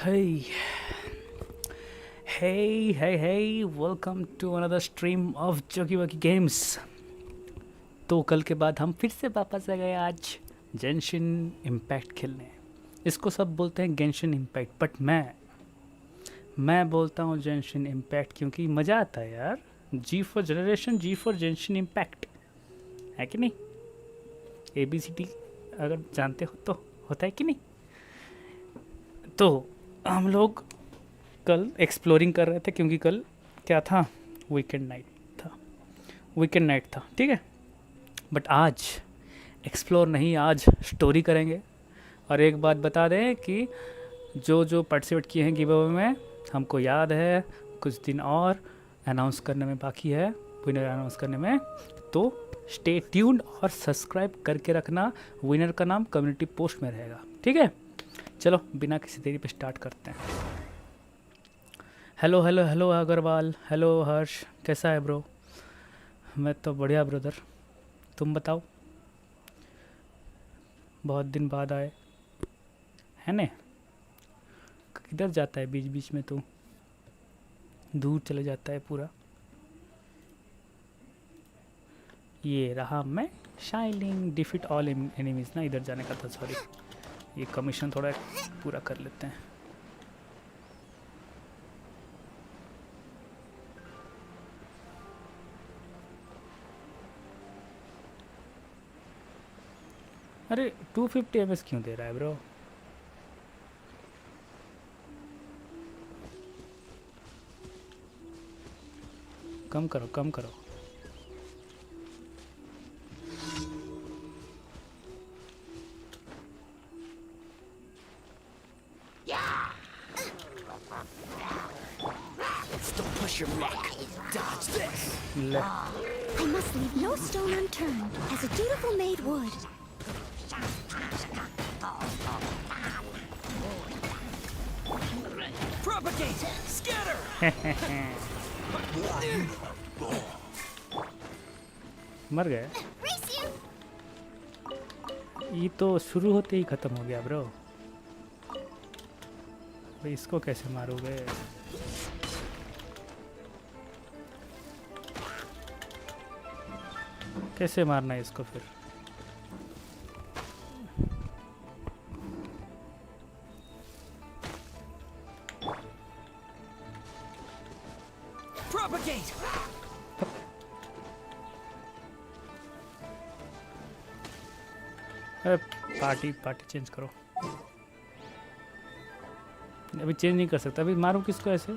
Hey, hey, welcome to another stream of JOKEYBUCKY games। तो कल के बाद हम फिर से वापस आ गए आज जेंशिन इम्पैक्ट खेलने। इसको सब बोलते हैं गेंशिन इम्पैक्ट, बट मैं बोलता हूँ जेंशिन इम्पैक्ट क्योंकि मज़ा आता है यार। G for generation, G for Genshin Impact, है कि नहीं? ABCD अगर जानते हो तो होता है कि नहीं? तो हम लोग कल एक्सप्लोरिंग कर रहे थे क्योंकि कल क्या था, वीकेंड नाइट था, ठीक है। बट आज एक्सप्लोर नहीं, आज स्टोरी करेंगे। और एक बात बता दें कि जो पार्टिसिपेट किए हैं गिव अवे में, हमको याद है कुछ दिन और अनाउंस करने में बाकी है, विनर अनाउंस करने में। तो स्टे ट्यून्ड और सब्सक्राइब करके रखना, विनर का नाम कम्युनिटी पोस्ट में रहेगा, ठीक है। चलो बिना किसी देरी पे स्टार्ट करते हैं। हेलो अग्रवाल, हेलो हर्ष, कैसा है ब्रो? मैं तो बढ़िया ब्रदर, तुम बताओ। बहुत दिन बाद आए है ने। किधर जाता है बीच बीच में तू? दूर चले जाता है पूरा। ये रहा मैं, शाइनिंग डिफीट ऑल एनिमीज ना, इधर जाने का था, सॉरी। ये कमीशन थोड़ा पूरा कर लेते हैं। अरे 250 ms क्यों दे रहा है ब्रो? कम करो कम करो। Don't push your luck. Dodge this. ले I must leave no stone unturned, as a dutiful maid would. Propagate. Scatter. मर गए। Race you! ये तो शुरू होते ही ख़त्म हो गया ब्रो। भाई इसको कैसे मारोगे? कैसे मारना है इसको फिर? Propagate. अरे पार्टी चेंज करो। अभी चेंज नहीं कर सकता। अभी मारूं किसको ऐसे?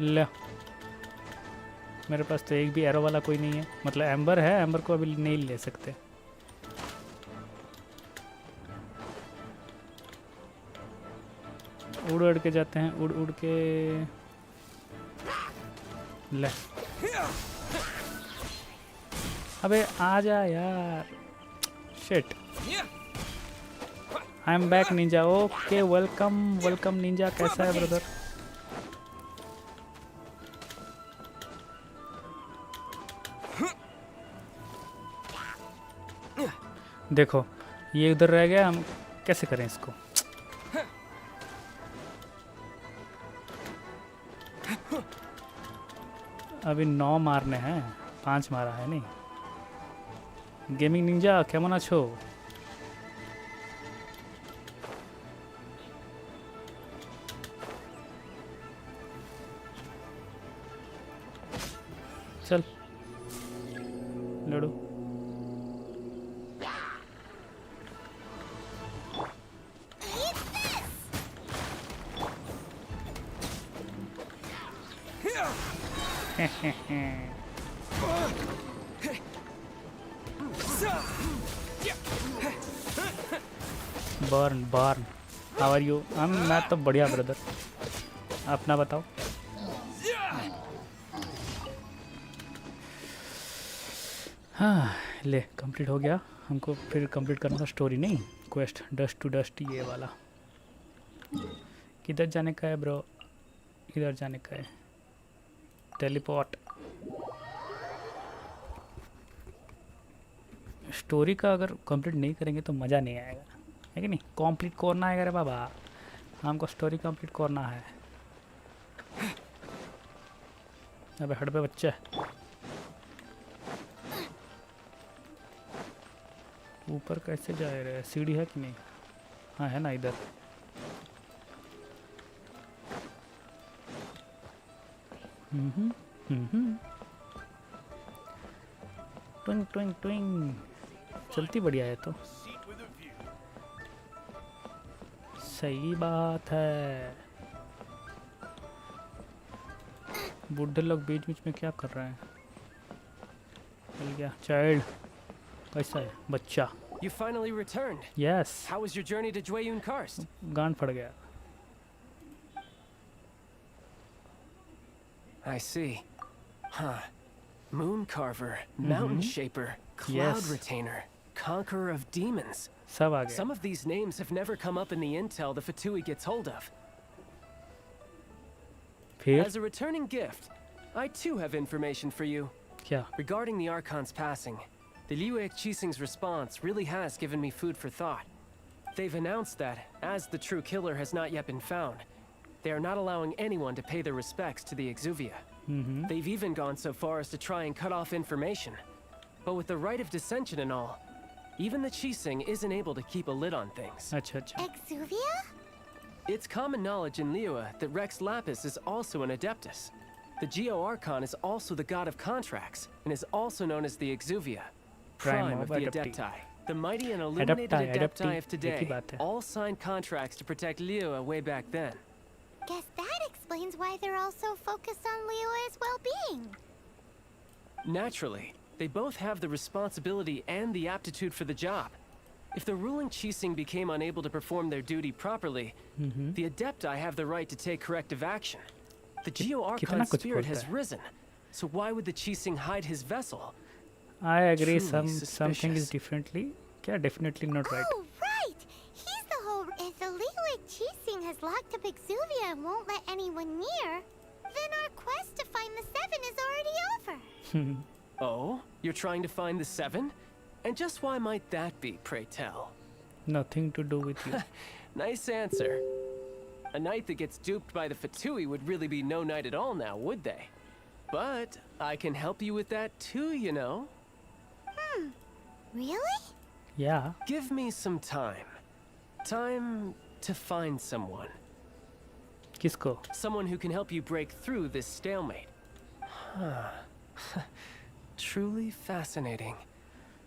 ले, मेरे पास तो एक भी एरो वाला कोई नहीं है। मतलब एम्बर है, एम्बर को अभी नहीं ले सकते। उड़ के जाते हैं, उड़ के ले। अबे आजा यार, shit. I am back Ninja. Okay, welcome Ninja, कैसा है ब्रदर? देखो ये उधर रह गया, हम कैसे करें इसको? अभी 9 मारने हैं, 5 मारा है नहीं। गेमिंग निंजा केमन आछो? चल लड़ो। बर्न हाउ आर यू? मैं तो बढ़िया ब्रदर, अपना बताओ। हाँ ले, कंप्लीट हो गया। हमको फिर कंप्लीट करना था स्टोरी, नहीं क्वेस्ट। डस्ट टू डस्ट ये वाला। किधर जाने का है ब्रो? इधर जाने का है, टेलीपोर्ट। स्टोरी का अगर कंप्लीट नहीं करेंगे तो मज़ा नहीं आएगा, है कि नहीं? कंप्लीट करना है रे बाबा, हमको स्टोरी कंप्लीट करना है। अबे हट पे बच्चे, ऊपर कैसे जा रहे हैं? सीढ़ी है कि नहीं? हाँ है ना इधर। ट्विंग ट्विंग ट्विंग, चलती बढ़िया है तो। सही बात है। बूढ़े लोग बीच बीच में क्या कर रहे हैं? मिल गया चाइल्ड। कैसा है बच्चा? You finally returned. Yes. How was your journey to Jueyun Karst? गांड फट गया। I see. Huh. Moon Carver, Mountain Shaper, Cloud Yes. Retainer, Conqueror of Demons. सब आ गया। Some of these names have never come up in the intel the Fatui gets hold of. फिर As a returning gift, I too have information for you. क्या? Regarding the Archon's passing, the Liu Qixing's response really has given me food for thought. They've announced that, as the true killer has not yet been found, they are not allowing anyone to pay their respects to the Exuvia. They've even gone so far as to try and cut off information. But with the right of dissension and all, even the Qixing isn't able to keep a lid on things. अच्छा अच्छा। Exuvia? It's common knowledge in Liua that Rex Lapis is also an Adeptus. The Geo Archon is also the god of contracts, and is also known as the Exuvia, prime of the Adepti. The mighty and illuminated Adepti of एक ही today बात है। all signed contracts to protect Liua way back then. Guess that explains why they're all so focused on Liyue's well-being. Naturally, they both have the responsibility and the aptitude for the job. If the ruling Qixing became unable to perform their duty properly, the Adepti have the right to take corrective action. The Geo Archon कुछ spirit बोलता has है। risen, so why would the Qixing hide his vessel? I agree. Truly Something is suspicious. differently. क्या? Definitely not right. Oh, right! He's the whole... If the Liyue Qixing has locked up Exuvia and won't let anyone near, then our quest to find the Seven is already over. Oh, you're trying to find the Seven? And just why might that be, pray tell? Nothing to do with you. Nice answer. A knight that gets duped by the Fatui would really be no knight at all now, would they? But I can help you with that too, you know. Really? Yeah. Give me some time. Time to find someone. किसको? Someone who can help you break through this stalemate. Truly fascinating.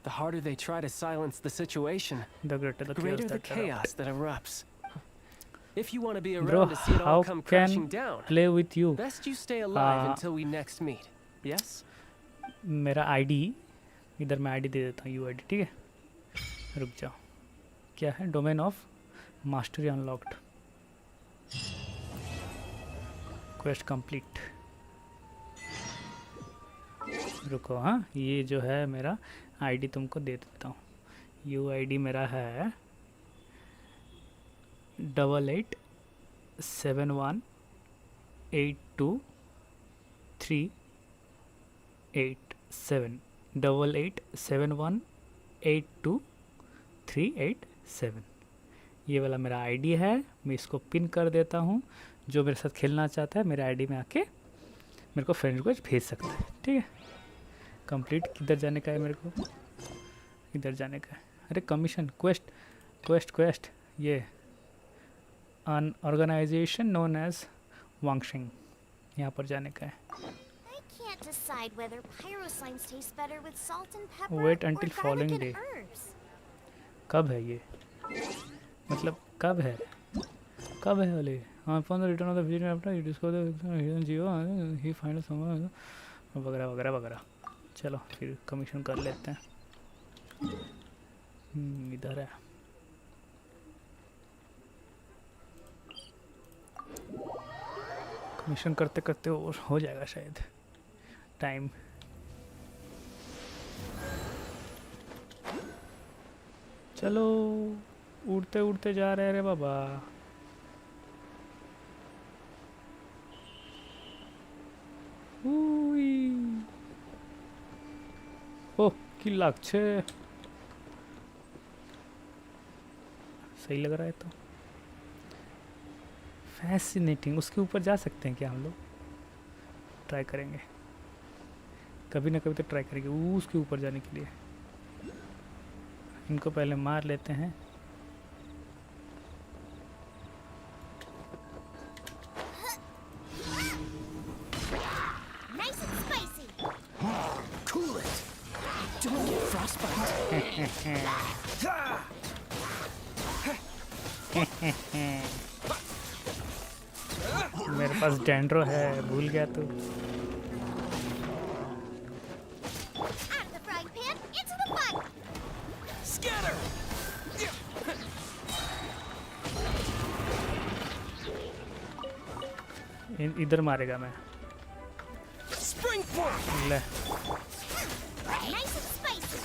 The harder they try to silence the situation, The greater the greater the that erupts. chaos that erupts. If you want to be Bro, around to see it how all come crashing can down, play with you? best you stay alive until we next meet. Yes? मेरा ID इधर मैं ID दे देता हूँ, you ID. ठीक है, रुक जाओ। क्या है? Domain of mastery unlocked. Quest complete. रुको, हाँ ये जो है मेरा आईडी तुमको दे देता हूँ। यू आईडी मेरा है 8871823887 8871823887। ये वाला मेरा आईडी है। मैं इसको पिन कर देता हूँ। जो मेरे साथ खेलना चाहता है मेरे आईडी में आके मेरे को फ्रेंड रिक्वेस्ट भेज सकता है। ठीक है, कंप्लीट। किधर जाने का है मेरे को? इधर जाने का है। अरे कमीशन, क्वेस्ट क्वेस्ट क्वेस्ट, ये an organization known as Wangxing, यहाँ पर जाने का है। I can't decide whether pyroslimes taste better with salt and pepper Wait or until garlic following and day. herbs. कब है ये? मतलब कब है? कब है वाले? Upon the return of the vision after you discover the hidden geo, he finds someone वगैरह वगैरह वगैरह। चलो फिर कमीशन कर लेते हैं। इधर है। कमीशन करते करते हो जाएगा शायद टाइम। चलो उड़ते उड़ते जा रहे रे बाबा। ओह की लागছে। सही लग रहा है तो। फैसिनेटिंग, उसके ऊपर जा सकते हैं क्या हम लोग? ट्राई करेंगे, कभी ना कभी तो ट्राई करेंगे उसके ऊपर जाने के लिए। इनको पहले मार लेते हैं। Nice and spicy. Cool it. Don't get frostbite. मेरे पास डैंड्रो है, भूल गया तू। Out of the frying pan, into the pot. Scatter. इधर मारेगा मैं। Spring forward. ले Nice and spicy.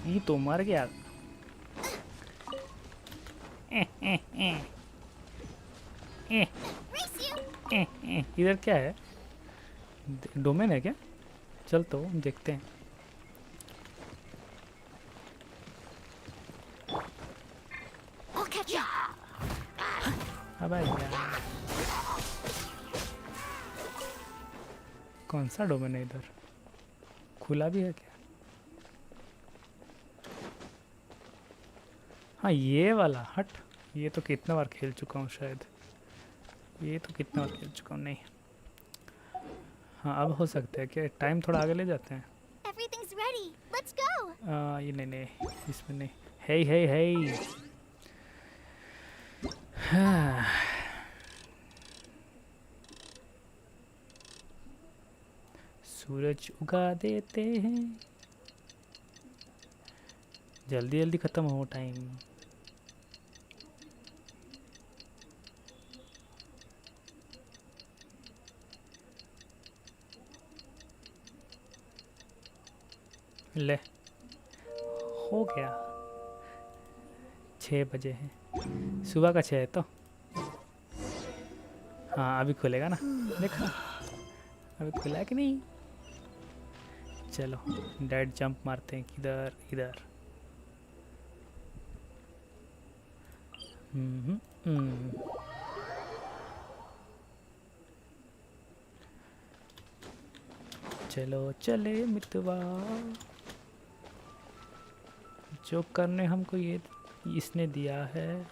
ये तो मर गया। Race you. इधर क्या है? डोमेन है क्या? चल तो देखते हैं। I'll catch you. अब यार कौन सा डोमेन है इधर? खुला भी है क्या? हाँ ये वाला, हट। ये तो कितना बार खेल चुका हूँ शायद। ये तो कितना बार खेल चुका हूँ। नहीं, हाँ अब हो सकता है कि टाइम थोड़ा आगे ले जाते हैं। Everything's ready. Let's go. ये नहीं, इसमें नहीं। हे हाँ। सूरज उगा देते हैं, जल्दी जल्दी खत्म हो टाइम। ले हो गया। 6 बजे हैं, सुबह का 6 है तो। हाँ अभी खुलेगा ना, देखा अभी खुला है कि नहीं। चलो डैड जंप मारते हैं। किधर? इधर। चलो चले मितवा, जो करने हमको ये इसने दिया है।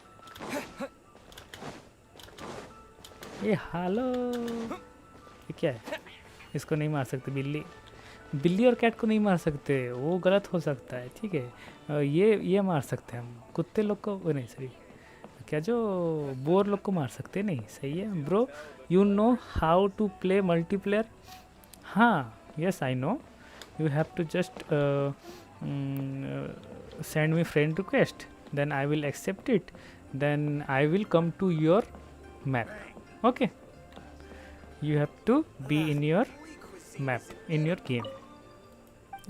ये हालो, ये क्या है? इसको नहीं मार सकते। बिल्ली और कैट को नहीं मार सकते, वो गलत हो सकता है। ठीक है, ये मार सकते हैं हम। कुत्ते लोग को वो नहीं, सही क्या, जो बोर लोग को मार सकते नहीं। सही है bro, you know how to play multiplayer? हाँ yes I know, you have to just send me friend request, then I will accept it, then I will come to your map. Okay, you have to be in your map, in your game.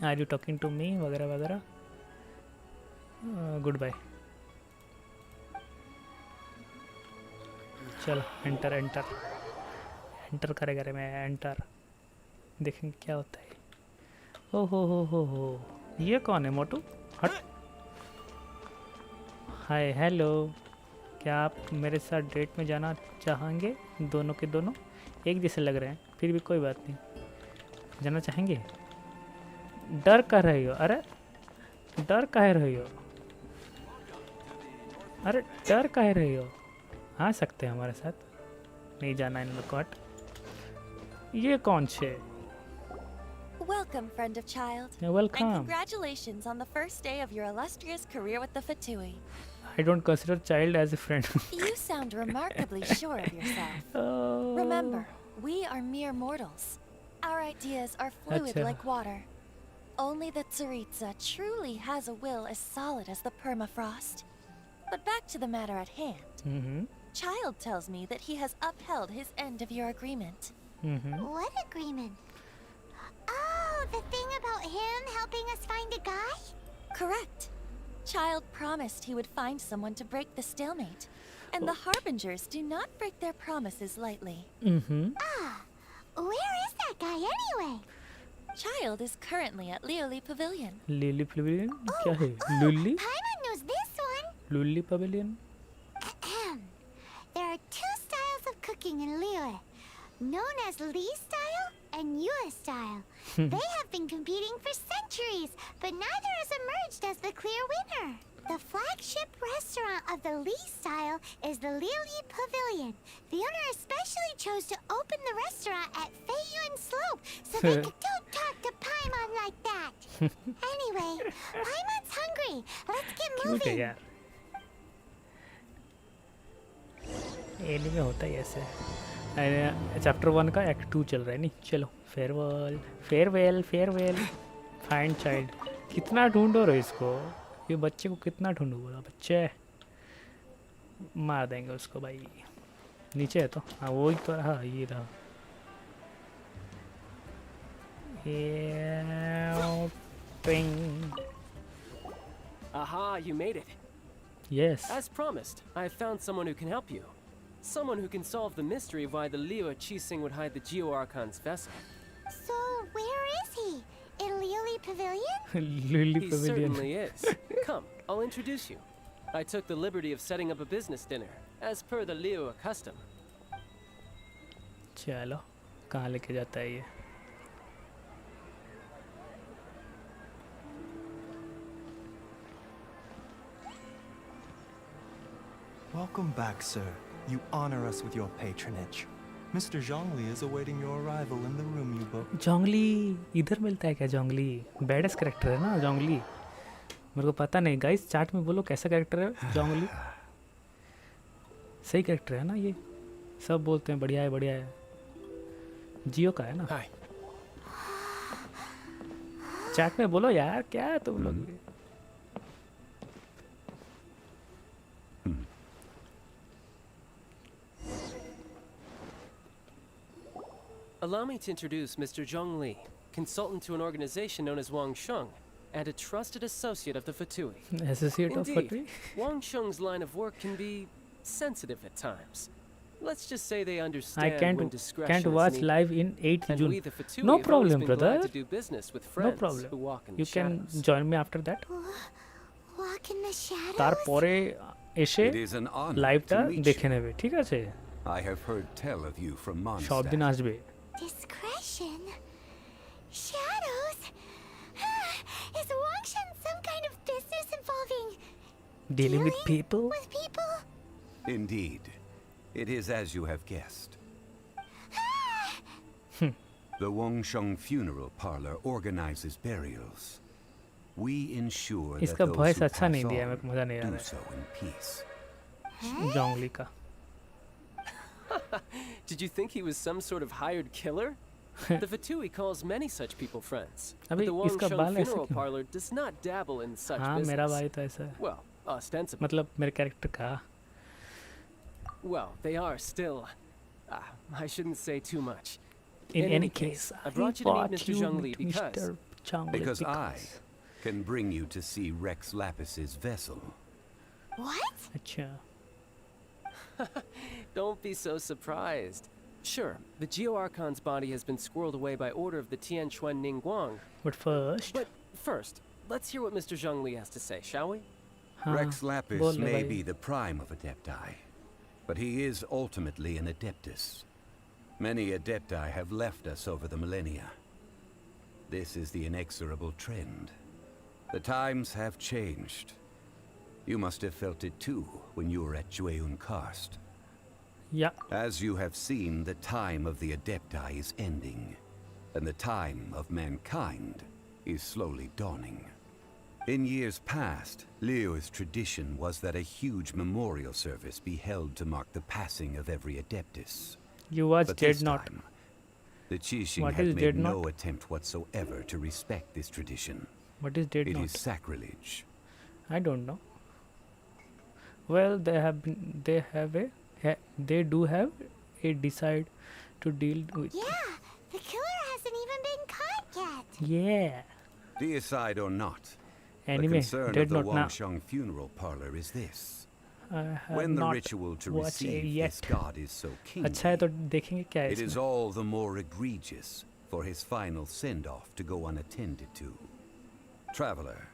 Are you talking to me? वगैरह वगैरह। goodbye. चलो enter करेगा रे मैं। Enter, देखेंगे क्या होता है। ओ हो, ये कौन है? मोटू हट। हाय हेलो, क्या आप मेरे साथ डेट में जाना चाहेंगे? दोनों के दोनों एक जैसे लग रहे हैं, फिर भी कोई बात नहीं। जाना चाहेंगे? डर कह रही हो? अरे डर कह रही हो? अरे डर कह रही हो? आ सकते हैं हमारे साथ। नहीं जाना इन लोग को। हट। ये कौन छे? Welcome, friend of child. Welcome. And congratulations on the first day of your illustrious career with the Fatui. I don't consider child as a friend. You sound remarkably sure of yourself. Oh. Remember, we are mere mortals. Our ideas are fluid Acha. like water. Only the Tsaritsa truly has a will as solid as the permafrost. But back to the matter at hand. Child tells me that he has upheld his end of your agreement. What agreement? Oh, the thing about him helping us find a guy? Correct. Child promised he would find someone to break the stalemate. And the Harbingers do not break their promises lightly. Where is that guy anyway? Child is currently at Lioli Pavilion. Liuli Pavilion क्या है? Liuli Paimon knows this one. Liuli Pavilion. There are two styles of cooking in Liyue, known as Li style and Yue style. They have been competing for centuries, but neither has emerged as the clear winner. The flagship restaurant of the Li style is the Liuli Pavilion. The owner especially chose to open the restaurant at Feiyuan Slope so they could don't talk to Paimon like that. Anyway, Paimon's hungry. Let's get क्यों moving. यार? Any में होता ही ऐसे. Chapter 1 का act 2 चल रहा है नहीं. चलो farewell farewell farewell. Find child. कितना ढूंढो रो इसको. ये बच्चे को कितना ढूंढो बोला बच्चे. मार देंगे उसको भाई. नीचे है तो हाँ वो ही तो रहा. ये रहा. Aha, you made it. Yes. As promised, I have found someone who can help you. Someone who can solve the mystery of why the Liu Qixing would hide the Geo Archon's vessel. So where is he? In Liuli Pavilion? Lily He pavilion. certainly is. Come, I'll introduce you. I took the liberty of setting up a business dinner, as per the Liu custom. चलो कहाँ लेके जाता है ये. Welcome back, sir. You honor us with your patronage. Mr. Zhongli is awaiting your arrival in the room you booked. जोंगली इधर मिलता है क्या? जोंगली बैडस कैरेक्टर है ना जोंगली. मेरे को पता नहीं गाइस. चैट में बोलो कैसा कैरेक्टर है जोंगली. सही कैरेक्टर है ना ये. सब बोलते हैं बढ़िया है बढ़िया है. जियो का है ना. Hi. चैट में बोलो यार क्या है तुम लोग. Allow me to introduce Mr. Zhong Li, consultant to an organization known as Wang Sheng, and a trusted associate of the Fatui. Associate of Indeed, फटरी. Wang Sheng's line of work can be sensitive at times. Let's just say they I understand when discretion can't is watch needed. live in 8th And June. we, the Fatui, No have always problem, been brother. glad to do business with No friends problem. who walk in You the can shadows. join me after that. Walk in the shadows? তারপরে এসে It is an honor লাইভটা to meet দেখে you. নেবে ঠিক আছে. I have heard tell of you from সব দিন Mondstadt. আসবে. Discretion? Shadows? Is Wangshan some kind of business involving Dealing with people. with people? Indeed, it is as you have guessed. The Wangsheng Funeral Parlor organizes burials. We ensure that इसका those voice who अच्छा नहीं pass दिया, on मेरे को मजा नहीं आ do रहा है. so in peace. जोंगली का. Did you think he was some sort of hired killer? The Fatui calls many such people friends. But अबे the इसका Wangsheng बाल ऐसे Funeral क्यों? Parlor does not dabble in such हाँ मेरा business. भाई तो ऐसा है. Well, ostensibly. मतलब मेरे कैरेक्टर का. Well, they are still. I shouldn't say too much. In any case, I brought you to meet brought Mr. you Zhongli with because Mr. Zhongli Because I because. can bring you to see Rex Lapis's vessel. What? अच्छा. Don't be so surprised. Sure, the Geo Archon's body has been squirreled away by order of the Tianquan Ningguang. But first. But first, let's hear what Mr. Zhongli has to say, shall we? हाँ, Rex Lapis बोल ले may भाई. be the prime of Adepti, but he is ultimately an Adeptus. Many Adepti have left us over the millennia. This is the inexorable trend. The times have changed. You must have felt it too when you were at Jueyun Karst. Yeah. As you have seen, the time of the Adepti is ending, and the time of mankind is slowly dawning. In years past, Leo's tradition was that a huge memorial service be held to mark the passing of every Adeptus. You watch But Dead this Not. time, the Qixing What had is made Dead no Not? attempt whatsoever to respect this tradition. What is Dead It Not? is sacrilege. I don't know. Well, they do have a decide to deal with. Yeah, the killer hasn't even been caught yet. Yeah. Deicide or not, The Anime, concern of Dead the Note na. Wangsheng funeral parlor is this. I have When the not ritual to watched it receive yet. this god is so अच्छा है तो kingly, देखेंगे क्या है it is इसमें. all the more egregious for his final send-off to go unattended to. Traveler,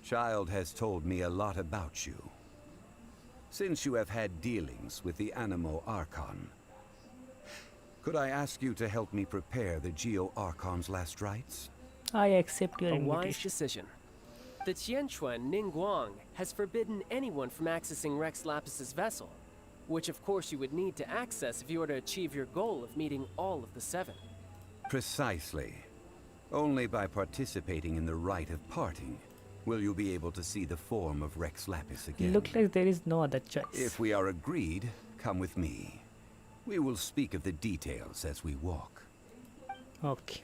Child has told me a lot about you. Since you have had dealings with the Animo Archon, could I ask you to help me prepare the Geo Archon's last rites? I accept your A wise invitation. decision. The Tianquan Ningguang has forbidden anyone from accessing Rex Lapis's vessel, which of course you would need to access if you were to achieve your goal of meeting all of the 7. Precisely. Only by participating in the rite of parting will you be able to see the form of Rex Lapis again. Looks like there is no other choice. If we are agreed, come with me. We will speak of the details as we walk. Okay.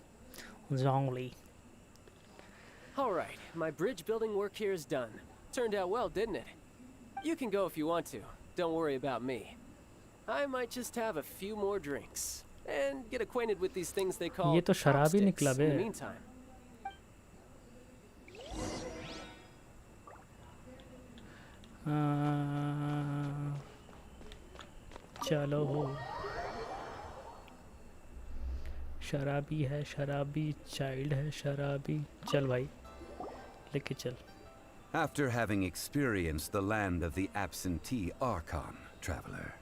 Zhongli. Alright, my bridge building work here is done. Turned out well, didn't it? You can go if you want to. Don't worry about me. I might just have a few more drinks. And get acquainted with these things they call ये तो शराब ही chopsticks निकला in the bay. meantime. चलो. शराबी है, शराबी child है, शराबी. चल भाई, लेके चल. After having experienced the land of the absentee Archon, traveler,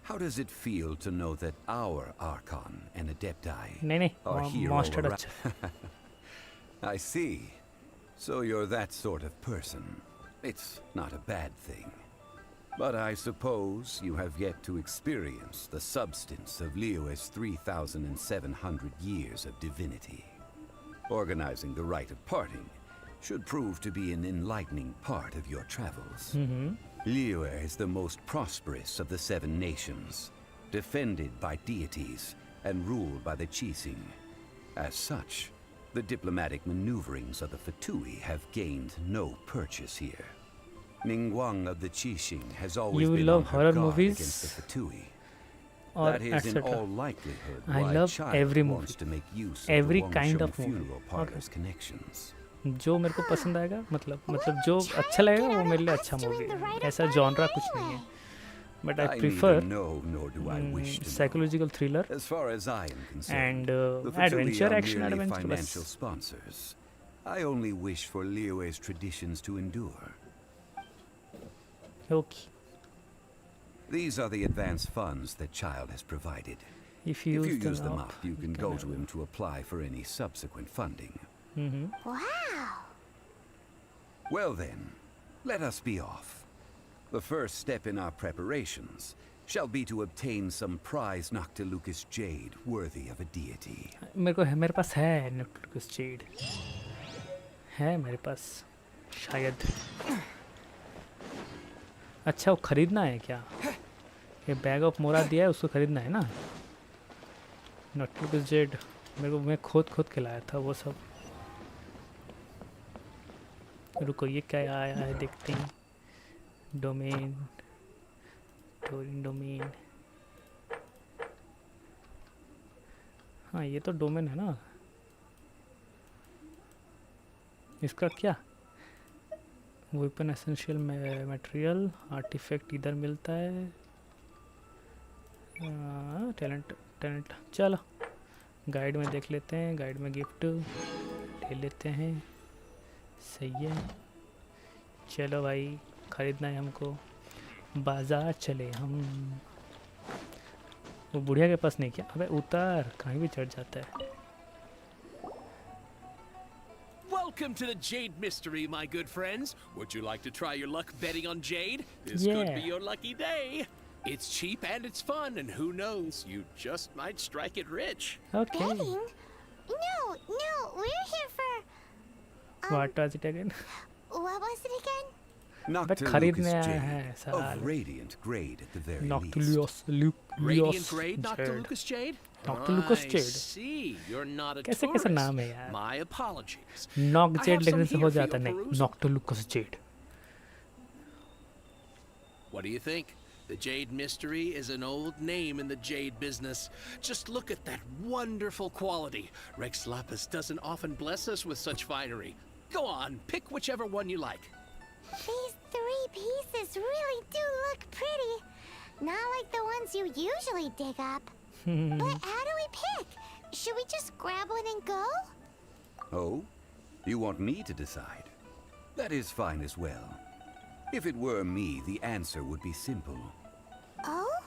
how does it feel to know that our Archon and Adepti नहीं नहीं, are here all master around? अच्छा. I see. So you're that sort of person. It's not a bad thing. But I suppose you have yet to experience the substance of Liyue's 3,700 years of divinity. Organizing the rite of parting should prove to be an enlightening part of your travels. Liyue is the most prosperous of the 7 nations, defended by deities and ruled by the Qixing. As such, the diplomatic maneuverings of the Fatui have gained no purchase here. Ningguang of the Qixing has always You been love on her horror guard movies against the Fatui. और That is in etc. all likelihood I why love Child every wants movie. to make use of Every the kind Wangsheng of movie. funeral parlor's connections. जो मेरे को पसंद आएगा, मतलब जो अच्छा लगेगा वो मेरे लिए अच्छा मूवी है. ऐसा जॉनरा कुछ नहीं है. But I I prefer neither know nor do I wish to know. psychological thriller As far as I am concerned, and the Fatui adventure, are action merely adventure. financial बस. sponsors. I only wish for Liyue's traditions to endure. Okay. These are the advance funds that Child has provided. If you If you use them up, you can go have to him to apply for any subsequent funding. Wow. Well then, let us be off. The first step in our preparations shall be to obtain some prize Noctilucous jade worthy of a deity. मेरे पास है Noctilucous jade. है मेरे पास शायद. अच्छा, वो खरीदना है क्या? ये बैग ऑफ मोरा दिया है, उसको खरीदना है ना. Noctilucous jade मैं खोद के लाया था वो सब. रुको, ये क्या आया है देखते हैं. Domain, Turin domain. हाँ, ये तो डोमेन है ना. इसका क्या? वेपन एसेंशियल मटेरियल आर्टिफैक्ट इधर मिलता है. टैलेंट चलो गाइड में देख लेते हैं. गाइड में गिफ्ट ले लेते हैं. सही है. चलो भाई, खरीदना है हमको. बाजार चले हम. वो बुढ़िया के पास नहीं क्या? अबे उतार, कहीं भी चढ़ जाता है. Welcome to the Jade Mystery, my good friends. Would you like to try your luck betting on Jade? This Yeah. could be your lucky day. It's cheap and it's fun, and who knows, you just might strike it rich. Okay. Betting? No, we're here for... What was it again? What was it again? खरीदने Noctilucous आया है jade साल. of radiant grade at the very least. Radiant grade, Noctilucous Jade? Noctilucous I jade. see. You're not a कैसे tourist. नाम है यार? My apologies. Knock I Z have लिखने some से here हो for जाता your नहीं. perusal. Noctilucous Jade. What do you think? The Jade Mystery is an old name in the jade business. Just look at that wonderful quality. Rex Lapis doesn't often bless us with such finery. Go on, pick whichever one you like. These 3 pieces really do look pretty. Not like the ones you usually dig up. But how do we pick? Should we just grab one and go? Oh? You want me to decide? That is fine as well. If it were me, the answer would be simple. Oh?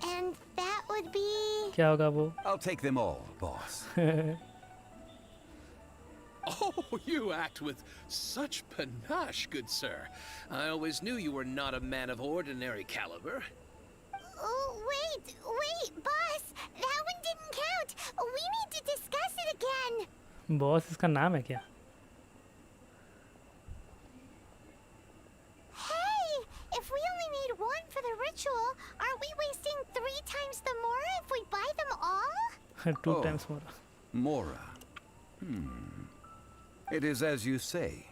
And that would be... क्या होगा वो? I'll take them all, boss. Oh, you act with such panache, good sir. I always knew you were not a man of ordinary caliber. Oh, wait, boss. That one didn't count. We need to discuss it again. Boss इसका नाम है क्या? Hey, if we only need one for the ritual, aren't we wasting 3 times the Mora if we buy them all? 2 Oh. times more. Mora. It is as you say.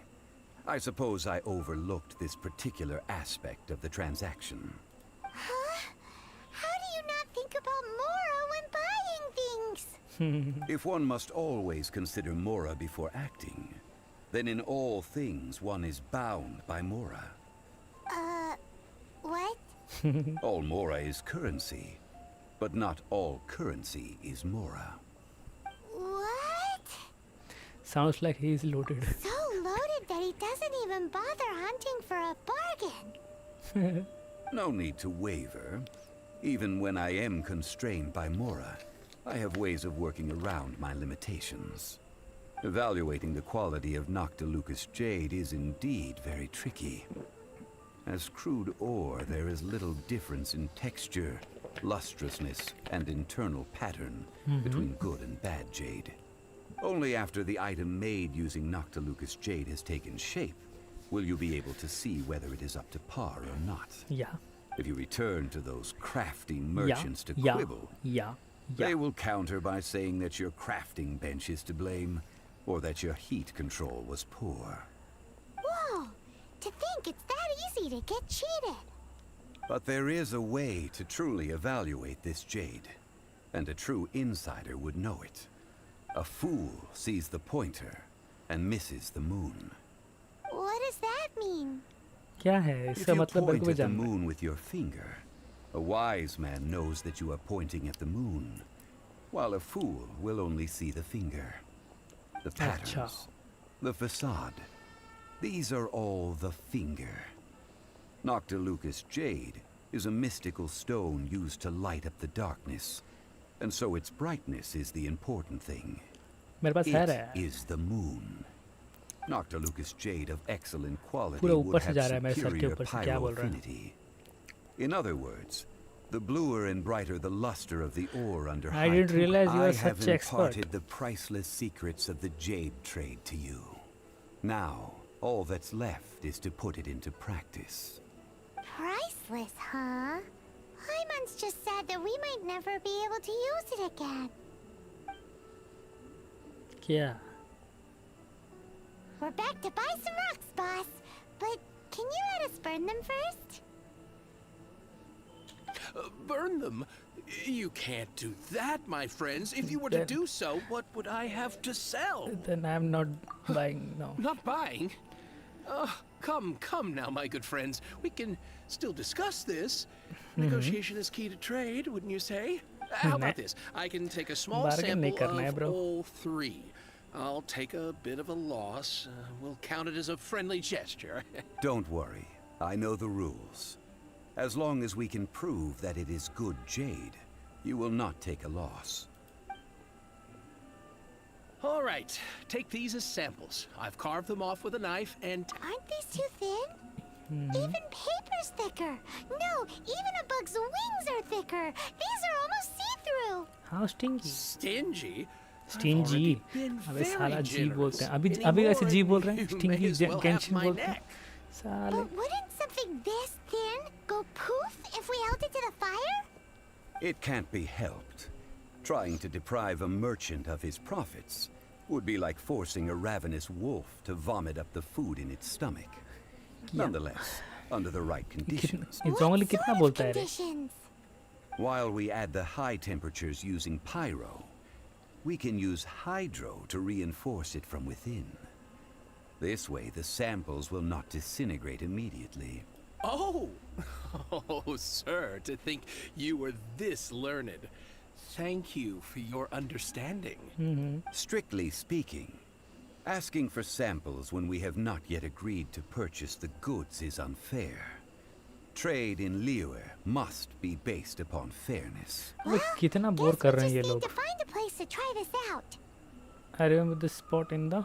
I suppose I overlooked this particular aspect of the transaction. Huh? How do you not think about Mora when buying things? If one must always consider Mora before acting, then in all things one is bound by Mora. What? All Mora is currency, but not all currency is Mora. What? Sounds like he is loaded. So loaded that he doesn't even bother hunting for a bargain. No need to waver. Even when I am constrained by Mora, I have ways of working around my limitations. Evaluating the quality of Noctilucous jade is indeed very tricky. As crude ore, there is little difference in texture, lustrousness, and internal pattern between good and bad jade. Only after the item made using Noctilucous jade has taken shape will you be able to see whether it is up to par or not. Yeah. If you return to those crafty merchants to Yeah. quibble, Yeah. they will counter by saying that your crafting bench is to blame, or that your heat control was poor. Whoa! To think it's that easy to get cheated. But there is a way to truly evaluate this jade, and a true insider would know it. A fool sees the pointer and misses the moon. What does that mean? क्या है If इसका you मतलब मेरे point को भी at the जानना है. moon with your finger, a wise man knows that you are pointing at the moon, while a fool will only see the finger. The patterns, the facade, these are all the finger. Noctilucous jade is a mystical stone used to light up the darkness, and so its brightness is the important thing. मेरे पास है It रहा है. is the moon. Noctilucous jade of excellent quality पूरा would ऊपर से have जा रहा है मेरे सर के superior ऊपर से क्या बोल रहा है. pyroaffinity. In other words, the bluer and brighter the luster of the ore under I didn't High realize you I were have such expert. imparted the priceless secrets of the jade trade to you. Now, all that's left is to put it into practice. Priceless, huh? Hyman's just sad that we might never be able to use it again. क्या? We're back to buy some rocks, boss. But can you let us burn them first? Burn them? You can't do that, my friends. If you were to Then- do so, what would I have to sell? Then I'm not buying now. Not buying? Come now, my good friends. We can still discuss this. Negotiation is key to trade, wouldn't you say? How about this? I can take a small Bargain नहीं sample करना है, of bro. all 3. I'll take a bit of a loss. We'll count it as a friendly gesture. Don't worry, I know the rules. As long as we can prove that it is good jade, you will not take a loss. All right, take these as samples. I've carved them off with a knife and... Aren't these too thin? Even paper's thicker. No, even a bug's wings are thicker. These are almost see-through. How stinky? Stingy? Stingy. I've already been अबे very साला जी बोलते हैं. अभी generous. अभी ऐसे जी Anymore, बोल रहे हैं. you Stingy may as well have Genshin my बोलते हैं. neck. साले. But wouldn't something this thin go poof if we held it to the fire? It can't be helped. Trying to deprive a merchant of his profits would be like forcing a ravenous wolf to vomit up the food in its stomach. Nonetheless, under the right conditions. It's only कितना What बोलता sort है of रे? conditions? While we add the high temperatures using pyro, we can use hydro to reinforce it from within. This way, the samples will not disintegrate immediately. Oh! Oh, sir, to think you were this learned. Thank you for your understanding. Strictly speaking, asking for samples when we have not yet agreed to purchase the goods is unfair. Trade in Liyue must be based upon fairness. अबे कितना bore कर रहे हैं ये Need लोग. to find a place to try this out. I remember this spot in the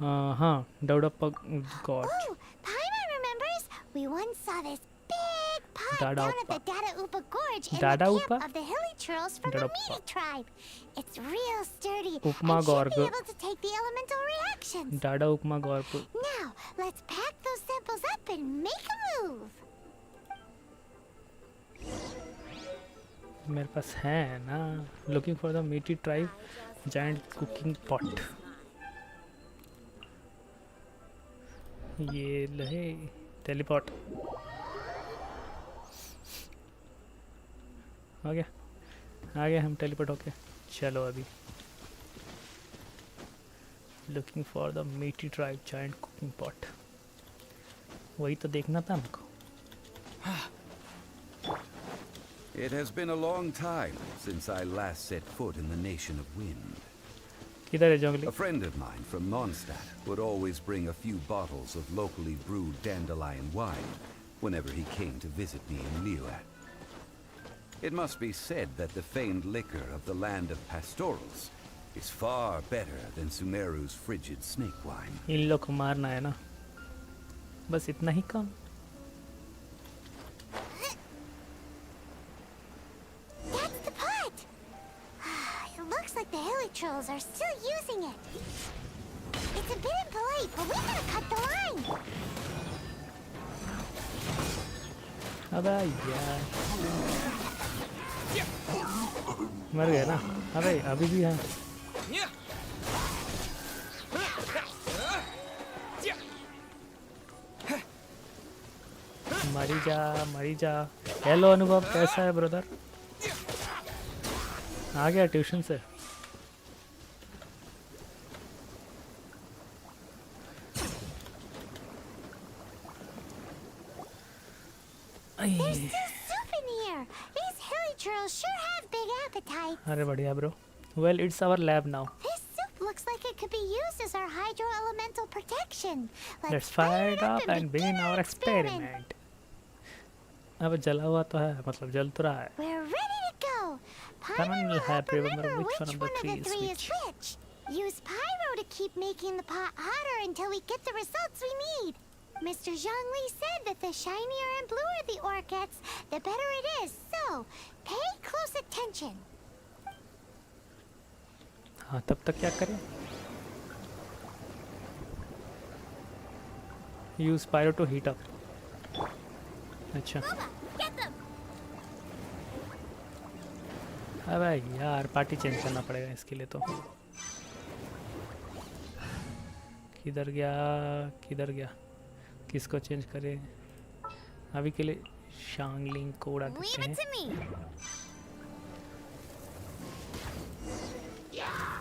हाँ Dowdappa Gorge. Oh, Paimon remembers. We once saw this big pot Dada down Upa. at the Dada Upa Gorge in Dada the Upa? camp of the hilly churls from Dada the Upa. Meaty tribe. It's real sturdy Upma and should Gorge. be able to take the elemental reactions. Dada Upma Gorge. Now, let's pack those samples up and make a move. मेरे पास है ना. Looking for the meaty tribe giant cooking pot. ये लहे teleport. आ गया हम teleport होके. चलो अभी. Looking for the meaty tribe giant cooking pot. वही तो देखना था हमको. It has been a long time since I last set foot in the Nation of Wind. किधर है जंगली? A friend of mine from Mondstadt would always bring a few bottles of locally brewed dandelion wine whenever he came to visit me in Liyue. It must be said that the famed liquor of the land of pastorals is far better than Sumeru's frigid snake wine. इन लोग को मारना है ना. बस इतना ही काम. That's the pot. It looks like the hilly trolls are still using it. It's a bit impolite, but we gotta cut the line. अबे यार मर गया ना. अबे अभी भी है. मरी जा. हेलो अनुभव, कैसा है ब्रदर? आ गया ट्यूशन से. There's still soup in here. These hilly trolls sure have big appetites. अरे बढ़िया bro. Well, it's our lab now. This soup looks like it could be used as our hydro elemental protection. Let's fire it up and begin our experiment. अब जला हुआ तो है, मतलब जल तो रहा है. We're ready to go. Paimon Paimon will will help help remember remember which which one of the one of three the is three which. is which. Use pyro to keep making the pot hotter until we get the results we need. Mr. Zhongli said that the shinier and bluer the ore gets, the better it is. So, pay close attention. हाँ तब तक क्या करें? Use pyro to heat up. अच्छा. Get them. अबे यार party change करना पड़ेगा इसके लिए तो. किधर गया? किसको चेंज करें? अभी के लिए शांगलिंग को उड़ा देते Leave हैं. it to me.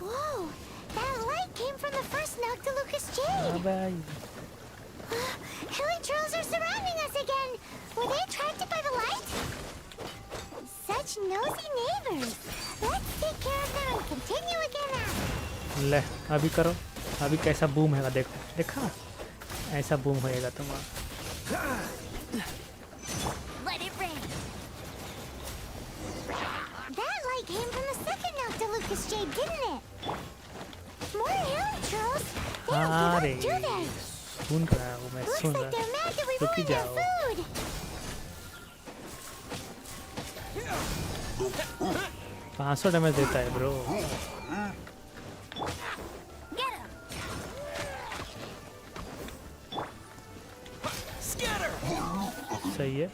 Whoa! That light came from the first Noctilucous Jade. अबे Hilly trolls are surrounding us again. Were they attracted by the light? Such nosy neighbors. Let's take care of them and continue again after. ले अभी करो. अभी कैसा boom है देखा? ऐसा boom होएगा तुम्हारा. Let it rain. That light came from the second Noctilucous Jade, didn't it? More hilly trolls. They don't अरे give up, do they? सुन रहा हूँ मैं. Looks सुन like they're रहा. mad that we रुक ruined their जाओ. food. 500 damage देता है bro. Get him. सही है.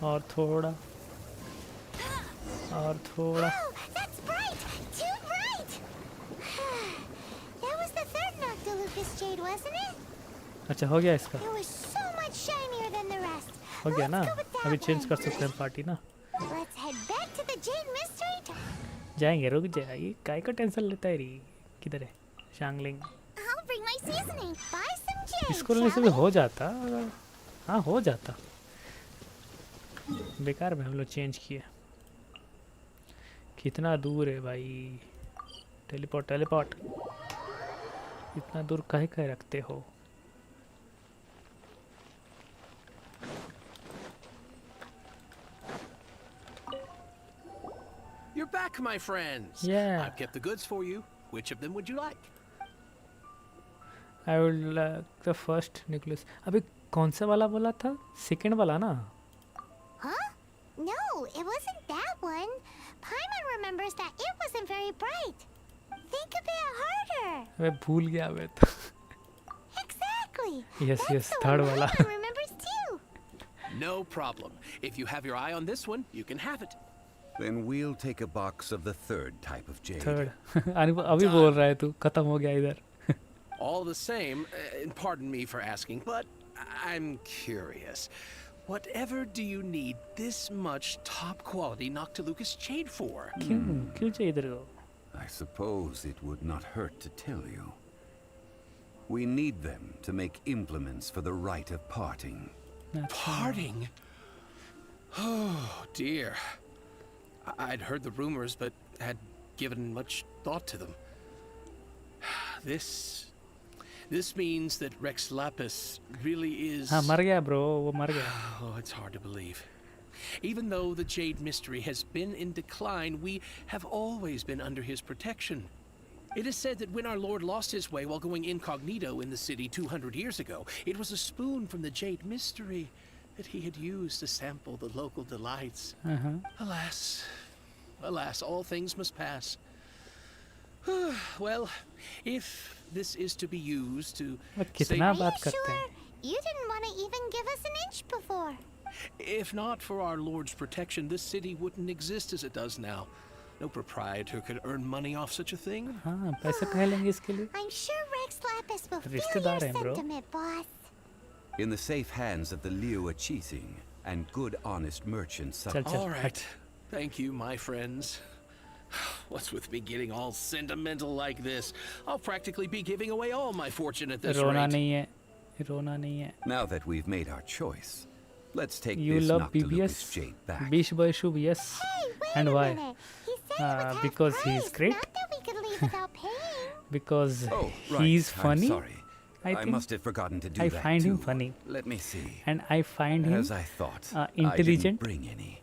और थोड़ा. Oh, that's bright! Too bright! That was the third Noctilucous Jade, wasn't it? अच्छा हो गया इसका. It was so much shinier than the rest. हो गया ना. Let's go with that अभी चेंज one. कर सकते हैं पार्टी ना. Let's head back to the Jade Mystery. जाएंगे, रुक जाइए, काय का टेंशन लेता है री? किधर है शांगलिंग? I'll bring my seasoning. Buy some jade, इसको लेने से भी हो जाता, हाँ हो जाता। बेकार में हम लोग चेंज किए। कितना दूर है भाई? टेलीपोर्ट टेलीपोर्ट, इतना दूर काहे काहे रखते हो? You're back, my friends. Yeah. I've kept the goods for you. Which of them would you like? I would like the first Nicholas। अभी कौन सा वाला बोला था? सेकंड वाला ना? Huh? No, it wasn't that one. Paimon remembers that it wasn't very bright. Think a bit harder. मैं भूल गया मैं तो। Exactly. Yes, That's yes, the third one वाला। Paimon remembers too. No problem. If you have your eye on this one, you can have it. Then we'll take a box of the third type of jade. Third अभी बोल रहा है तू, खत्म हो गया इधर। All the same, and pardon me for asking, but I'm curious. Whatever do you need this much top quality Noctilucus jade for? क्यों चाहिए इधर को? I suppose it would not hurt to tell you. We need them to make implements for the rite of parting. Parting? Oh, dear. I'd heard the rumors, but had given much thought to them. This means that Rex Lapis really is... हाँ मर गया bro, वो मर गया। Oh, it's hard to believe. Even though the Jade Mystery has been in decline, we have always been under his protection. It is said that when our Lord lost his way while going incognito in the city 200 years ago, it was a spoon from the Jade Mystery that he had used to sample the local delights. Alas, alas, all things must pass. Well, if this is to be used to कितना Are बात you करते हैं? sure? You didn't want to even give us an inch before. If not for our Lord's protection, this city wouldn't exist as it does now. No proprietor could earn money off such a thing. हाँ पैसे कहाँ लेंगे इसके लिए? I'm sure Rex Lapis will feel your रिश्तेदार हैं bro। sentiment, boss. In the safe hands of the Liu Cheating and good honest merchants such चल चल All हट। right. Thank you, my friends. What's with me getting all sentimental like this? I'll practically be giving away all my fortune at this रोना rate. नहीं है, रोना नहीं है। Now that we've made our choice, let's take You this love Noctilucus BBS? jade back. Beach Boy Shub, yes। Hey, wait And a why? minute. He said he would have Because he's price, great? Not that we could leave without paying. Because Oh, right. he's I'm funny, sorry. I I think, must have forgotten to do I that find him too. funny. Let me see. and I find him As I thought, intelligent. I didn't bring any.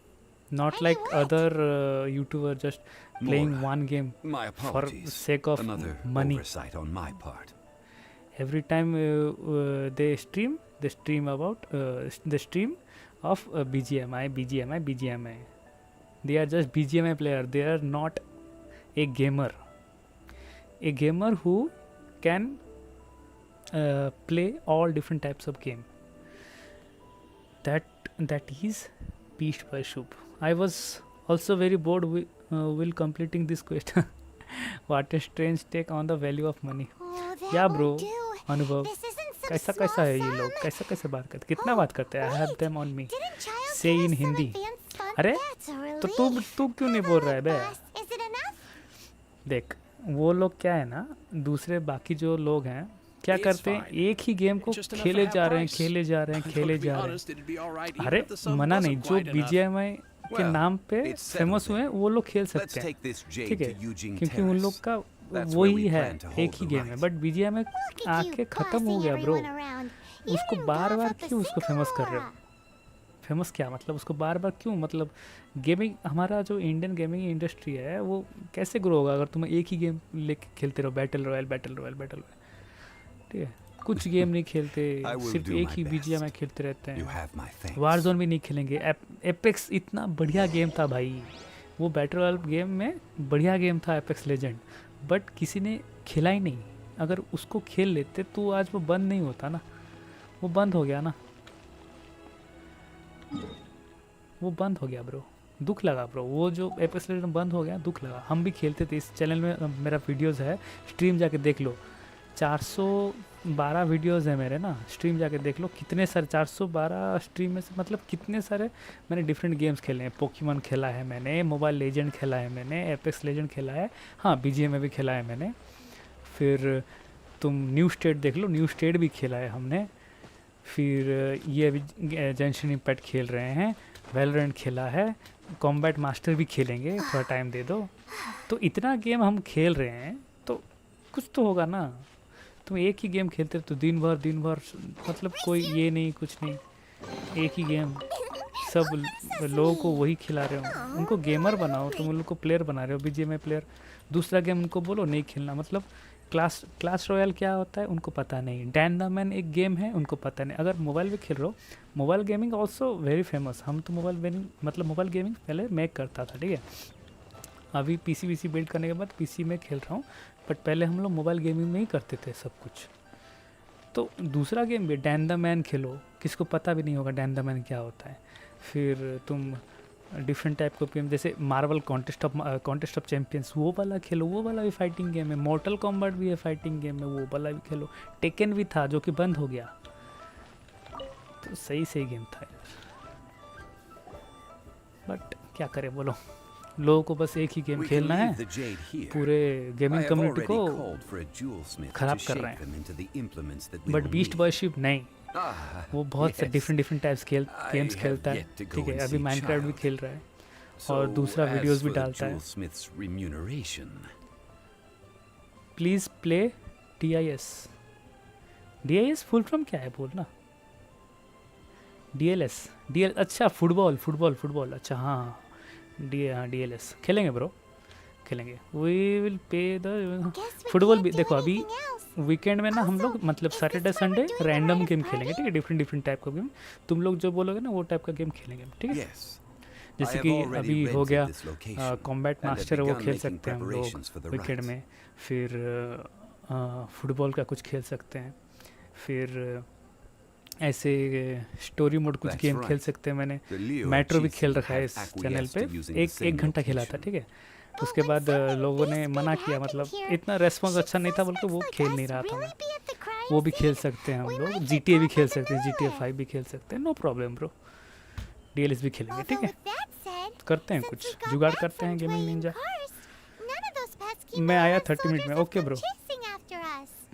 not And like he what? other YouTuber just playing More. one game My apologies. sake of Another money. oversight on my part. Every time they stream about the stream of BGMI. They are just BGMI player. They are not a gamer. A gamer who can play all different types of game. That is Beast by Shub. I was also very bored while completing this quest. What a strange take on the value of money. Oh, that Yeah, won't bro. do. अनुभव This isn't some कैसा small कैसा है ये sum. लोग, कैसा बात करते, कितना बात करते हैं? I have wait. them on me. Didn't Child Say give in us some Hindi. advanced fund? अरे That's a तो relief. तू क्यों नहीं बोल रहा है बे? Boss, is it enough? देख वो लोग क्या है ना, दूसरे बाकी जो लोग हैं क्या It's करते हैं, fine. एक ही गेम को Just enough खेले to have जा रहे हैं price. खेले जा रहे हैं Though, खेले to be जा रहे honest, it'd be all right हैं। even अरे if the sum मना नहीं, wasn't जो quite enough. BGMI के Well, नाम पे it's फेमस settled हुए हैं then. वो लोग खेल Let's सकते हैं, take this jade ठीक है, to Eugene क्योंकि उन लोग Terrace. का That's where वही we है, plan to hold एक ही the गेम है। rite. But BGMI Look at आके you खत्म हो bossing गया ब्रो। everyone around. You उसको didn't bar cough bar up a क्यों उसको single फेमस कर रहे हो? aura. फेमस क्या मतलब, उसको बार बार क्यों, मतलब गेमिंग, हमारा जो इंडियन गेमिंग इंडस्ट्री है वो कैसे ग्रो होगा अगर तुम एक ही गेम लेके खेलते रहो, बैटल रॉयल, ठीक है, कुछ गेम नहीं खेलते, I will सिर्फ do एक my ही best. BGMI खेलते रहते You हैं। have my thanks. वारजोन भी नहीं खेलेंगे। एपेक्स इतना बढ़िया गेम था भाई, वो बैटल रॉयल गेम में बढ़िया गेम था एपेक्स लेजेंड, बट किसी ने खेला ही नहीं। अगर उसको खेल लेते तो आज वो बंद नहीं होता ना, वो बंद हो गया ना, वो बंद हो गया ब्रो, दुख लगा ब्रो। वो जो एपेक्स लेजेंड बंद हो गया, दुख लगा। हम भी खेलते थे, इस चैनल में मेरा वीडियोस है, स्ट्रीम जाके देख लो। 412 वीडियोस है मेरे ना, स्ट्रीम जाके देख लो कितने सारे 412 स्ट्रीम में से मतलब कितने सारे मैंने डिफरेंट गेम्स खेले हैं। पोकेमॉन खेला है मैंने, मोबाइल लेजेंड खेला है मैंने, एपेक्स लेजेंड खेला है, हाँ बीजीएम में भी खेला है मैंने। फिर तुम न्यू स्टेट देख लो, न्यू स्टेट भी खेला है हमने। फिर ये अभी जेंशिन इम्पैक्ट खेल रहे हैं, वैलोरेंट खेला है, कॉम्बैट मास्टर भी खेलेंगे, थोड़ा टाइम दे दो। तो इतना गेम हम खेल रहे हैं तो कुछ तो होगा ना। तुम एक ही गेम खेलते तो दिन भर मतलब कोई ये नहीं कुछ नहीं, एक ही गेम सब लोगों को वही खिला रहे हो। उनको गेमर बनाओ, तुम उन लोग को प्लेयर बना रहे हो, बीजीएमआई प्लेयर। दूसरा गेम उनको बोलो नहीं खेलना, मतलब क्लास रॉयल क्या होता है उनको पता नहीं, डैन द मैन एक गेम है उनको पता नहीं। अगर मोबाइल पे खेल रहे हो, mobile gaming also very famous. हम तो मोबाइल गेमिंग पहले मैं करता था, ठीक है। अभी पीसी बिल्ड करने के बाद पीसी में खेल रहा हूँ, बट पहले हम लोग मोबाइल गेमिंग में ही करते थे सब कुछ। तो दूसरा गेम भी डैन द मैन खेलो, किसको पता भी नहीं होगा डैन द मैन क्या होता है। फिर तुम डिफरेंट टाइप का गेम जैसे मार्वल कॉन्टेस्ट ऑफ चैंपियंस वो वाला खेलो, वो वाला भी फाइटिंग गेम है। मॉर्टल कॉम्बैट भी है फाइटिंग गेम है, वो वाला भी खेलो। टेकन भी था जो कि बंद हो गया, तो सही गेम था यार। बट क्या करें बोलो, लोगों को बस एक ही गेम खेलना है, पूरे गेमिंग कम्युनिटी को खराब कर रहे हैं। बट बीस्ट वर्शिप नहीं, वो बहुत से डिफरेंट टाइप्स गेम्स खेलता है, ठीक है। अभी माइनक्राफ्ट भी खेल रहा है और दूसरा वीडियोस भी डालता है। Please play DIS full form क्या है बोलना। DLS अच्छा फुटबॉल अच्छा हाँ DLS खेलेंगे ब्रो, खेलेंगे। We will play the football भी। देखो अभी वीकेंड में ना हम लोग मतलब सैटरडे संडे रैंडम गेम खेलेंगे, ठीक है। डिफरेंट टाइप का गेम, तुम लोग जो बोलोगे ना वो टाइप का गेम खेलेंगे, ठीक है। जैसे कि अभी हो गया कॉम्बैट मास्टर, वो खेल सकते हैं हम लोग वीकेंड में। फिर फुटबॉल का कुछ खेल सकते हैं। फिर ऐसे स्टोरी मोड कुछ गेम खेल सकते हैं। मैंने मेट्रो भी खेल रखा है इस चैनल पे, एक घंटा खेला था, ठीक है। उसके बाद लोगों ने मना किया, मतलब इतना रेस्पॉन्स अच्छा नहीं था, बल्कि वो खेल नहीं रहा था मैं। वो भी खेल सकते हैं हम लोग, GTA भी खेल सकते हैं, GTA 5 भी खेल सकते हैं, नो प्रॉब्लम ब्रो। DLS भी खेलेंगे, ठीक है। करते हैं कुछ जुगाड़ करते हैं गेमिंग निंजा। मैं आया 30 मिनट में, okay bro,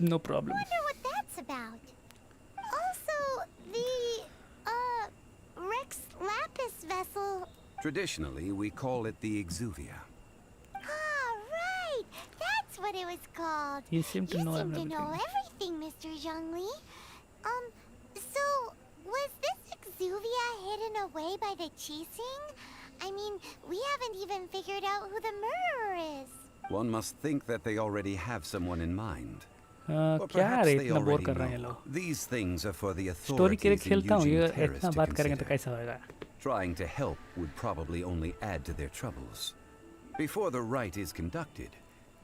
no problem. Traditionally, we call it the Exuvia. Right. That's what it was called. You seem to know everything, Mr. Zhongli. So was this Exuvia hidden away by the Qixing? I mean, we haven't even figured out who the murderer is. One must think that they already have someone in mind. Or क्या perhaps रे they इतना bore already कर रहे हैं ये know. लोग। These things are for the story के लिए authorities in खेलता हूँ, ये Eugene Terrace इतना to बात करेंगे तो consider. कैसा होएगा। Trying to help would probably only add to their troubles. Before the rite is conducted,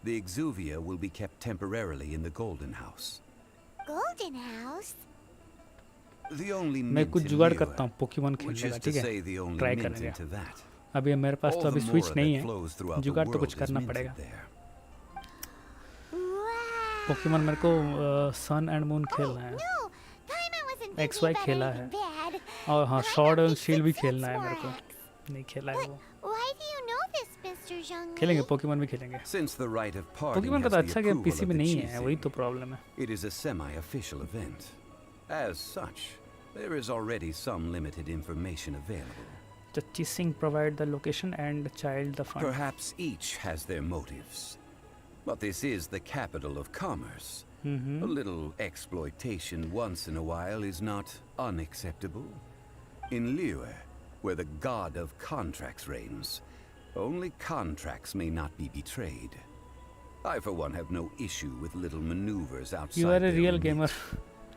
the Exuvia will be kept temporarily in the Golden House. Golden House? The only मैं mint कुछ in जुगाड़ Liyue, करता हूँ Pokemon which खेलने is का, to ठीक say है। the only try mint करेंगे। into that. अभी मेरे पास तो All अभी the स्विच more नहीं that है, flows throughout the जुगाड़ तो world कुछ is करना minted पड़ेगा। there. Wow. पोकेमॉन मेरे को सन एंड मून खेलना है, No, Paimon wasn't XY thinking about खेला anything है। bad. और हाँ Paimon shard and thinks shield भी it खेलना है sucks मेरे को, more. नहीं खेला है वो। Why do you know this, Mr. Zhongli? खेलेंगे पोकेमॉन भी खेलेंगे। Since the rite of parting Pokemon का has तो the अच्छा गेम approval पीसी of में the नहीं है, वही Qixing, तो प्रॉब्लम है। it is a semi-official event. As such, there is already some limited information available. The Qixing provide the location and child the fund. Perhaps each has their motives. But this is the capital of commerce. A little exploitation once in a while is not unacceptable. In Liyue, where the god of contracts reigns, only contracts may not be betrayed. I for one have no issue with little maneuvers outside You are a their real limits. gamer.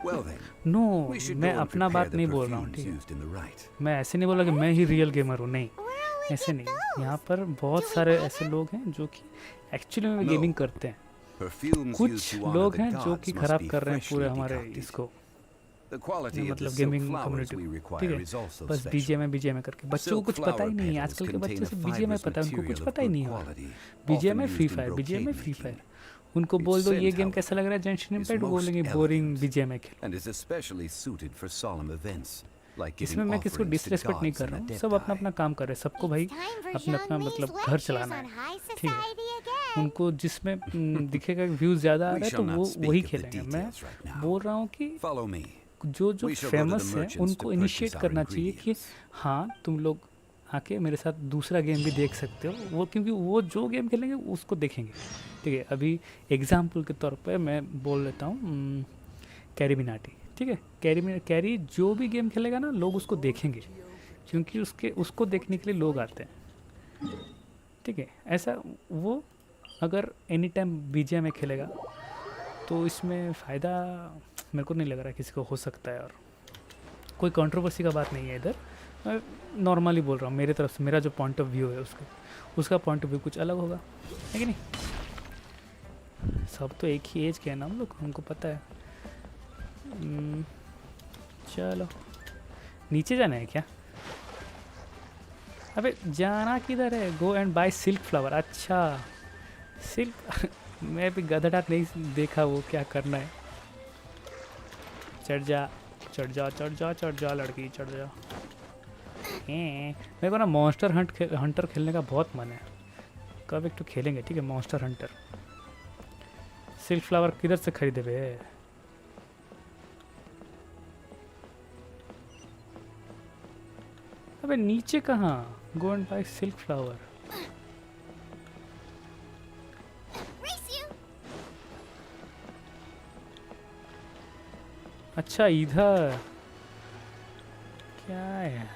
Well then, No, we should मैं go and अपना prepare बात the नहीं बोल रहा हूँ, perfumes ठीक है। used in the rite. मैं ऐसे नहीं बोला कि मैं ही रियल गेमर हूँ, नहीं Where will we ऐसे get नहीं। those? यहाँ पर बहुत Do we सारे buy ऐसे them? लोग हैं जो कि एक्चुअली में No. गेमिंग करते हैं। Perfumes कुछ used to honor लोग the हैं जो gods कि must खराब be कर रहे हैं पूरे freshly हमारे decocted. इसको, The quality of the मतलब silk gaming flowers community we को, require ठीक is है। also बस special. बीजीएमआई करके बच्चों को Silk कुछ पता ही flower नहीं है, petals आजकल के contain बच्चे a सिर्फ बीजीएमआई fibrous पता है, उनको कुछ material of पता ही good नहीं है। quality, BGMI often free used in fire, BGMI brocade free making. Fire, उनको Its बोल दो ये scent, गेम कैसा लग रहा है जेंशिन is इम्पैक्ट, वो most बोलेंगे बोरिंग elegant बीजीएमआई खेल। and is especially suited for solemn events like इसमें giving मैं किसी को offerings to डिसरेस्पेक्ट नहीं gods कर and रहा हूँ, adepti. सब अपना अपना काम कर रहे हैं, सबको भाई It's time for अपना अपना Zhongli's मतलब घर lectures चलाना on है, high ठीक है। society again. उनको जिसमें दिखेगा व्यूज़ ज़्यादा आ We रहा है shall तो not वो speak वही of the खेलेंगे। मैं details right now. बोल रहा हूँ कि Follow me. जो We shall go to the famous है merchants उनको to इनिशिएट purchase our करना चाहिए कि ingredients. हाँ तुम लोग आके मेरे साथ दूसरा गेम भी देख सकते हो, वो क्योंकि वो जो गेम खेलेंगे उसको देखेंगे, ठीक है। अभी एग्जाम्पल के तौर पे मैं बोल लेता हूँ कैरी बिनाटी, ठीक है। कैरी जो भी गेम खेलेगा ना लोग उसको देखेंगे, क्योंकि उसको देखने के लिए लोग आते हैं, ठीक है। ऐसा वो अगर एनी टाइम बीजीएम में खेलेगा तो इसमें फ़ायदा मेरे को नहीं लग रहा किसी को हो सकता है। और कोई कंट्रोवर्सी का बात नहीं है इधर, मैं नॉर्मली बोल रहा हूँ मेरे तरफ से, मेरा जो पॉइंट ऑफ व्यू है उसका पॉइंट ऑफ व्यू कुछ अलग होगा, है कि नहीं। सब तो एक ही एज के हैं ना हम लोग, हमको पता है। चलो नीचे जाना है क्या? अबे जाना किधर है? Go and buy silk flower. अच्छा सिल्क मैं भी गधड़ा नहीं देखा वो क्या करना है। चढ़ जा चढ़ जा चढ़ जा चढ़ जा लड़की चढ़ जा। मेरे को ना मॉन्स्टर हंटर खेलने का बहुत मन है, कब एक तो खेलेंगे, ठीक है। Monster Hunter. सिल्क फ्लावर किधर से खरीदे बे? अबे नीचे कहाँ? Go and buy silk flower. अच्छा इधर क्या है?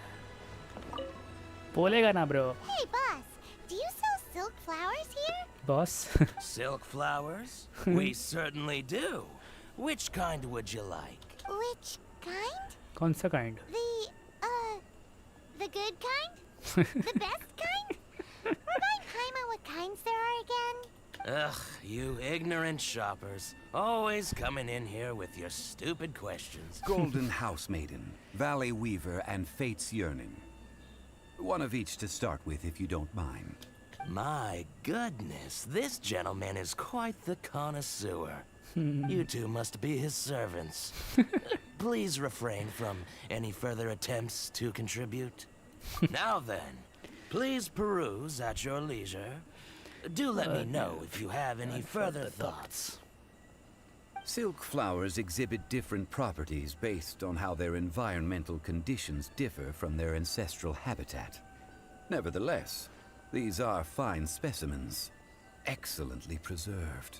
बोलेगा ना bro. Hey, boss, do you sell silk flowers here? Boss Silk flowers? We certainly do. Which kind would you like? Which kind? कौन सा kind? The good kind? The best kind? Remind Paimon what kinds there are again? Ugh, you ignorant shoppers. Always coming in here with your stupid questions. Golden Housemaiden, Valley Weaver, and Fate's Yearning. One of each to start with, if you don't mind. My goodness, this gentleman is quite the connoisseur. You two must be his servants. Please refrain from any further attempts to contribute. Now then, please peruse at your leisure. Do let me know if you have any further thoughts. Silk flowers exhibit different properties based on how their environmental conditions differ from their ancestral habitat. Nevertheless, these are fine specimens, excellently preserved.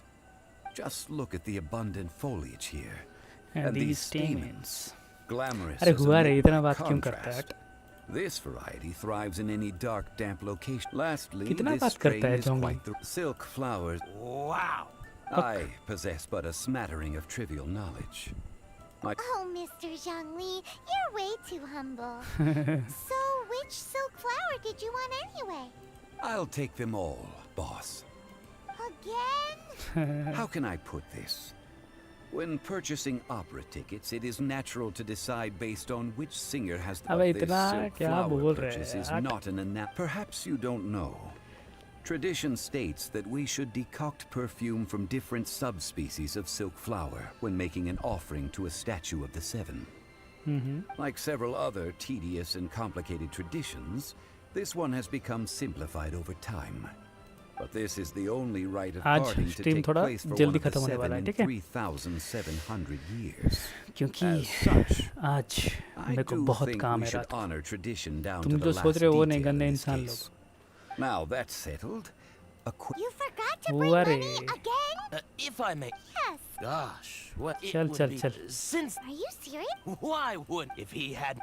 Just look at the abundant foliage here. And these stamens. Glamorous अरे as a हुआ रे, midnight इतना बात क्यों करता है? contrast. This variety thrives in any dark, damp location. Lastly, कितना this बात करता strain है is जोंगी? quite the silk flowers. Wow! I possess but a smattering of trivial knowledge. Oh, Mr. Zhongli, you're way too humble. So, which silk flower did you want anyway? I'll take them all, boss. Again? How can I put this? When purchasing opera tickets, it is natural to decide based on which singer has the अबे this इतना silk क्या flower बोल रहे purchase is हैं? not an Perhaps you don't know. Tradition states that we should decoct perfume from different subspecies of silk flower when making an offering to a statue of the seven. Like several other tedious and complicated traditions, this one has become simplified over time. But this is the only rite of आज parting to stream take थोड़ा place for जल्दी one of the खत्म होने seven वाला है, in ठीक है? 3,700 years. क्योंकि As such, आज I मेरे को do बहुत think काम we है should रात को। honor tradition down तुम to जो the सोच last रहे हो वो नहीं, detail गंदे in this इंसान case. Now that's settled. You forgot to bring Worry. money again? If I may... Yes. Gosh, what it Chal, would chal, be... chal. Since... Are you serious? Why would if he had...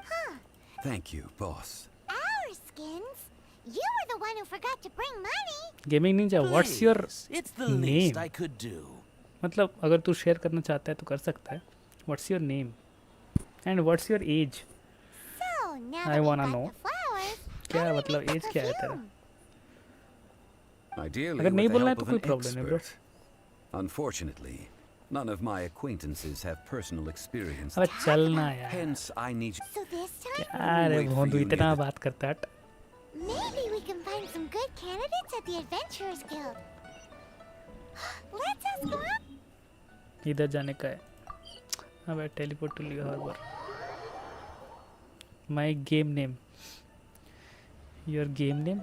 Thank you, boss. Our skins? You were the one who forgot to bring money. Gaming Ninja, what's your Please, it's the name? least I could do. मतलब अगर तू share करना चाहता है तो कर सकता है। What's your name and what's your age? So, now I that we wanna got know. the flowers, क्या how do we मतलब make the एज क्या है तेरा? perfume? Ideally, अगर नहीं with the बोलना है help तो of कोई an problem नहीं, bro. expert. Unfortunately, none of my acquaintances have personal experience. अबे चलना यार। Hence, I need So this time, अरे Wait for भोंदू you इतना near the- बात करता है। maybe we can find some good candidates at the Adventurers Guild. Let's us go up. इधर जाने का है. अब teleport to Leo Harbor. My game name. Your game name?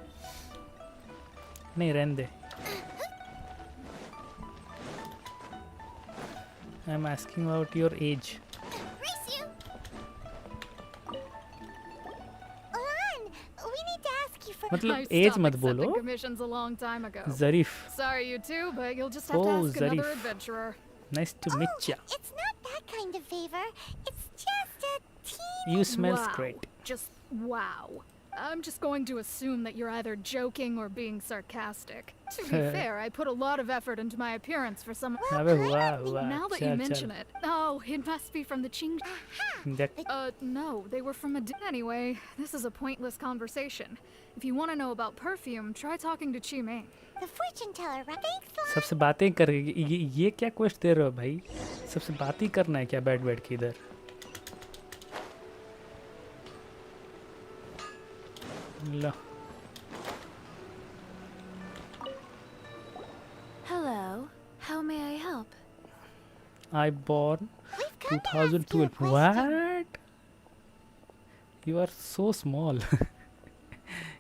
नहीं रहने दे. I'm asking about your age. Race you. Lan, we need to ask you for. मतलब age मत बोलो. Commissions a long time ago. Zarif. Sorry, you too, but you'll just have to Oh, ask another Zarif. adventurer. Nice to meet ya. It's not that kind of favor. It's just a teeny. You smells Wow. great. Just wow. I'm just going to assume that you're either joking or being sarcastic. To be fair, I put a lot of effort into my appearance for some. अबे हुआ. Now that you mention it, oh, it must be from the Ching. That No, they were from a. Anyway, this is a pointless conversation. If you want to know about perfume, try talking to Chi Ming. The fortune teller, right? Thanks, Lan. सबसे बातें कर ये क्या question दे रहे हो भाई? सबसे बात ही करना है क्या बैठ के इधर? लो. Hello. How may I help? I born We've come to ask you a 2012. question. What? You are so small.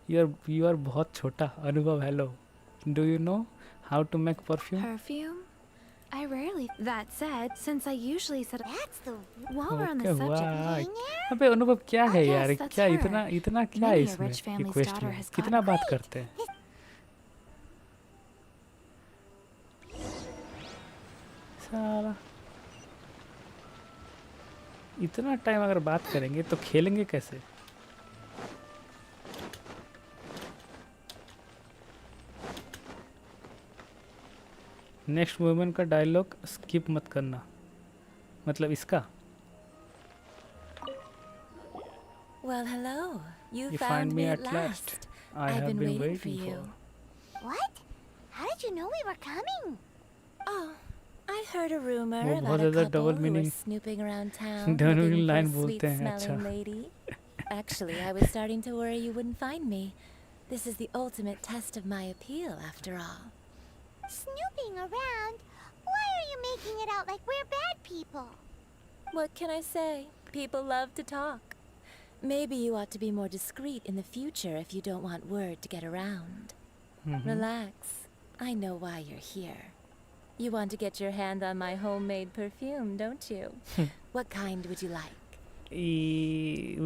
you are बहुत छोटा. अनुभव hello. Do you know how to make perfume? Perfume? I rarely. That said, since I usually set up. That's the. While we're on Okay, the subject, wow. अबे अनुभव क्या है Yes, यार? that's क्या her. इतना क्या है Maybe a इसमें? rich family's Request daughter में has कितना got- बात करते हैं? साला इतना टाइम अगर बात करेंगे तो खेलेंगे कैसे? नेक्स्ट वुमेन का डायलॉग स्किप मत करना. मतलब इसका. Well, hello. You You found find me me at at last. last. I I've have been been waiting for waiting you. for. What? How did you know we were coming? Oh, I heard a rumor वो about बहुत a ज़्यादा couple double who were meaning- snooping around town Double looking meaning for line a बोलते हैं, sweet-smelling अच्छा. lady. Actually, I was starting to worry you wouldn't find me. This is the ultimate test of my appeal, after all. Snooping around? Why are you making it out like we're bad people? What can I say? People love to talk. Maybe you ought to be more discreet in the future if you don't want word to get around. Relax. I know why you're here. You want to get your hand on my homemade perfume, don't you? What kind would you like?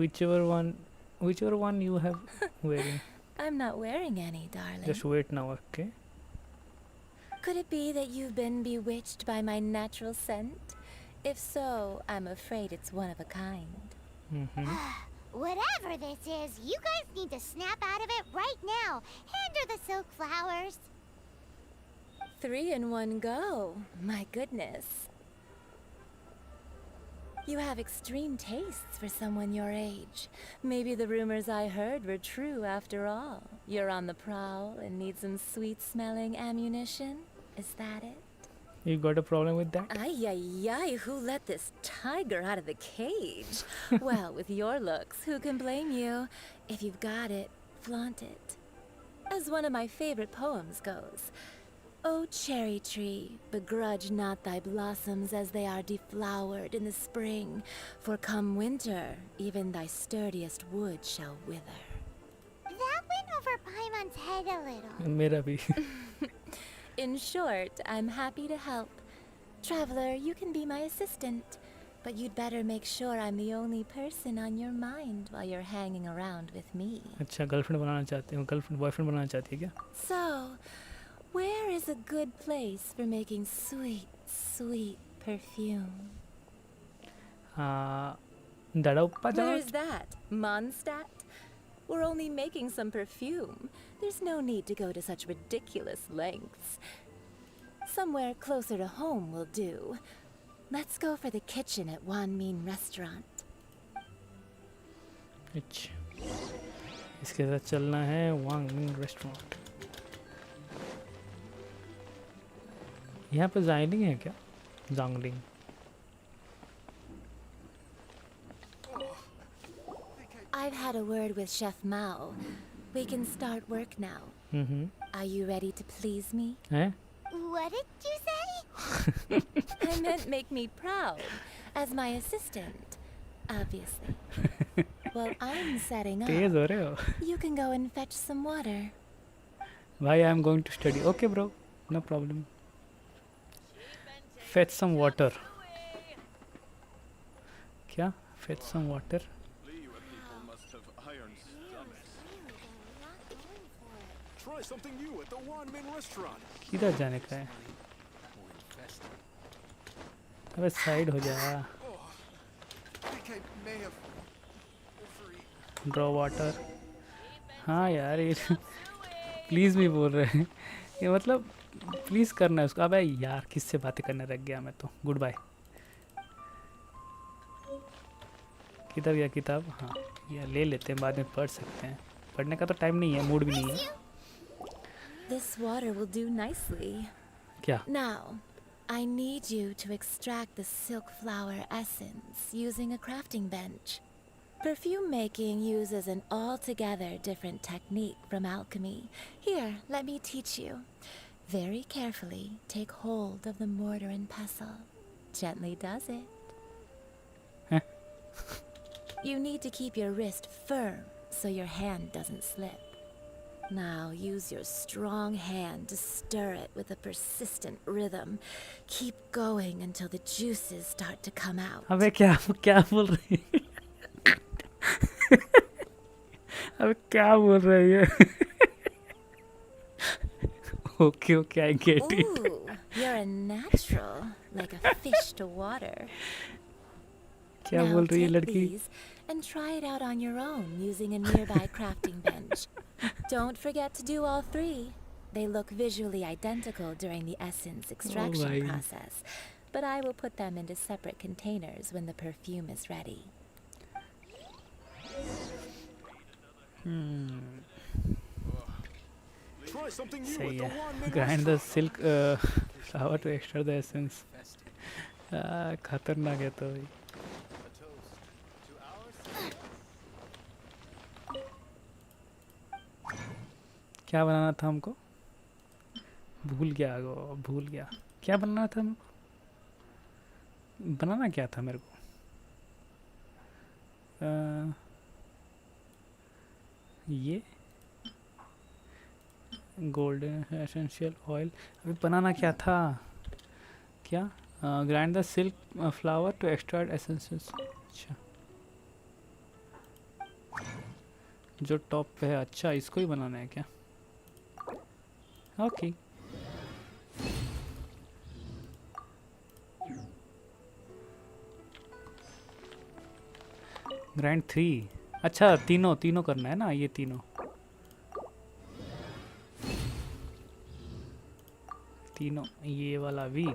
Whichever one you have wearing. I'm not wearing any, darling. Just wait now, okay? Could it be that you've been bewitched by my natural scent? If so, I'm afraid it's one of a kind. Whatever this is, you guys need to snap out of it right now. Hand her the silk flowers. 3 in 1 go. My goodness. You have extreme tastes for someone your age. Maybe the rumors I heard were true after all. You're on the prowl and need some sweet-smelling ammunition? Is that it? You got a problem with that? Ay, ay, ay, who let this tiger out of the cage? Well, with your looks, who can blame you? If you've got it, flaunt it. As one of my favorite poems goes, O cherry tree, begrudge not thy blossoms as they are deflowered in the spring, for come winter, even thy sturdiest wood shall wither. That went over Paimon's head a little. मेरा भी. In short, I'm happy to help. Traveler, you can be my assistant, but you'd better make sure I'm the only person on your mind while you're hanging around with me. अच्छा girlfriend बनाना चाहते हो girlfriend boyfriend बनाना चाहती है क्या? So, where is a good place for making sweet, sweet perfume? दड़प्पा Where's that? Mondstadt? We're only making some perfume. There's no need to go to such ridiculous lengths. Somewhere closer to home will do. Let's go for the kitchen at Wan Min Restaurant. अच्छा इसके साथ चलना है वांग Ming restaurant. यहाँ पे जाइलिंग है क्या? जांगलिंग. I've had a word with Chef Mao. We can start work now. Are you ready to please me? हैं? What did you say? I meant make me proud as my assistant, obviously. While I'm setting तेज हो up, रहे हो you can go and fetch some water. भाई. I am going to study. Okay bro, no problem. Fetch some water. क्या? Fetch some water. Try something new at the One Min restaurant. किधर जाने का है? अबे side हो जा. Think I may have overeaten. Draw water. हाँ यार ये प्लीज़ भी बोल रहे हैं. ये मतलब प्लीज़ करना है उसको. अबे यार किससे बातें करने लग गया मैं तो. Goodbye. किधर गया किताब? हाँ ये ले लेते हैं, बाद में पढ़ सकते हैं. पढ़ने का तो टाइम नहीं है, मूड भी नहीं है. This water will do nicely. क्या? Now, I need you to extract the silk flower essence using a crafting bench. Perfume making uses an altogether different technique from alchemy. Here, let me teach you. Very carefully, take hold of the mortar and pestle. Gently does it. Huh? You need to keep your wrist firm so your hand doesn't slip. Now use your strong hand to stir it with a persistent rhythm. Keep going until the juices start to come out. अबे क्या क्या बोल रही है? अबे क्या बोल रही है? Okay, okay, I get it. Ooh, you're a natural, like a fish to water. क्या Now बोल रही है take लड़की? these and try it out on your own using a nearby crafting bench. Don't forget to do all three. They look visually identical during the essence extraction भाई. process, but I will put them into separate containers when the perfume is ready. Try something new सही at the है. One Min Grind the restaurant. silk flower to extract the essence. खतरनाक है तो भाई. क्या बनाना था हमको? भूल गया भूल गया. क्या बनाना था हमको? बनाना क्या था मेरे को? ये गोल्डन एसेंशियल ऑयल. अभी बनाना क्या था? क्या? Grind the silk flower to extract essences. अच्छा जो टॉप पे है. अच्छा इसको ही बनाना है क्या? ओके. ग्राइंड 3. अच्छा तीनों करना है ना, ये तीनों. ये वाला भी.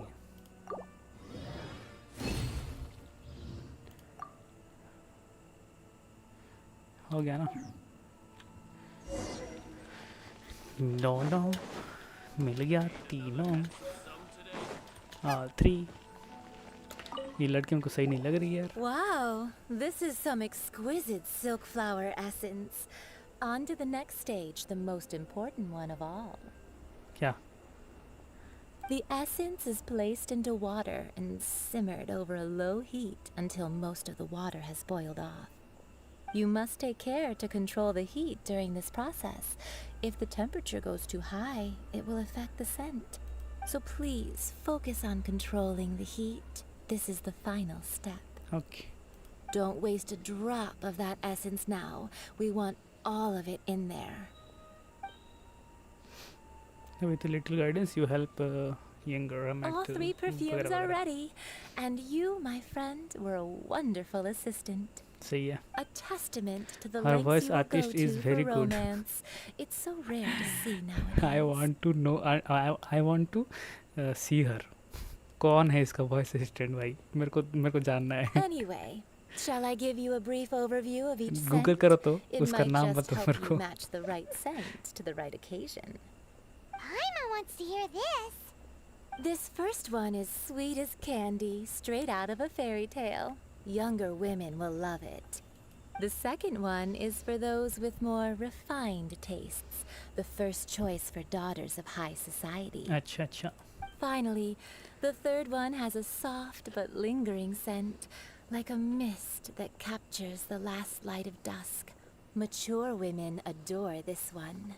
हो गया ना? दोनों मिल गया. तीनों 3. ये लड़कियों को सही नहीं लग रही है यार. Wow, this is some exquisite silk flower essence. On to the next stage, the most important one of all. क्या? The essence is placed into water and simmered over a low heat until most of the water has boiled off. You must take care to control the heat during this process. If the temperature goes too high, it will affect the scent. So please focus on controlling the heat. This is the final step. Okay. Don't waste a drop of that essence now. We want all of it in there. With a little guidance, you help younger All 3 perfumes are ready. And you, my friend, were a wonderful assistant. सही है. A testament to the Her lengths voice you will go artist is to very for good. romance. It's so rare to see nowadays. I want to know. I want to see her. कौन है इसका voice assistant भाई? मेरे को जानना है. Anyway, shall I give you a brief overview of each Google scent? करो तो It उसका might नाम just बताओ help मेरे you को. match the right scent to the right occasion. Paimon wants to hear this. This first one is sweet as candy, straight out of a fairy tale. Younger women will love it. The second one is for those with more refined tastes. The first choice for daughters of high society. अच्छा. Finally, the third one has a soft but lingering scent, like a mist that captures the last light of dusk. Mature women adore this one.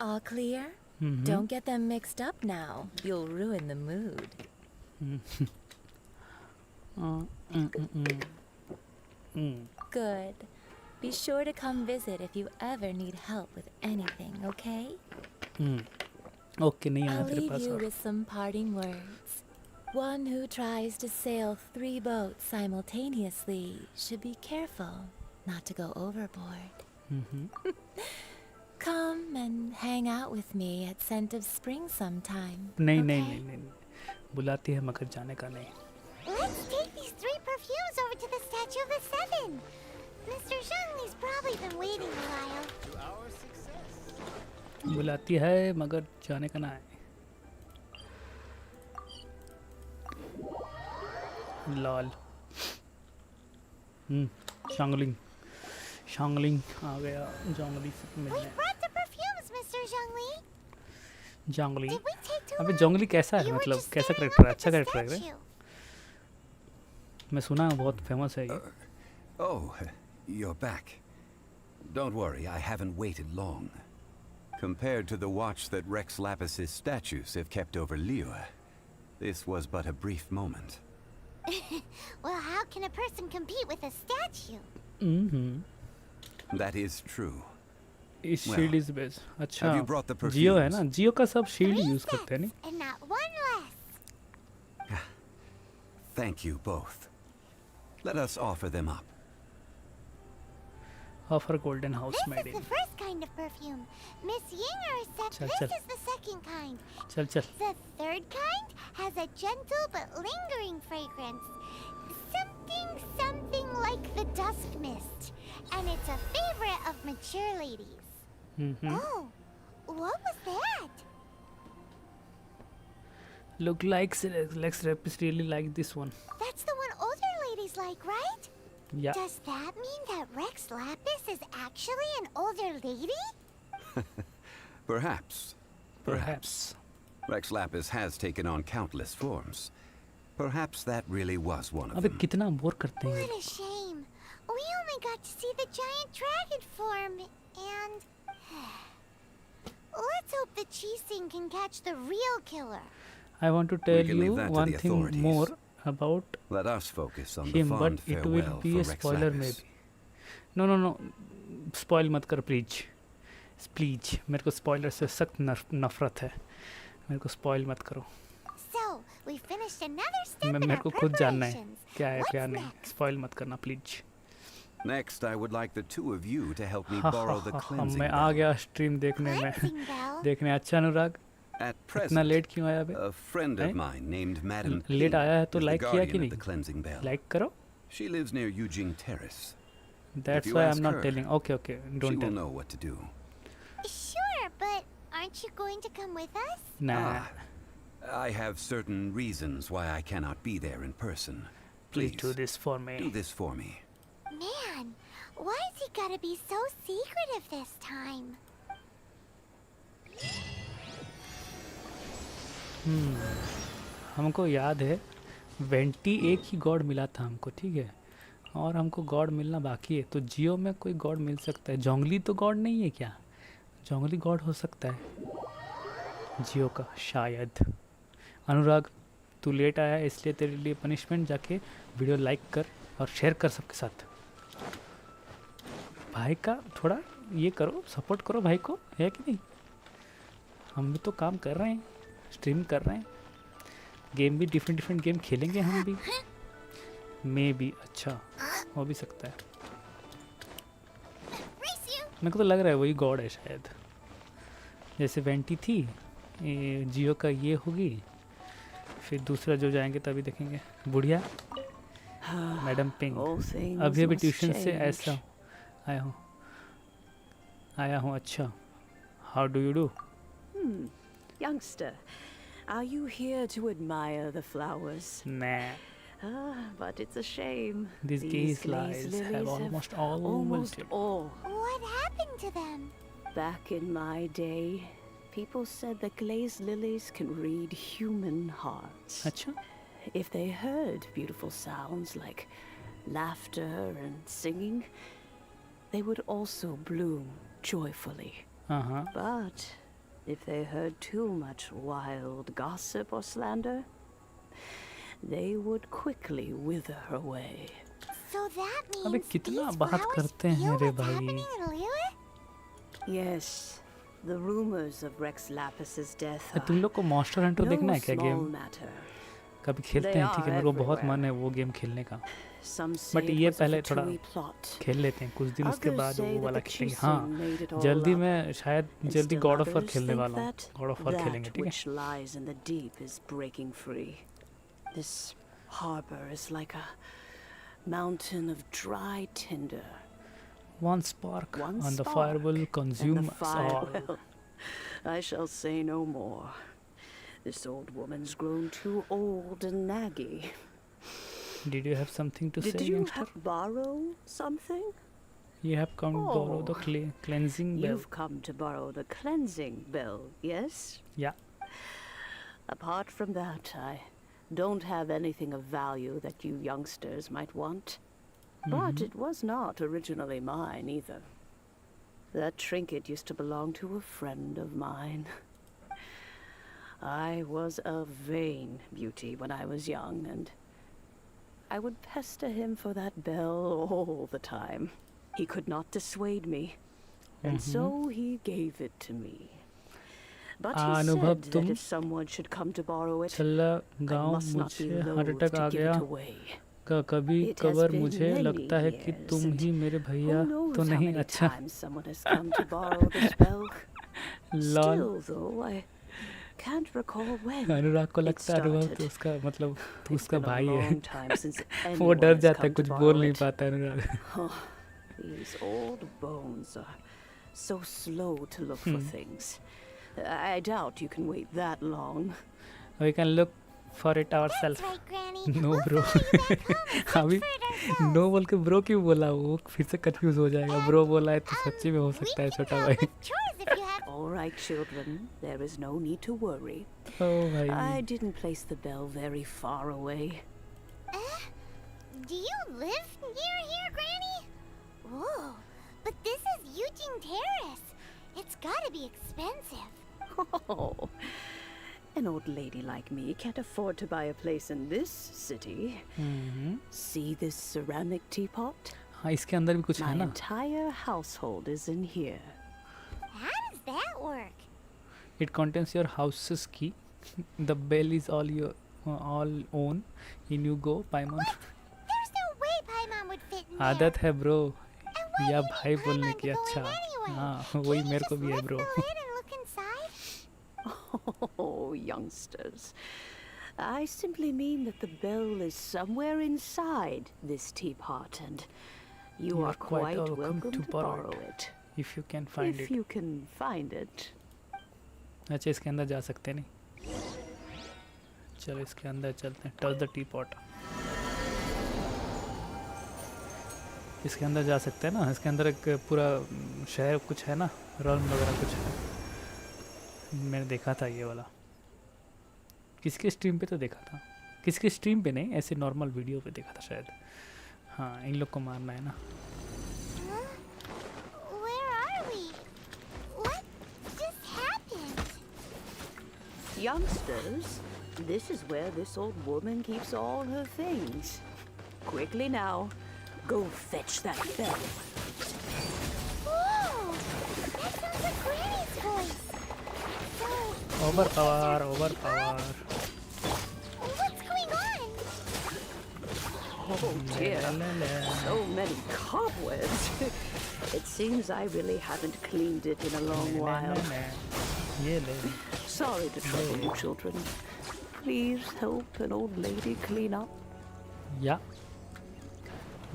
All clear? Don't get them mixed up now. You'll ruin the mood. Good. Be sure to come visit if you ever need help with anything, okay? Okay नहीं आया I'll तेरे leave pass you और with some parting words. One who tries to sail 3 boats simultaneously should be careful not to go overboard. Come and hang out with me at Scent of Spring sometime. नहीं okay? नहीं नहीं नहीं बुलाती है मगर जाने का नहीं. Let's take these 3 perfumes over to the Statue of the Seven. Mr. Zhongli's probably been waiting a while. बुलाती है मगर जाने का ना है. लाल शांगलिंग आ गया जोंगली से We मिलने. brought the perfumes, Mr. Zhongli. जोंगली Did we take too अबे long? जोंगली कैसा है You were मतलब just कैसा standing करेक्टर है? up at अच्छा the करेक्टर है. statue. मैं सुना हूँ बहुत फेमस है ये. Oh, you're back. Don't worry, I haven't waited long. Compared to the watch that Rex Lapis's statues have kept over Liyue, this was but a brief moment. Well, how can a person compete with a statue? That is true. इस Well, shield is best. अच्छा have you brought the जियो है perfumes? ना, जियो का सब shield 3 use करते हैं नहीं. sets and not one less. Thank you both. Let us offer them up. Offer golden house This made is the first kind of perfume. Miss Yinger said Chal, this chal. is the second kind. चल चल. The third kind has a gentle but lingering fragrance. Something like the dusk mist. And it's a favorite of mature ladies. Oh, what was that? Look like Lex Rapis really like this one. That's the one older ladies like, right? Yeah. Does that mean that Rex Lapis is actually an older lady? Perhaps. Perhaps. Rex Lapis has taken on countless forms. Perhaps that really was one of अबे them. कितना bore करते हैं. What a shame. We only got to see the giant dragon form, and let's hope the Cheesing can catch the real killer. I want to tell can leave you that to one the thing authorities. more about Let us focus on him, the but fond it will farewell be for a Rex spoiler Lapis. maybe. No. Spoil मत कर please. Please मेरे को spoiler से सख्त नफरत है. मेरे को स्पॉइल मत करो. So, we finished another step in मेरे our को खुद जानना है preparations. क्या है क्या What's नहीं. next? स्पॉइल मत करना please. Next, I would like the 2 of you to help me हाँ borrow the हाँ cleansing मैं आ bell. गया स्ट्रीम देखने में. Cleansing bell? देखने. अच्छा अनुराग At इतना present, लेट क्यों आया बे? a friend हैं? of mine named Madame late Ping आया है तो is the लाइक किया guardian कि of the नहीं? cleansing bell. लाइक करो. She lives near Eugene Terrace. That's you why ask I'm not her, telling. Okay She don't will tell. know what to do. Sure, but aren't you going to come with us? Nah. I have certain reasons why I cannot be there in person. Please do this for me. Do this for me. Man, why has he gotta be so secretive this time? हमको याद है vanity एक ही God मिला था हमको, ठीक है, और हमको गॉड मिलना बाकी है. तो जियो में कोई गॉड मिल सकता है. जोंगली तो गॉड नहीं है क्या? जोंगली गॉड हो सकता है जियो का शायद. अनुराग तू लेट आया इसलिए तेरे लिए पनिशमेंट. जाके वीडियो लाइक कर और शेयर कर सबके साथ. भाई का थोड़ा ये करो, सपोर्ट करो भाई को, है कि नहीं? हम भी तो काम कर रहे हैं, स्ट्रीम कर रहे हैं, गेम भी डिफरेंट गेम खेलेंगे हम भी. मे भी अच्छा हो भी सकता है. मेरे को तो लग रहा है वही गॉड है शायद. जैसे वेंटी थी, ये जियो का ये होगी, फिर दूसरा जो जाएंगे तभी देखेंगे. बुढ़िया मैडम पिंग. अभी अभी ट्यूशन से ऐसा आया हूँ. अच्छा, how do you do? Youngster, are you here to admire the flowers? Nah. But it's a shame. These gaze lies lilies have almost all almost wilted. all. What happened to them? Back in my day, People said that glazed lilies can read human hearts. अच्छा If they heard beautiful sounds like laughter and singing, they would also bloom joyfully. हाँ But if they heard too much wild gossip or slander, they would quickly wither away. So that अबे means कितना these बात flowers करते हैं feel रे what's भाई happening in Liyue? Yes, the rumors of Rex Lapis's death are तुम लोग को मॉन्स्टर हंटर देखना no है क्या small गेम matter. कभी खेलते हैं ठीक है मेरे को बहुत मन है वो गेम खेलने का Some say बट it ये was a पहले थोड़ा Fatui plot. खेल लेते हैं कुछ दिन उसके Others बाद say वो that वाला the खेलेंगे Chisun हाँ made it all जल्दी up. मैं शायद And जल्दी still God of war others खेलने think वाला हूँ that गॉड ऑफ वॉर खेलेंगे that ठीक है which lies in the deep is breaking free. This harbor is like a mountain of dry tinder. One spark One on the spark, fire will and consume the us fire all. will. I shall say no more. This old woman's grown too old and naggy. Did you have something to Did say, you youngster? borrow something? You have come to borrow the Oh, cleansing bell. You've come to borrow the cleansing bell, yes? Yeah. Apart from that, I don't have anything of value that you youngsters might want. But it was not originally mine either. That trinket used to belong to a friend of mine. I was a vain beauty when I was young, and I would pester him for that bell all the time. He could not dissuade me, and so he gave it to me. But he अनुभव said तुम that if someone should come to borrow it, चला I गाँव must not be मुझे heart loath attack आ to give गया it away. कभी It has कबर been मुझे many लगता है कि years, तुम and ही मेरे भैया who knows तो how नहीं many अच्छा times someone has come to borrow this bell. Lol Still, though, I can't recall when. अनुराग को it लगता है अनुभव started. तो उसका मतलब तू It's उसका been a भाई है long time since वो anyone डर has जाता है come to कुछ बोल borrow नहीं it. पाता अनुराग Oh, these old bones are so slow to look for things. I doubt you can wait that long. we can look for it That's ourselves right, Granny. no We'll bro follow you back home and अभी search for it ourselves. No बोल के bro क्यों बोला वो फिर से confuse हो जाएगा ब्रो बोला है तो सच्ची में हो We सकता है can छोटा help भाई with chores if you have. All right, children, there is no need to worry. ओ भाई I didn't place the bell very far away. Do you live near here, Granny? Whoa, but this is Eugene Terrace. It's gotta be expensive. Oh, an old lady like me can't afford to buy a place in this city. See this ceramic teapot? हाँ इसके अंदर भी कुछ My है ना entire household is in here. How does that work? it contains your house's key the bell is all your all own in you go Paimon There's no way Paimon would fit in आदत है bro And why या do you भाई need बोलने Paimon की to go अच्छा in anyway? हाँ वही Can't you मेरे को just भी है lift bro the lid and look inside? Oh, youngsters. I simply mean that the bell is somewhere inside this teapot, and you are quite welcome to borrow it. if you can find If it you can find it. अच्छा इसके अंदर जा सकते नहीं चलो इसके अंदर चलते हैं टच द टी पॉट इसके अंदर जा सकते हैं ना इसके अंदर एक पूरा शहर कुछ है ना रन वगैरह कुछ है मैंने देखा था ये वाला किसके स्ट्रीम पे तो देखा था किसके स्ट्रीम पे नहीं ऐसे नॉर्मल वीडियो पे देखा था शायद हाँ इन लोग को मारना है ना Huh? Where are we? What just happened? Youngsters, this is where this old woman keeps all her things. Quickly now, go fetch that bell. Whoa! That sounds like Granny's voice. So, over power what's going on? Oh dear, so many cobwebs. It seems I really haven't cleaned it in a long while. ये ले Sorry to trouble you, children. Please help an old lady clean up. या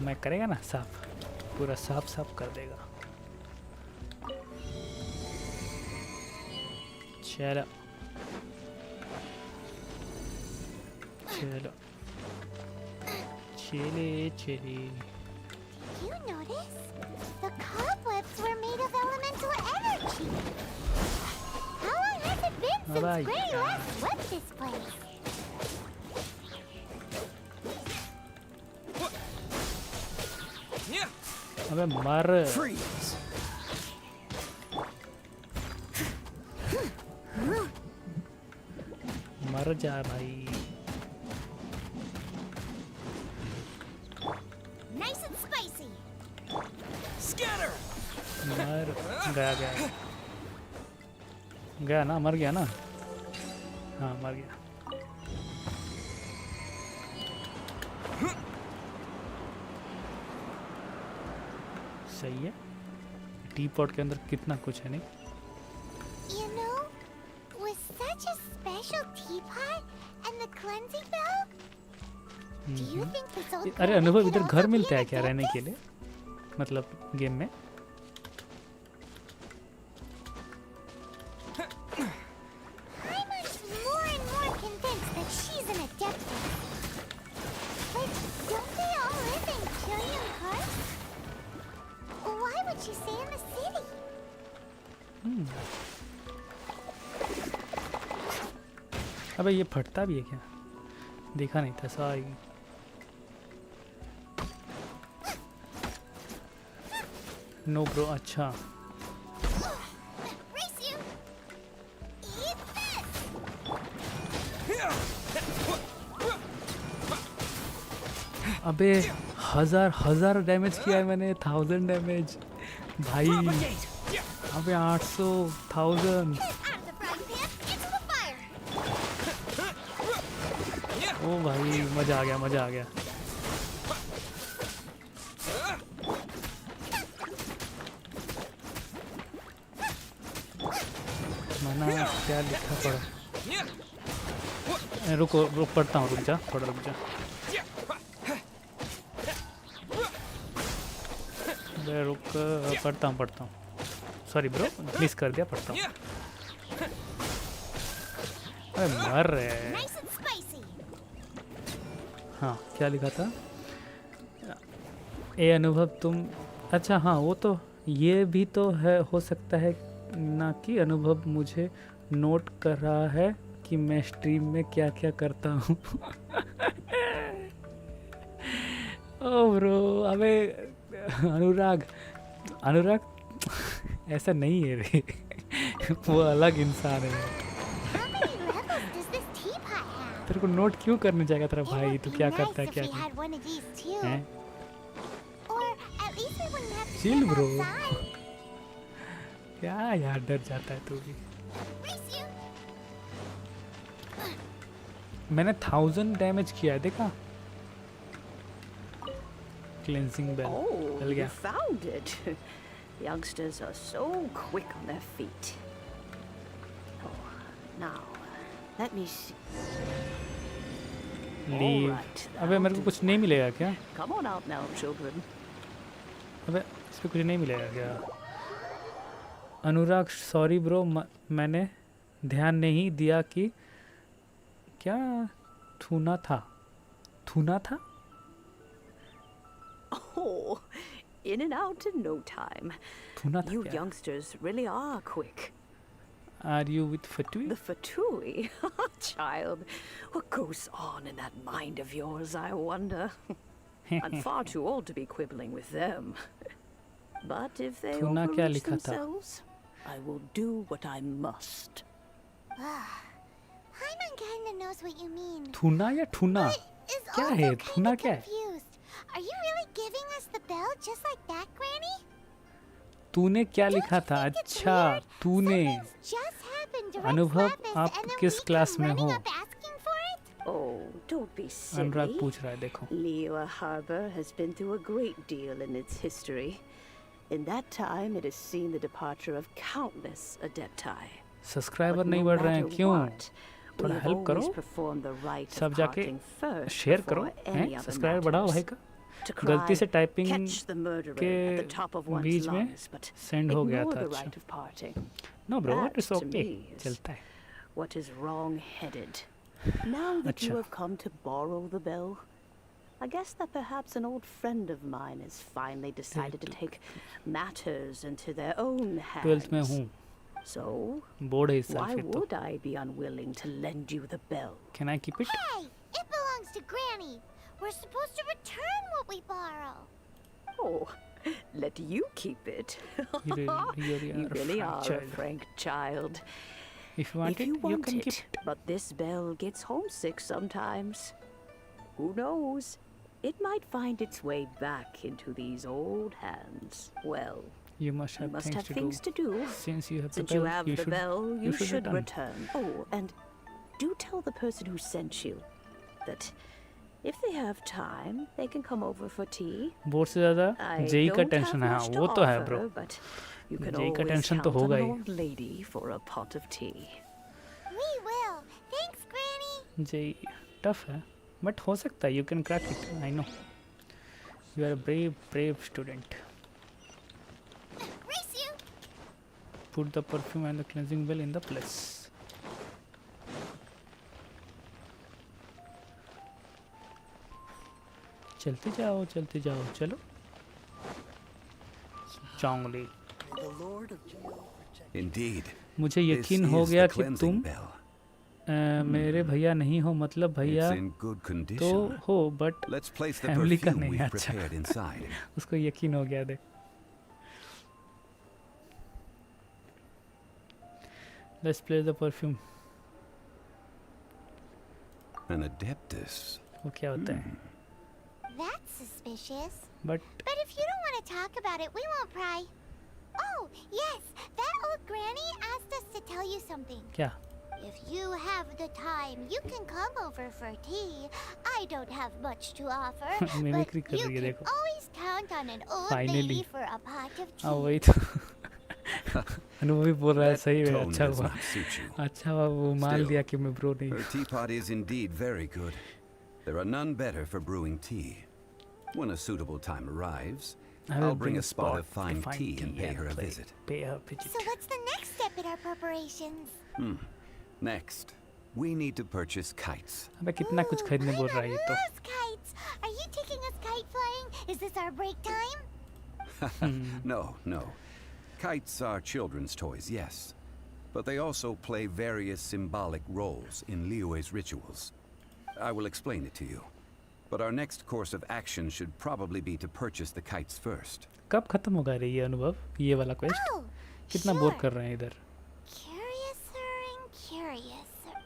मैं करेगा ना साफ पूरा साफ कर देगा चलो चलो चले You notice? The cobwebs were made of elemental energy. How on अबे Granny, यार, let's whip this place. अबे मर। Freeze! मर जा भाई। Nice and spicy. Scatter! मर गया गया गया ना, मर गया ना, हाँ मर गया। सही है। टी पॉट के अंदर कितना कुछ है नहीं। You know, with such a special teapot and the cleansing bell, do you think this old अरे granny अनुभव could इधर also घर be मिलता an है क्या रहने के adeptus? लिए, मतलब गेम में? I'm more and more convinced that she's an adeptus. But don't they all live in Killian Park? Why would she stay in the city? अबे ये फटता भी है क्या? देखा नहीं था, सॉरी। नो ब्रो, अच्छा। Race you! Eat this! अबे हजार डैमेज किया है मैंने, 1000 डैमेज भाई। अबे 800, 1000। Out of the frying pan, into the fire! ओ भाई मजा आ गया, मजा आ गया। माना क्या लिखा पड़ा? रुको रुक पढ़ता हूँ, रुक जा थोड़ा, रुक जा। अबे रुक, पढ़ता हूँ। सॉरी ब्रो, मिस कर दिया, पढ़ता हूँ। अरे मर रहे। Nice and spicy! हाँ क्या लिखा था? ए अनुभव तुम, अच्छा हाँ वो तो, ये भी तो है, हो सकता है ना कि अनुभव मुझे नोट कर रहा है कि मैं स्ट्रीम में क्या क्या करता हूँ। ओ ब्रो, अबे अनुराग ऐसा नहीं है रे। वो अलग इंसान है। How many levels does this teapot have? तेरे को नोट क्यों करने जाएगा तेरा It भाई? would तू be क्या nice करता है, if क्या we नहीं? had one of these too. हैं? Or at least we wouldn't have to Chill, step bro. outside. क्या यार, डर जाता है तू भी। Race you! मैंने 1000 डैमेज किया है, देखा? क्लेंजिंग बेल Oh, मिल you गया। found it. Youngsters are so quick on their feet. Oh, now, let me see. Leave. right, अबे मेरे को कुछ नहीं मिलेगा क्या? Come on out now, children. अबे इस पे कुछ नहीं मिलेगा क्या? अनुराग सॉरी ब्रो, मैंने ध्यान नहीं दिया कि क्या थूना था। Oh, in and out in no time. थूना था You क्या? youngsters really are quick. Are you with Fatui? The Fatui? Child, what goes on in that mind of yours, I wonder? I'm far too old to be quibbling with them. But if they थूना क्या overreach लिखा था? themselves, I will do what I must. Paimon kinda knows what you mean. थूना या ठूना? But is क्या also है? kinda थूना क्या है? confused. Are you really giving us the bell just like that, Granny? तूने क्या Don't लिखा you था? think it's अच्छा weird? तूने। Some things just happen to अनुभव, Rex Lapis, आप and then किस we क्लास come में running हो? up asking for it? Oh, don't be Anurag silly. पूछ रहा है, देखो। Liyue Harbor has been through a great deal in its history. In that time, it has seen the departure of countless adepti. Subscriber But नहीं no बढ़ रहे हैं, matter क्यों? what, we थोड़ा have हेल्प करो। always performed the rite सब of जाके parting first share करो, before हैं? any other सब्सक्राइबर बढ़ाओ भाई matters. का। To गलती से cry, typing catch the murderer के at the top of one's बीच में lungs, but सेंड हो गया ignore था। the अच्छा rite of parting. No bro, That, it's to okay, me, is चलता है। what is wrong-headed. Now that you अच्छा। have come to borrow the bell, I guess that perhaps an old friend of mine has finally decided to take matters into their own 12th में hands. हूँ। So, board है इस साल why फिर तो. would I be unwilling to lend you the bell? Can I keep it? Hey, it belongs to Granny. We're supposed to return what we borrow. Oh, let you keep it. You really are a frank child. If you want If it, you you want can it, keep it. but this bell gets homesick sometimes. Who knows? It might find its way back into these old hands. Well, You must have, things to do. Since you have Since the you bell, have the bell, you should return. Oh, and do tell the person who sent you that if they have time, they can come over for tea. Board से ज़्यादा I JEE का don't tension have है. हाँ, much to वो तो है offer, bro. but you can JEE का always tension तो count होगा on ही. an old lady for a pot of tea. We will. Thanks, Granny. JEE tough है, बट हो सकता है. You can crack it. I know. You are a brave student. Race you. Put the perfume and the cleansing well in the place. चलते जाओ चलो. Zhongli. Indeed. मुझे This यकीन is हो the गया कि cleansing तुम bell. मेरे भैया नहीं हो. मतलब भैया It's in good तो condition. हो, but Let's place the family का perfume नहीं we've है. अच्छा. prepared inside. उसको यकीन हो गया. देख, let's place the perfume. An adeptus. वो क्या होता है? That's suspicious. But But if you don't want to talk about it, we won't pry. Oh, yes. That old granny asked us to tell you something. क्या? If you have the time, you can come over for tea. I don't have much to offer, but Mimicry कर you रही है, can देखो. always count on an old Finally. lady for a pot of हाँ tea. वही तो. अनुभवी बोल रहा है. That सही है. tone अच्छा does हुआ. not suit you. अच्छा हुआ वो मान Still, लिया कि मैं ब्रो नहीं. Her teapot is indeed very good. There are none better for brewing tea. When a suitable time arrives, I will I'll bring a spot of fine fine tea and pay her a play- visit. Pay her a visit. So what's the next step in our preparations? Next, we need to purchase kites. अबे कितना कुछ खरीदने बोल रहा है ये तो. Loves kites. Are you taking us kite flying? Is this our break time? No. Kites are children's toys, yes. But they also play various symbolic roles in Liyue's rituals. I will explain it to you. But our next course of action should probably be to purchase the kites first. कब खत्म होगा रे ये अनुभव, ये वाला quest? Oh, कितना sure. Bore कर रहे हैं इधर. Curiouser and curiouser.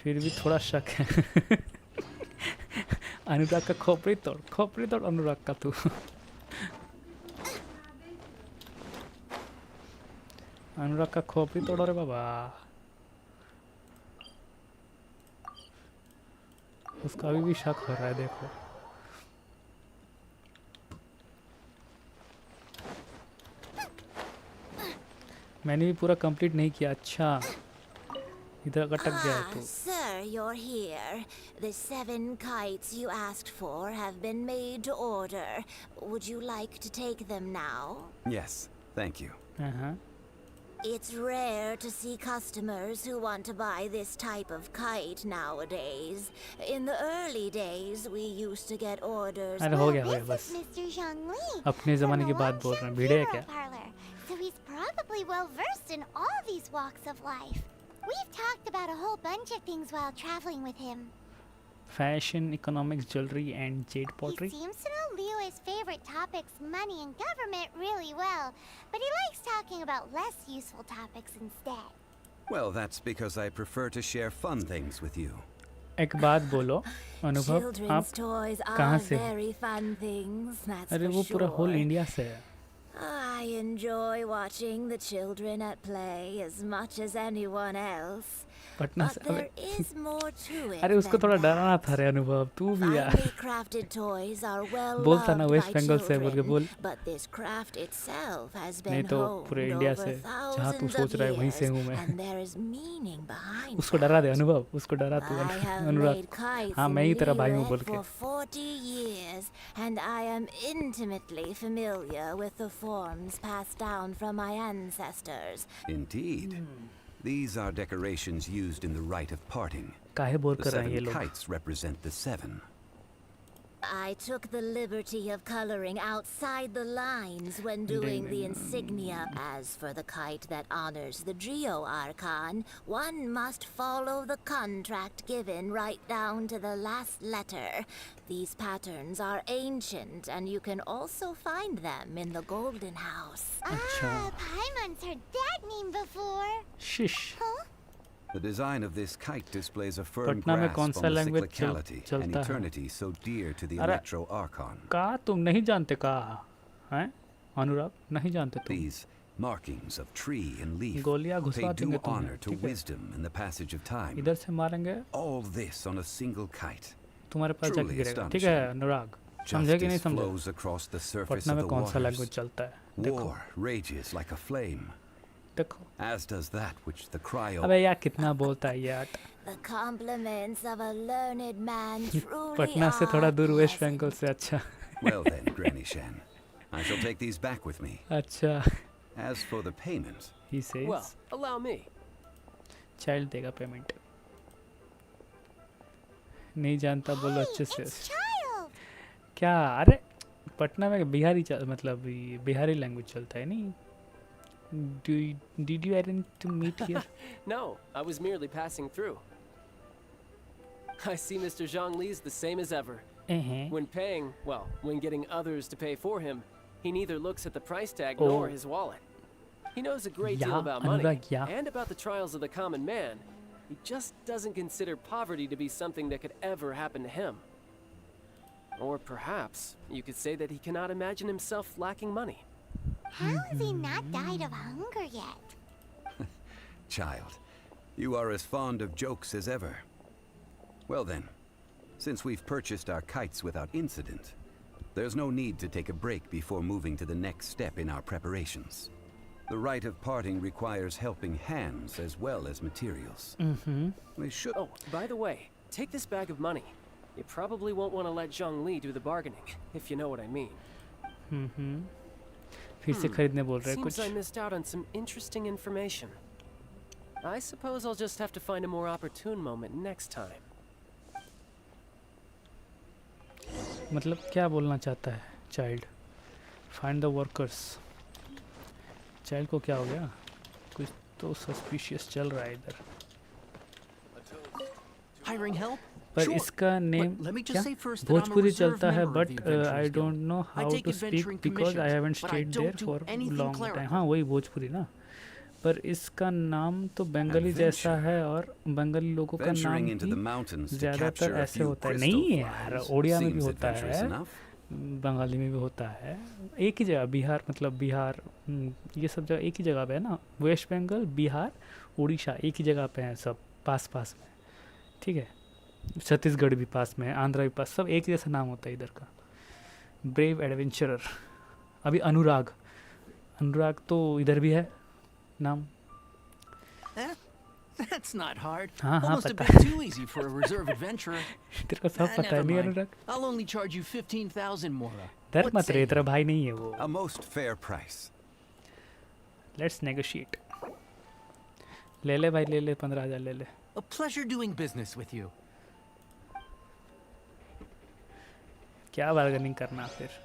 फिर भी थोड़ा शक है. अनुराग का खोपड़ी तोड़ अनुराग का तू. अनुराग का खोपड़ी तोड़ो रे बाबा. उसका अभी भी शक हो रहा है. देखो मैंने भी पूरा कंप्लीट नहीं किया. अच्छा इधर अटक गया है तो. Sir, you're here. The 7 kites you asked for have been made to order. Would you like to take them now? Yes, thank you. हाँ. It's rare to see customers who want to buy this type of kite nowadays. In the early days, we used to get orders. अरे हो गया This बस. is Mr. Zhongli. अपने ज़माने की बात बोल रहे हैं. भिड़े है क्या? Parlor. So he's probably well versed in all these walks of life. We've talked about a whole bunch of things while traveling with him. Fashion, economics, jewelry and jade pottery. He seems to know Liyue's favorite topics, money and government, really well, but he likes talking about less useful topics instead. Well, that's because I prefer to share fun things with you. एक बात बोलो अनुभव, Children's आप toys कहाँ are से हो? very fun things, that's अरे for वो पूरा होल sure. इंडिया से है. I enjoy watching the children at play as much as anyone else. Patna से. But there is more to it. अरे उसको than थोड़ा that. डराना था रे अनुभव. तू भी यार. Finely crafted toys are well बोलता ना loved वेस्ट by बंगाल से बोल के बोल. children, but this craft itself has नहीं been तो honed पूरे इंडिया over से जहाँ तू thousands सोच of रहा है वहीं से years, हूँ मैं. and there is meaning behind उसको them. डरा दे अनुभव. उसको डरा तू I have Anurag. made kites हाँ in मैं ही तेरा भाई हूँ Liyue बोल के. for 40 years, and I am intimately familiar with the forms passed down from my ancestors. Indeed. These are decorations used in the rite of parting. काहे bore The कर रहे हैं ये 7 लोग? kites represent the 7. I took the liberty of coloring outside the lines when doing the insignia. As for the kite that honors the Geo Archon, one must follow the contract given right down to the last letter. These patterns are ancient, and you can also find them in the Golden House. Paimon's heard that name before. Shish. Huh? The design of this kite displays a firm Patna में grasp कौन on सा the language cyclicality and चलता है? eternity so dear to the अरे Electro Archon. का तुम नहीं जानते का हैं अनुराग नहीं जानते तुम? These markings of tree and leaf गोलियां pay घुसवा due देंगे तुम्हें, honor to ठीक है? wisdom and the passage of time. इधर से मारेंगे All this on a single kite. तुम्हारे पास जाके Truly गिरेगा, ठीक है अनुराग? समझे कि नहीं Justice समझे? flows across the surface Patna of में the कौन सा लैंग्वेज waters. चलता है? देखो War rages like a flame, देखो. as does that which the cry of अबे यार कितना बोलता है यार? The compliments of a learned man truly Patna से थोड़ा दूर are वेस्ट बंगाल से अच्छा. Well then, Granny Shan, I shall take these back with me. अच्छा. As for the payment, He says. Well, allow me. Child देगा पेमेंट. नहीं जानता बोलो अच्छे से. क्या? अरे पटना में बिहारी मतलब बिहारी लैंग्वेज चलता है नहीं? Did you arrange to meet here? No, I was merely passing through. I see Mr. Zhongli's the same as ever. When paying, well, when getting others to pay for him, he neither looks at the price tag nor his wallet. He knows a great deal about money and about the trials of the common man. He just doesn't consider poverty to be something that could ever happen to him. Or perhaps you could say that he cannot imagine himself lacking money. How has he not died of hunger yet? child, you are as fond of jokes as ever. Well then, since we've purchased our kites without incident, there's no need to take a break before moving to the next step in our preparations. The rite of parting requires helping hands as well as materials. We should... Oh, by the way, take this bag of money. You probably won't want to let Zhongli do the bargaining, if you know what I mean. फिर से खरीदने बोल रहे हैं Seems कुछ. I missed out on some interesting information. I suppose I'll just have to find a more opportune moment next time. मतलब क्या बोलना चाहता है child? Find the workers. Child को क्या हो गया? कुछ तो सस्पिशियस चल रहा है इधर. Hiring help? पर इसका नेम क्या भोजपुरी चलता है but I don't know how to speak because I haven't stayed there for long time. हाँ वही भोजपुरी ना. पर इसका नाम तो बंगाली जैसा है और बंगाली लोगों का नाम ही ज़्यादातर ऐसे होता है. नहीं यार, ओडिया में भी होता है, बंगाली में भी होता है. एक ही जगह बिहार, मतलब बिहार ये सब जगह एक ही जगह पे है ना. वेस्ट बंगाल, बिहार, उड़ीसा एक ही जगह पे हैं सब, पास पास में. ठीक है, छत्तीसगढ़ भी पास में है, आंध्रा भी पास, सब एक जैसा नाम होता है इधर का. Brave adventurer. अभी अनुराग, अनुराग तो इधर भी है नाम. That's not hard. हाँ हाँ Almost a पता bit है. too easy for a reserve adventurer. तेरे को सब पता है नहीं अनुराग? I'll only charge you 15,000 Mora. डर मत रे, तेरा भाई नहीं है वो. A most fair price. Let's negotiate. ले ले भाई, ले ले 15,000 ले ले. A pleasure doing business with you. क्या बार्गेनिंग करना फिर?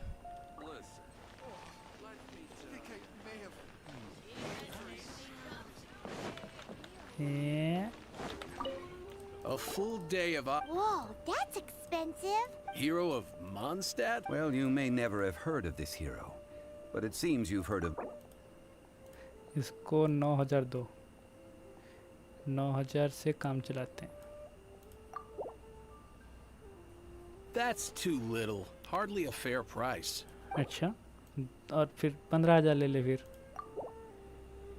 A full day of Whoa, that's expensive. Hero of Mondstadt? Well, you may never have heard of this hero, but it seems you've heard of... इसको 9,000 दो. 9,000 से काम चलाते हैं. That's too little. Hardly a fair price. अच्छा, और फिर 15,000 ले ले फिर.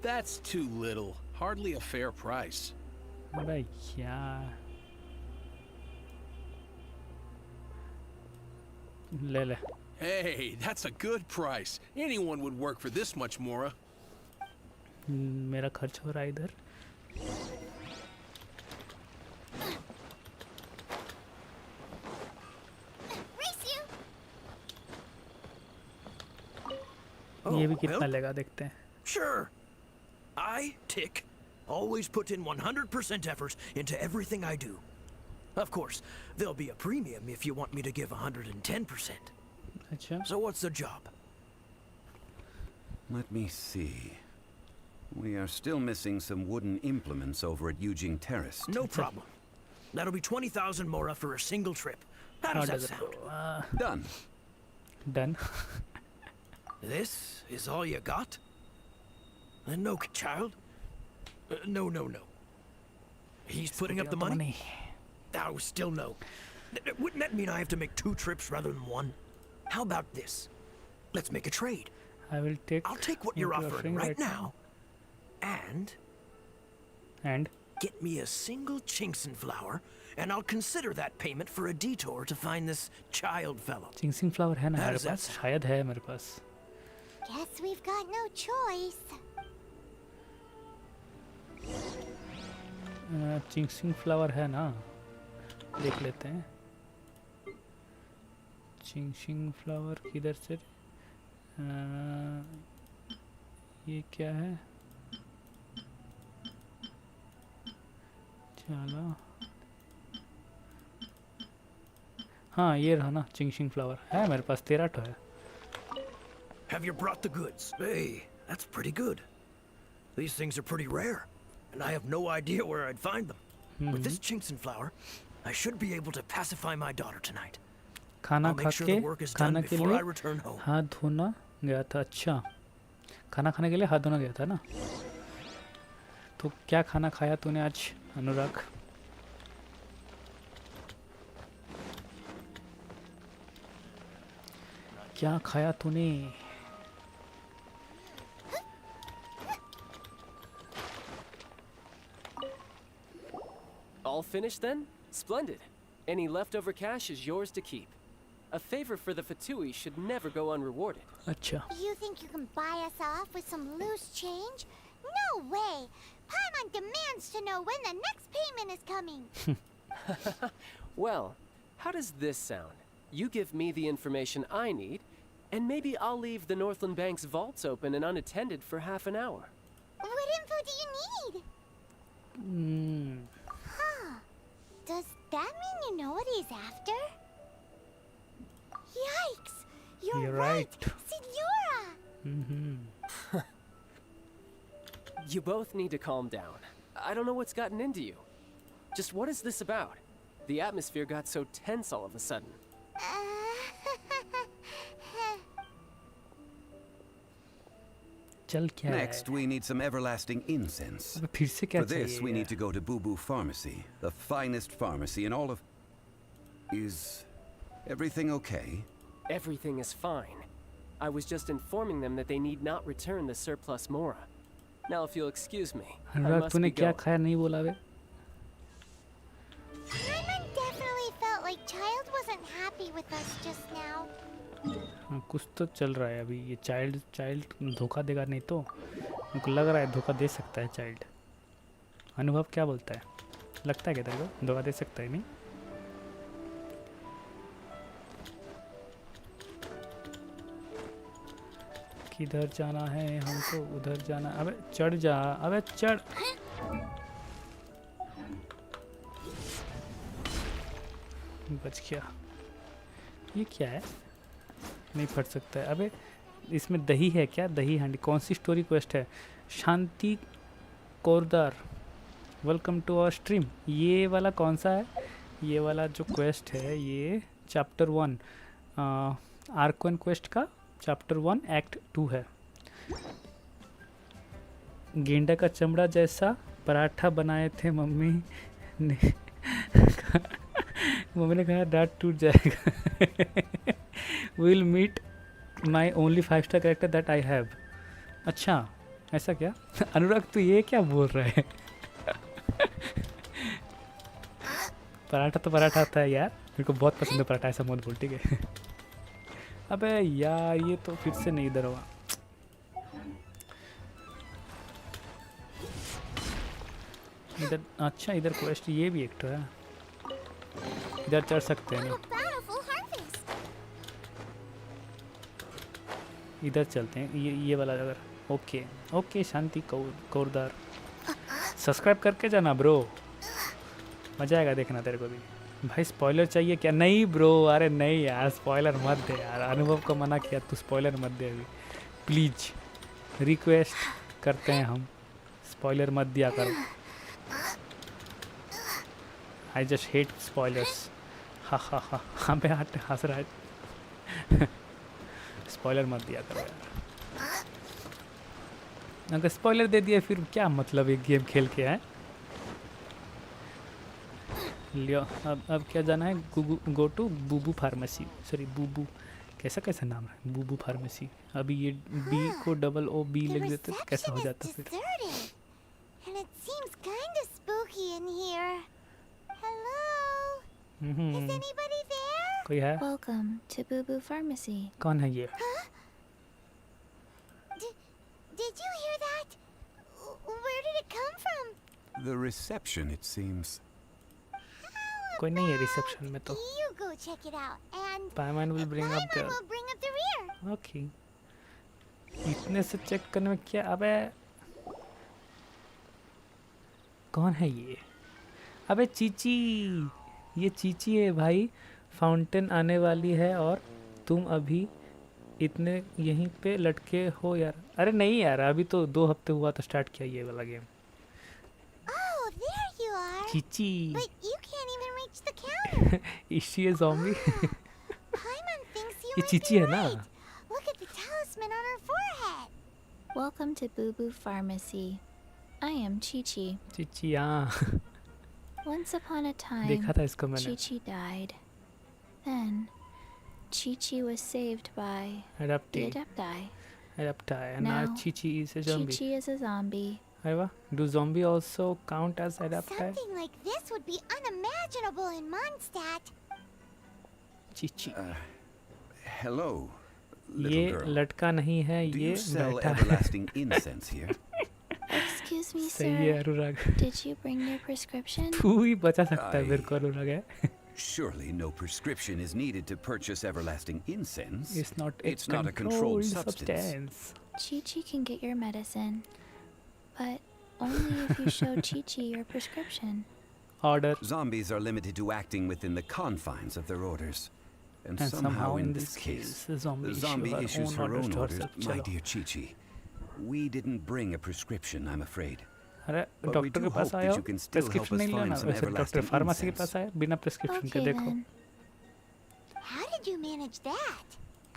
That's too little. Hardly a fair price. अरे यार, ले ले. Hey, that's a good price. Anyone would work for this much, Mora. मेरा खर्च हो रहा है इधर. ये भी कितना लेगा देखते हैं. Sure. I, Tick, always put in 100% effort into everything I do. Of course, there'll be a premium if you want me to give 110%. अच्छा So what's the job? Let me see. We are still missing some wooden implements over at Eugene Terrace. No problem. That'll be 20,000 mora for a single trip. How does that sound? Done. Done. This is all you got? No, child. No. He's putting up the money? Oh, still no. Wouldn't that mean I have to make 2 trips rather than 1? How about this? Let's make a trade. I'll take what you're offering right now. And get me a single Chinksin flower, and I'll consider that payment for a detour to find this child fellow. Qingxin flower है ना मेरे पास, शायद है मेरे पास. Guess we've got no choice. Qingxin flower है ना, देख लेते हैं. चिंगसिंग फ्लावर किधर से? ये क्या है? चलो, हाँ ये रहा ना, चिंगसिंग फ्लावर है मेरे पास, 13 ठो है. Have you brought the goods? Hey, that's pretty good. These things are pretty rare, and I have no idea where I'd find them. With this Chinksin flower, I should be able to pacify my daughter tonight. खाना खा के खाना के लिए हाथ धोना गया था. अच्छा, खाना खाने के लिए हाथ धोना गया था ना. तो क्या खाना खाया तूने आज अनुराग? क्या खाया तूने? All finished then? Splendid. Any leftover cash is yours to keep. A favor for the Fatui should never go unrewarded. अच्छा. You think you can buy us off with some loose change? No way! Paimon demands to know when the next payment is coming. Well, how does this sound? You give me the information I need, and maybe I'll leave the Northland Bank's vaults open and unattended for half an hour. What info do you need? Huh. Does that mean you know what he's after? Yikes! You're right! Signora! You both need to calm down. I don't know what's gotten into you. Just what is this about? The atmosphere got so tense all of a sudden. Next, we need some everlasting incense. For this, we need to go to Boo Boo Pharmacy, the finest pharmacy in all of... Is everything okay? Everything is fine. I was just informing them that they need not return the surplus Mora. Now, if you'll excuse me, I must be going. Paimon definitely felt like Child wasn't happy with us just now. कुछ तो चल रहा है अभी. ये child धोखा देगा नहीं तो? मुझको लग रहा है धोखा दे सकता है चाइल्ड. अनुभव क्या बोलता है? लगता है क्या तेरे को धोखा दे सकता है? नहीं किधर जाना है हमको? उधर जाना. अबे चढ़ जा, अबे चढ़. बच गया. ये क्या है? नहीं फट सकता है. अबे इसमें दही है क्या? दही हांडी. कौन सी स्टोरी क्वेस्ट है? शांति कोरदार, वेलकम टू आवर स्ट्रीम. ये वाला कौन सा है? ये वाला जो क्वेस्ट है ये चैप्टर 1 आर्कवन क्वेस्ट का चैप्टर 1 एक्ट 2 है. गेंडा का चमड़ा जैसा पराठा बनाए थे मम्मी ने. मम्मी ने कहा दांत टूट जाएगा. Will meet my only five star character that I have. अच्छा ऐसा क्या? अनुराग तू ये क्या बोल रहा है? पराठा तो पराठा आता है यार, मेरे को बहुत पसंद है पराठा. ऐसा मत बोल, ठीक है? अबे यार ये तो फिर से नहीं इधर हुआ. इधर. अच्छा इधर क्वेस्ट ये भी एक तो है. इधर चढ़ सकते हैं. इधर चलते हैं. ये वाला अगर ओके. ओके शांति कोरदार, सब्सक्राइब करके जाना ब्रो, मजा आएगा देखना तेरे को भी. भाई स्पॉइलर चाहिए क्या? नहीं ब्रो, अरे नहीं यार, स्पॉइलर मत दे यार। अनुभव को मना किया, तू स्पॉइलर मत दे अभी प्लीज, रिक्वेस्ट करते हैं हम, स्पॉइलर मत दिया करो। I just hate spoilers. हा हा हा, हाँ पे हंस रहा है। स्पॉइलर मत दिया करो यार। अगर स्पॉइलर दे दिया फिर क्या मतलब एक गेम खेल के है। लियो अब क्या जाना है? Go to Bubu pharmacy, sorry Bubu, कैसा नाम है बूबू फार्मेसी। अभी ये बी को डबल ओ बी लिख देते तो कैसा हो जाता फिर। And it seems kind of spooky in here. Hello? Is anybody there? कोई है? Welcome to Boo Boo Pharmacy. कौन है ये? Did you hear that? Where did it come from? The reception, it seems. कोई नहीं है रिसेप्शन में तो। You go check it out and Payman will bring up the rear. Okay. इतने से चेक करने में क्या? अबे कौन है ये? अबे चीची, ये चीची है भाई। फाउंटेन आने वाली है और तुम अभी इतने यहीं पे लटके हो यार। अरे नहीं यार, अभी तो 2 हफ्ते हुआ तो स्टार्ट किया ये वाला game. Oh, there you are. Chichi. But you can't even reach the counter. Is she a zombie? Paimon thinks you ये might चीची be है ना? right. Look at the talisman on her forehead. Welcome to Boo Boo Pharmacy. I am Chi-Chi. Chichi हाँ। Once upon a time, देखा था इसको मैंने। Chi-Chi died. Then, Chi-Chi was saved by the Adaptee. Adapti. Adapti. And now Chi-Chi is a zombie. Chi-Chi is a zombie. अरे वाह, do zombie also count as adapti? Something like this would be unimaginable in Mondstadt. Chichi. Hello, ये little girl. लटका नहीं है, Do ये you sell बैठा है। everlasting incense here? Excuse me, सही है sir. Anurag. Did you bring your prescription? तू ही बचा सकता है मेरे को अनुराग है। Surely no prescription is needed to purchase everlasting incense. It's not a controlled substance. Chi-Chi can get your medicine, but only if you show Chi-Chi your prescription. Order. Zombies are limited to acting within the confines of their orders. And somehow in this case, the zombie issues her own orders. My चलो। dear Chi-Chi, we didn't bring a prescription, I'm afraid. अरे But we doctor do के पास hope आया that हो, you can still help prescription us नहीं लेना। find some वैसे doctor everlasting pharmacy के incense. पास आया बिना प्रेस्क्रिप्शन के। Okay देखो then. How did you manage that?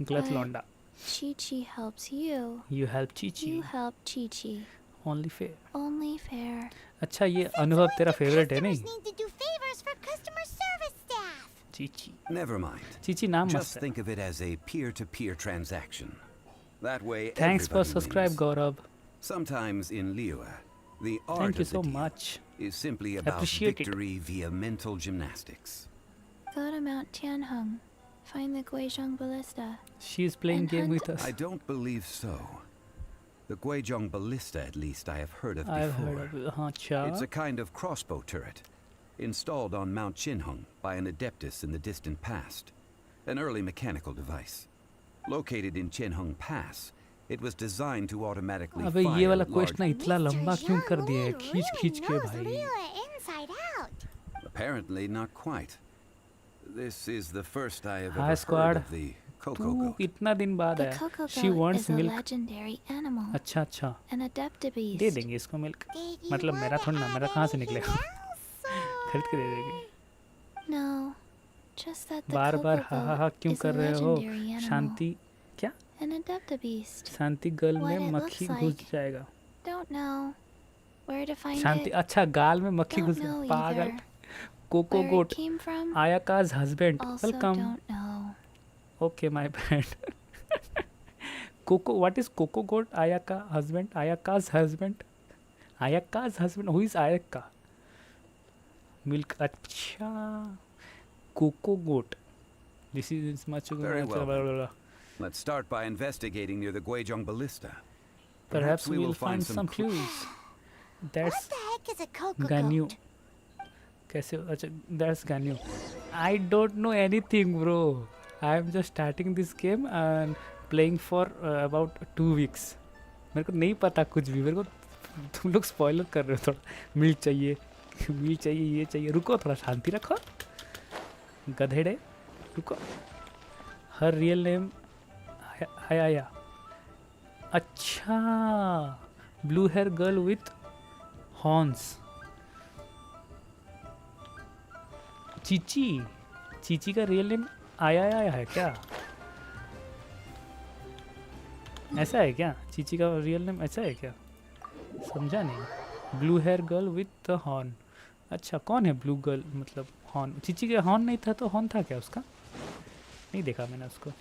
गलत But लौंडा। Chi-Chi helps you. You help Chi-Chi. You help Chi-Chi. Only fair. Only fair. अच्छा ये अनुभव तेरा फेवरेट है नहीं? Need to do favors for customer service staff. Chichi. Never mind. Chichi नाम Just मस्त है। think of it as a peer-to-peer transaction. That way, Thanks for everybody subscribe wins. Gaurav. Sometimes in Liyue, the Thank art you of so the deal much. is simply about Appreciate it. victory via mental gymnastics. Go to Mount Tianheng. Find the Guizhong Ballista. She is playing And game hunt- with us. I don't believe so. The Guizhong Ballista, at least, I have heard of I've before. heard of it. हाँ अच्छा। It's a kind of crossbow turret, installed on Mount Qinheng by an adeptus in the distant past. An early mechanical device. Located in Qinheng Pass, it was designed to automatically अबे ये fire वाला large... question इतना लंबा क्यों कर दिया है? खींच के भाई। Inside out. Apparently not quite. This is the first I have Hi, ever squad. heard of the Coco तू Goat. इतना दिन बाद The है। Coco She Goat wants is a milk. legendary animal. अच्छा अच्छा। An Adaptabeast. दे देंगे इसको milk. मतलब मेरा थोड़ा ना, मेरा कहाँ से निकलेगा? खरीद के दे देंगे। No, just that the bar bar Coco हा हा हा Goat क्यों is a कर रहे हो? legendary animal. शांति क्या? An Adaptabeast. Shanti girl What में it मक्खी looks घुस like. जाएगा। Don't know. Where to find Shanti it? अच्छा गाल में मक्खी Don't घुस know पागल। either. कोको Where it गोट came from? आयाका's husband. Also Welcome. don't know. Okay, my bad. Coco, what is Coco goat? Ayaka husband. Ayaka's husband. Ayaka's husband. Who is Ayaka? Milk. अच्छा. Coco goat. This is much. Very well. Let's start by investigating near the Guizhong Ballista. Perhaps we will find some clues. That's What the heck is a Coco Ganyu. Goat? कैसे? अच्छा, that's Ganyu. I don't know anything, bro. I am just starting this game and playing for about 2 weeks. मेरे को नहीं पता कुछ भी। मेरे को तुम लोग स्पॉइलर कर रहे हो थोड़ा। मिल्क चाहिए, ये चाहिए। रुको थोड़ा शांति रखो। गधेड़े रुको, हर रियल नेम आया। अच्छा, blue hair girl with horns, Chichi. Chichi का रियल नेम आया है क्या? ऐसा है क्या? चीची का रियल नेम ऐसा है क्या? समझा नहीं। Blue hair girl with horn, अच्छा कौन है ब्लू गर्ल मतलब हॉर्न? चीची का हॉर्न नहीं था तो हॉर्न था क्या उसका? नहीं देखा मैंने उसको।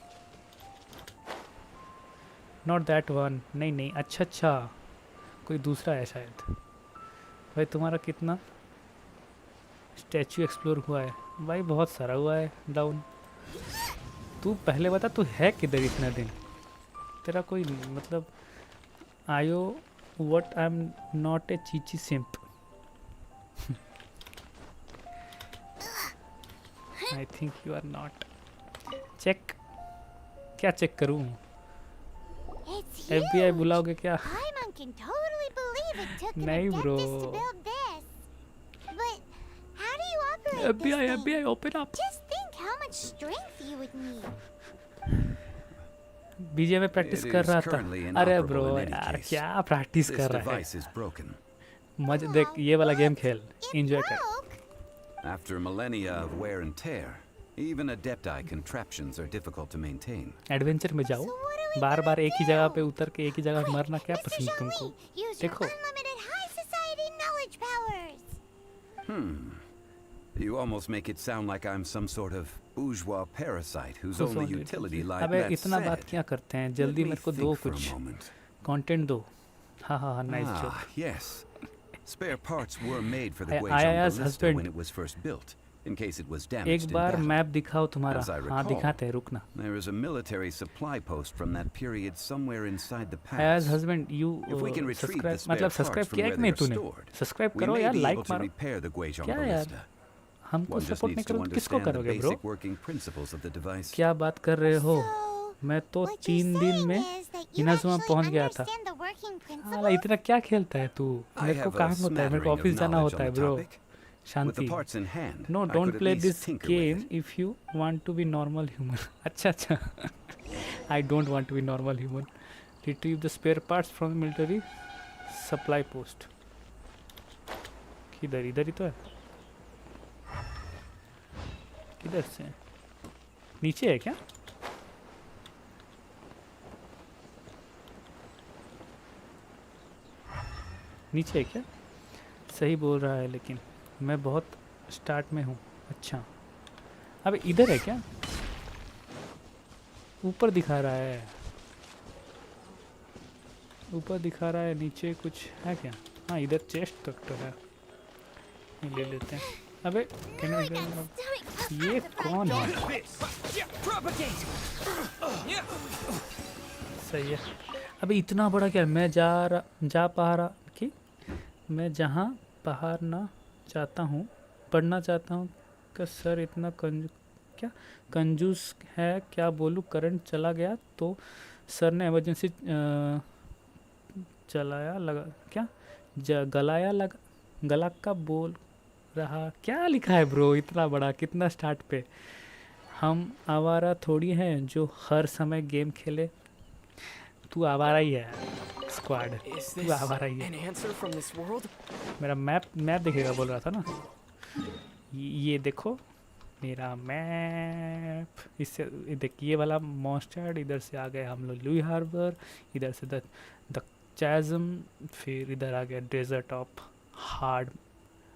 नॉट दैट वन, नहीं अच्छा कोई दूसरा है शायद। भाई तुम्हारा कितना स्टैचू एक्सप्लोर हुआ है? भाई बहुत सारा हुआ है डाउन। तू पहले बता तू है किधर इतना दिन? तेरा कोई मतलब ayo what, I am not a Qiqi simp. I think you are not. Check, क्या चेक करूं? FBI बुलाओगे क्या? नहीं ब्रो, FBI ओपन अप। बीजे में प्रैक्टिस कर रहा था। अरे ब्रो यार क्या प्रैक्टिस कर रहा है? मजे देख, ये वाला गेम खेल, एंजॉय कर। After millennia of wear and tear, even adepti contraptions are difficult to maintain. Adventure में जाओ, बार-बार एक ही जगह पे उतर के एक ही जगह मरना क्या पसंद तुमको? देखो। You almost make it sound like I'm some sort of bourgeois parasite whose only utility lies in अबे that इतना बात क्या करते हैं? जल्दी मेरे को दो कुछ कंटेंट दो। हाँ nice joke. Yes. Spare parts were made for the Guizhong ballista when it was first built, in case it was damaged एक in बार battle. मैप दिखाओ तुम्हारा। As I हाँ recall, दिखाते हैं, रुकना। There is a military supply post from that period somewhere inside the pass. As husband you subscribe, मतलब subscribe किया कि नहीं तूने? सब्सक्राइब करो यार, लाइक मारो। क्या यार, हमको सपोर्ट नहीं करो तो किसको करोगे ब्रो? क्या बात कर रहे हो? मैं तो 3 दिन में इनाजुमा पहुंच गया था। हाँ, इतना क्या खेलता है तू? मेरे को काम होता है, मेरे को ऑफिस जाना होता है bro. Shanti. No, don't play this game if you want to be normal human. अच्छा I don't want to be normal human. Retrieve the spare parts from military supply post. किधर? इधर ही तो है। किधर से? नीचे है क्या? नीचे है क्या? सही बोल रहा है, लेकिन मैं बहुत स्टार्ट में हूँ। अच्छा, अब इधर है क्या? ऊपर दिखा रहा है, ऊपर दिखा रहा है, नीचे कुछ है क्या? हाँ इधर चेस्ट तक तो है, ले लेते हैं। अबे ये कौन है? सही है। अबे इतना बड़ा क्या? मैं मैं जहाँ पढ़ना चाहता हूँ कि सर इतना कंजूस है, क्या बोलूँ? करंट चला गया तो सर ने इमरजेंसी गला का बोल रहा। क्या लिखा है ब्रो इतना बड़ा? कितना स्टार्ट पे? हम आवारा थोड़ी हैं जो हर समय गेम खेले। तू आवारा ही है स्क्वाड, तू आवारा ही है। मेरा मैप दिखेगा बोल रहा था ना। ये देखो मेरा मैप। इससे देख, ये वाला मॉन्स्टर, इधर से आ गए हम लोग लुई हार्बर, इधर से द चैज़म, फिर इधर आ गया डेजर्ट ऑफ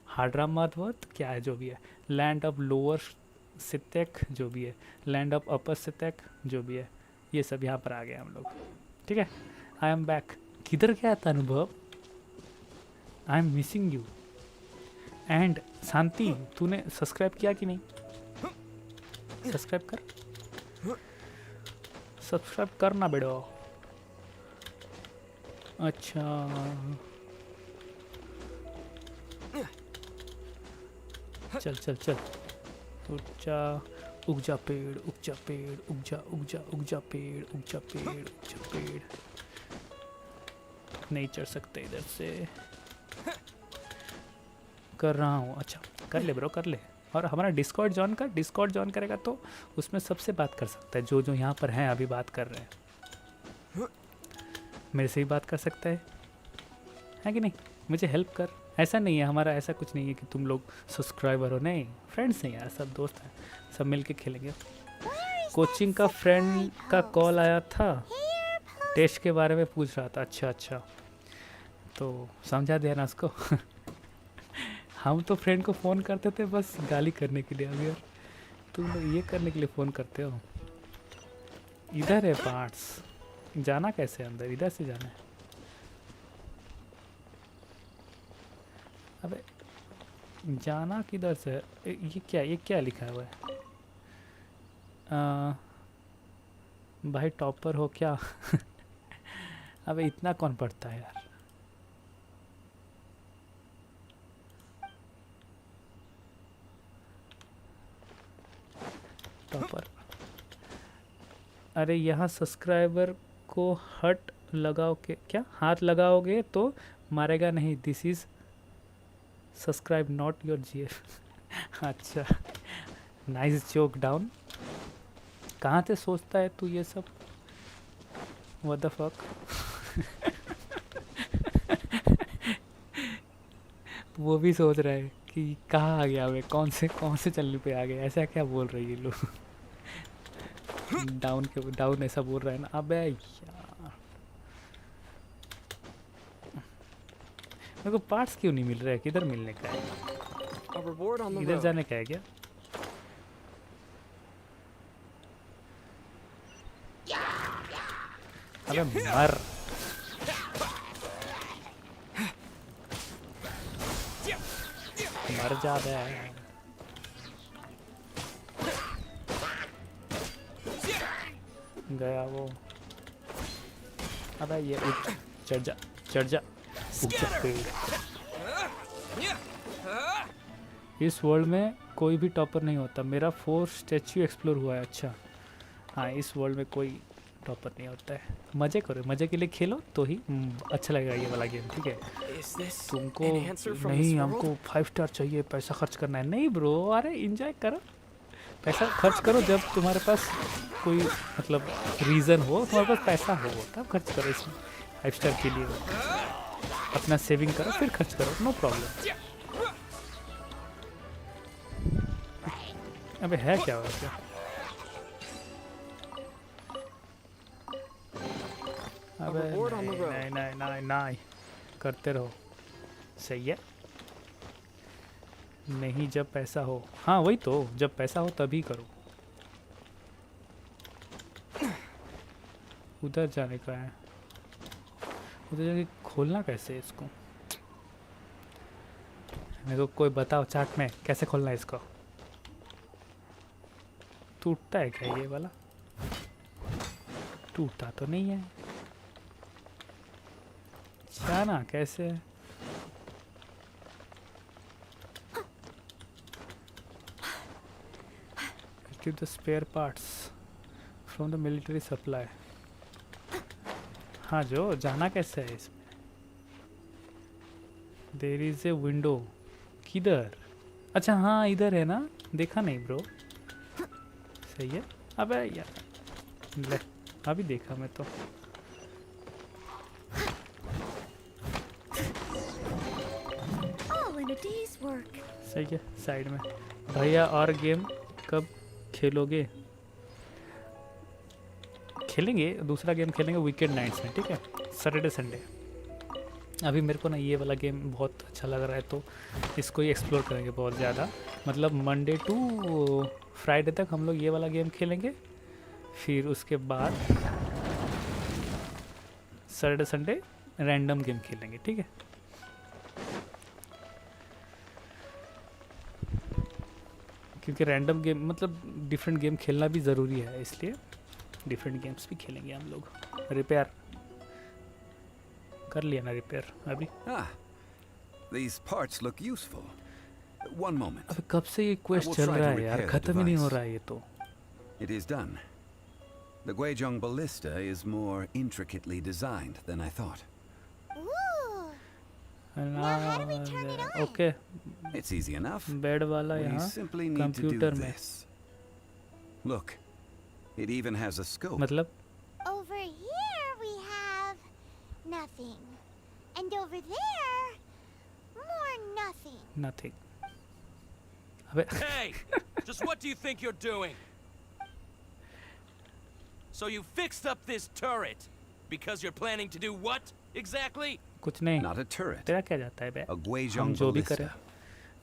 हाड्रामादवर्थ, क्या है जो भी है, लैंड ऑफ लोअर सितेक जो भी है, लैंड ऑफ अपर सितेक जो भी है, ये सब यहाँ पर आ गए हम लोग। ठीक है, आई एम बैक। किधर गया था Anubhav? I am missing you. And Shanti, तूने सब्सक्राइब किया कि नहीं? सब्सक्राइब कर, सब्सक्राइब करना बेड़ो। अच्छा चल चल चल, उग जा पेड़, उग जा पेड़, उग जा उग जा उग जा पेड़, उग जा पेड़, उग जा पेड़। नहीं चढ़ सकते इधर से। कर रहा हूँ। अच्छा कर ले ब्रो, कर ले, और हमारा डिस्कॉर्ड ज्वाइन करेगा तो उसमें सबसे बात कर सकता है, जो जो यहाँ पर हैं अभी बात कर रहे हैं। मेरे से ही बात कर सकता है कि नहीं? मुझे हेल्प कर। ऐसा नहीं है, हमारा ऐसा कुछ नहीं है कि तुम लोग सब्सक्राइबर हो, नहीं, फ्रेंड्स हैं यार, सब दोस्त हैं, सब मिल के खेलेंगे। कोचिंग का फ्रेंड का कॉल आया था, टेस्ट के बारे में पूछ रहा था। अच्छा, तो समझा दिया ना उसको। हम तो फ्रेंड को फ़ोन करते थे बस गाली करने के लिए, अब यार तुम लोग ये करने के लिए फ़ोन करते हो। इधर है पार्ट्स, जाना कैसे अंदर? इधर से जाना है। अबे जाना किधर से है? ये क्या लिखा हुआ है? भाई टॉपर हो क्या? अबे इतना कौन पढ़ता है यार? टॉपर। अरे यहाँ सब्सक्राइबर को हट लगाओ के क्या हाथ लगाओगे तो मारेगा नहीं। This is subscribe not your GF. अच्छा, नाइस जोक डाउन। कहाँ से सोचता है तू ये सब? What the fuck? वो भी सोच रहा है कि कहाँ आ गया वे, कौन से चैनल पे आ गए, ऐसा क्या बोल रही है लोग। डाउन ऐसा बोल रहा है ना। अबे यार मेरे को पार्ट्स क्यों नहीं मिल रहा है? किधर मिलने का है? इधर जाने का है क्या? अबे मर। मर जा रहा है। गया वो। अबे ये उठ, चढ़ जा उठ जा पे। इस वर्ल्ड में कोई भी टॉपर नहीं होता। मेरा 4 स्टैच्यू एक्सप्लोर हुआ है। अच्छा हाँ, इस वर्ल्ड में कोई टॉपर नहीं होता है। मजे करो, मजे के लिए खेलो तो ही अच्छा लगेगा ये वाला गेम, ठीक है? तुमको नहीं, हमको 5 स्टार चाहिए, पैसा खर्च करना है, नहीं ब्रो। अरे एंजॉय करो, पैसा खर्च करो जब तुम्हारे पास कोई मतलब रीज़न हो, तुम्हारे पास पैसा हो तब खर्च करो इसमें। 5 स्टार के लिए अपना सेविंग करो फिर खर्च करो, नो प्रॉब्लम। अबे है क्या हो क्या? अबे नहीं करते रहो, सही है। नहीं जब पैसा हो, हाँ वही तो, जब पैसा हो तभी करो। उधर जाने का है, उधर जाके खोलना कैसे है इसको? मेरे को कोई बताओ चार्ट में कैसे खोलना है इसको। टूटता है क्या ये वाला? टूटता तो नहीं है। जाना कैसे है? Retrieve the spare parts from the military supply. हाँ जो जाना कैसे है इसमें? There is a window. किधर? अच्छा हाँ इधर है ना, देखा नहीं ब्रो। सही है। अबे यार ले, अभी देखा मैं तो। सही है, साइड में। भैया और गेम कब खेलोगे? खेलेंगे, दूसरा गेम खेलेंगे वीकेंड नाइट्स में, ठीक है? Saturday Sunday. अभी मेरे को ना ये वाला गेम बहुत अच्छा लग रहा है तो इसको ही एक्सप्लोर करेंगे बहुत ज़्यादा। मतलब मंडे टू फ्राइडे तक हम लोग ये वाला गेम खेलेंगे, फिर उसके बाद सैटरडे संडे रैंडम गेम खेलेंगे, ठीक है? क्योंकि रैंडम गेम मतलब डिफरेंट गेम खेलना भी ज़रूरी है, इसलिए डिफरेंट गेम्स भी खेलेंगे हम लोग। रिपेयर कर लिया ना रिपेयर अभी। These parts look useful. One moment. अबे कब से ये क्वेस्ट चल रहा है यार, खत्म ही नहीं हो रहा है ये तो। It is done. The Guizhong ballista is more intricately designed than I thought. Okay It's easy enough. Bed वाला We यहाँ simply need to do computer में this. Look, it even has a scope. मतलब Over here we have nothing. And over there, more nothing. nothing. अबे Hey! Just what do you think you're doing? So you fixed up this turret because you're planning to do what exactly? कुछ नहीं. Not a turret. तेरा क्या जाता है बे? A हम Guizhong जो भी ballista. करें.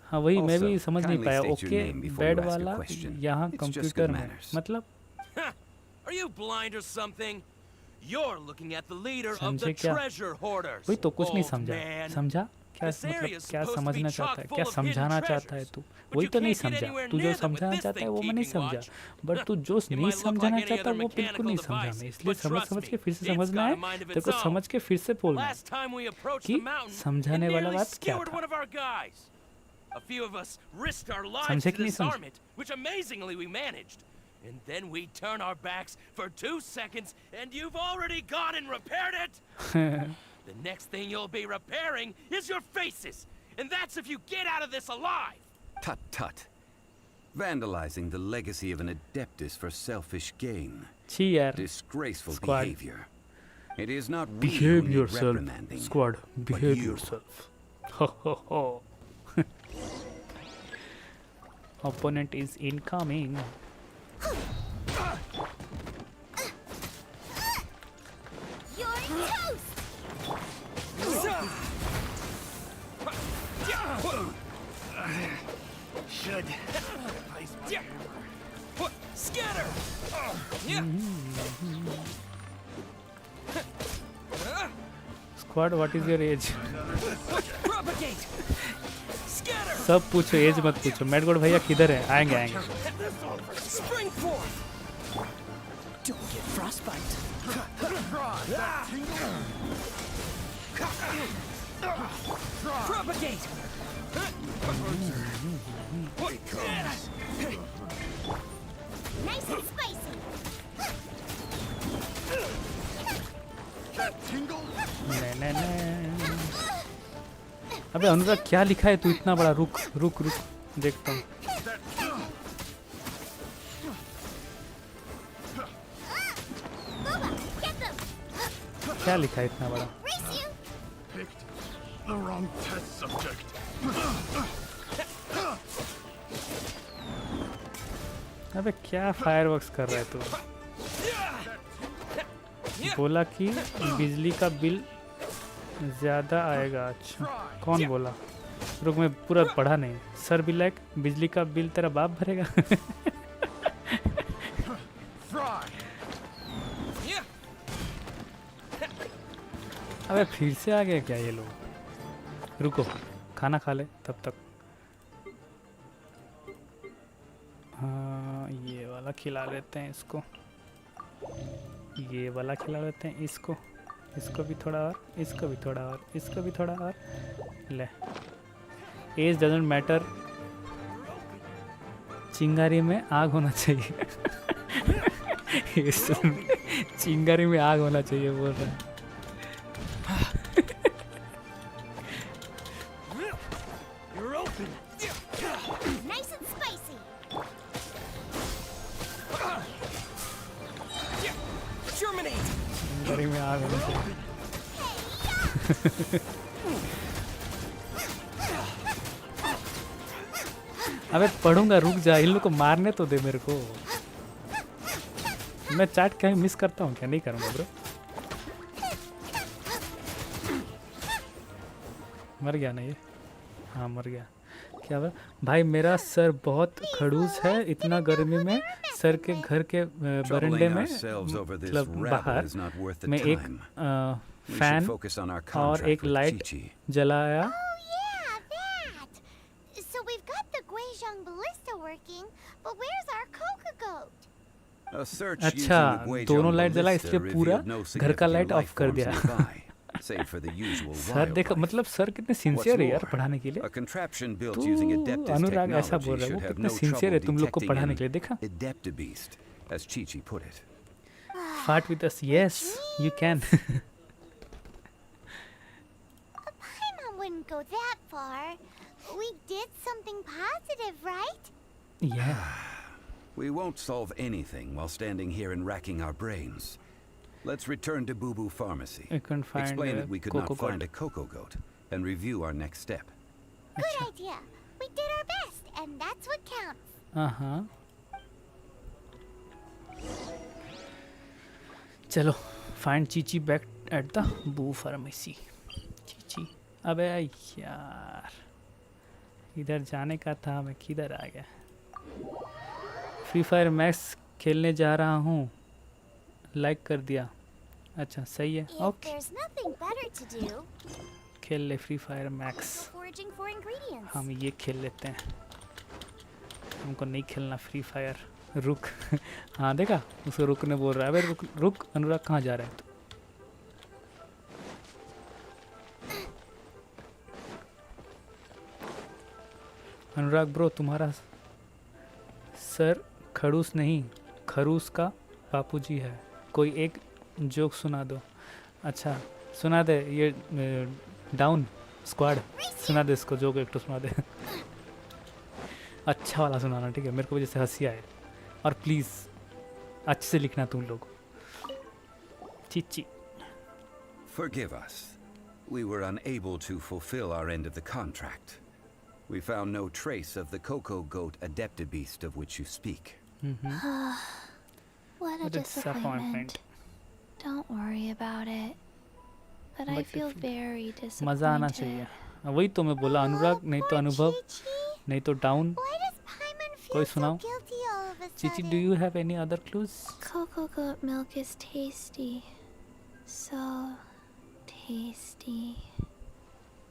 हाँ वही मैं भी Also, समझ नहीं kindly पाया. state your okay name before bed you ask a वाला question. यहाँ It's just कंप्यूटर good में manners. मतलब Are you blind or something? You're looking at the leader of समझे the क्या? treasure hoarders. वही तो कुछ नहीं old समझा. man. समझा? क्या This area मतलब is क्या supposed to be समझना chock चाहता है? full क्या of hidden समझाना चाहता है treasures, तू? but वही you तो नहीं can't get समझा. anywhere तू जो near them with समझाना this चाहता है thing वो मैं नहीं keeping समझा. watch. बट तू जो It नहीं might look समझाना like any चाहता other वो बिल्कुल नहीं mechanical समझा device, मैं. इसलिए but समझ trust समझ me, के फिर से it's समझना got है. a mind of तेरे its को own. समझ के फिर से बोलना है Last time we approached कि the mountain, it समझाने वाला nearly बात क्या skewered था. one of our guys. A few of us risked our lives समझे to कि नहीं disarm समझे? it, which amazingly we managed. And then we turn our backs for 2 seconds, and you've already gone and repaired it. The next thing you'll be repairing is your faces, and that's if you get out of this alive. Tut tut. Vandalizing the legacy of an adeptus for selfish gain. छी यार. Disgraceful Squad. behavior. It is not we who Behave need yourself, reprimanding. squad. but Behave you. yourself. Ho ho ho. Opponent is incoming. You're toast! Should. Scatter! Squad, what is your age? Propagate! Scatter! सब पूछो, as मत पूछो. मेडगोड भैया किधर है? आएंगे आएंगे. Spring forth! Don't get frostbite. Propagate! Nice and spicy! नहीं नहीं नहीं. अबे अनुराग क्या लिखा है? तू इतना बड़ा. रुक रुक रुक देखता हूँ. क्या लिखा है इतना बड़ा? Picked the wrong test subject. अबे क्या फायरवर्क्स कर रहा है तू? बोला कि बिजली का बिल ज़्यादा आएगा. अच्छा कौन बोला? रुक मैं पूरा पढ़ा नहीं. सर भी लाइक बिजली का बिल तेरा बाप भरेगा. अबे फिर से आ गए क्या ये लोग? रुको खाना खा ले तब तक. हाँ ये वाला खिला लेते हैं इसको. ये वाला खिला लेते हैं इसको. इसको भी थोड़ा और. इसको भी थोड़ा और. इसको भी थोड़ा और. ले. Age doesn't matter. चिंगारी में आग होना चाहिए. चिंगारी में आग होना चाहिए बोल रहा है. You're open! Nice and spicy! Germinate! चिंगारी में आग होना चाहिए. अबे पढ़ूंगा रुक जा. इन लोग को मारने तो दे मेरे को. मैं चैट कहीं मिस करता हूँ क्या? नहीं करूँगा ब्रो. मर गया ना ये? हाँ मर गया. क्या हुआ भाई? मेरा सर बहुत खड़ूस है. इतना गर्मी में सर के घर के बरंडे में मतलब बाहर में एक फैन और एक लाइट जलाया. So we've got the Guizhong ballista working, but where's our Coca goat? अच्छा दोनों लाइट जला इसलिए पूरा घर का लाइट ऑफ कर दिया. सर देखो मतलब सर कितने सिंसियर है यार पढ़ाने के लिए. तू अनुराग ऐसा बोल रहा है. वो कितने सिंसियर है तुम लोग को पढ़ाने के लिए. देखा? Fight with us. Yes, you can. Paimon wouldn't go that far. We did something positive, right? Yeah. We won't solve anything while standing here and racking our brains. Let's return to Boo Boo Pharmacy. I couldn't find Explain that we could not Coco find Goat. a Coco Goat and review our next step. Good idea. We did our best, and that's what counts. हाँ चलो find Chichi back at the Boo Pharmacy. Chichi अबे यार इधर जाने का था, मैं किधर आ गया? फ्री फायर मैक्स खेलने जा रहा हूँ, लाइक कर दिया. अच्छा सही है. If okay there's nothing better to do, खेल ले free fire max. foraging for ingredients. हम ये खेल लेते हैं, हमको नहीं खेलना फ्री फायर. रुक हाँ देखा उसको रुकने बोल रहा है. अबे रुक रुक अनुराग कहाँ जा रहा है तू? अनुराग ब्रो तुम्हारा सर खड़ूस नहीं खरूस का बापूजी है, कोई एक जोक सुना दो. अच्छा सुना दे ये डाउन स्क्वाड, सुना दे इसको जोक एक तो सुना दे. अच्छा वाला सुनाना ठीक है, मेरे को वजह से हंसी आए. और प्लीज़ अच्छे से लिखना तुम लोग. Chichi Forgive us. We were unable to fulfill our end of the contract. We found no trace of the Coco Goat Adeptabeast of which you speak. What a disappointment. Don't worry about it. But I feel very मज़ा आना disappointed. चाहिए. वही तो मैं बोला अनुराग, नहीं तो अनुभव, नहीं तो डाउन. कोई सुनाओ. Chichi do you have any other clues? Cocoa goat milk is tasty. So tasty.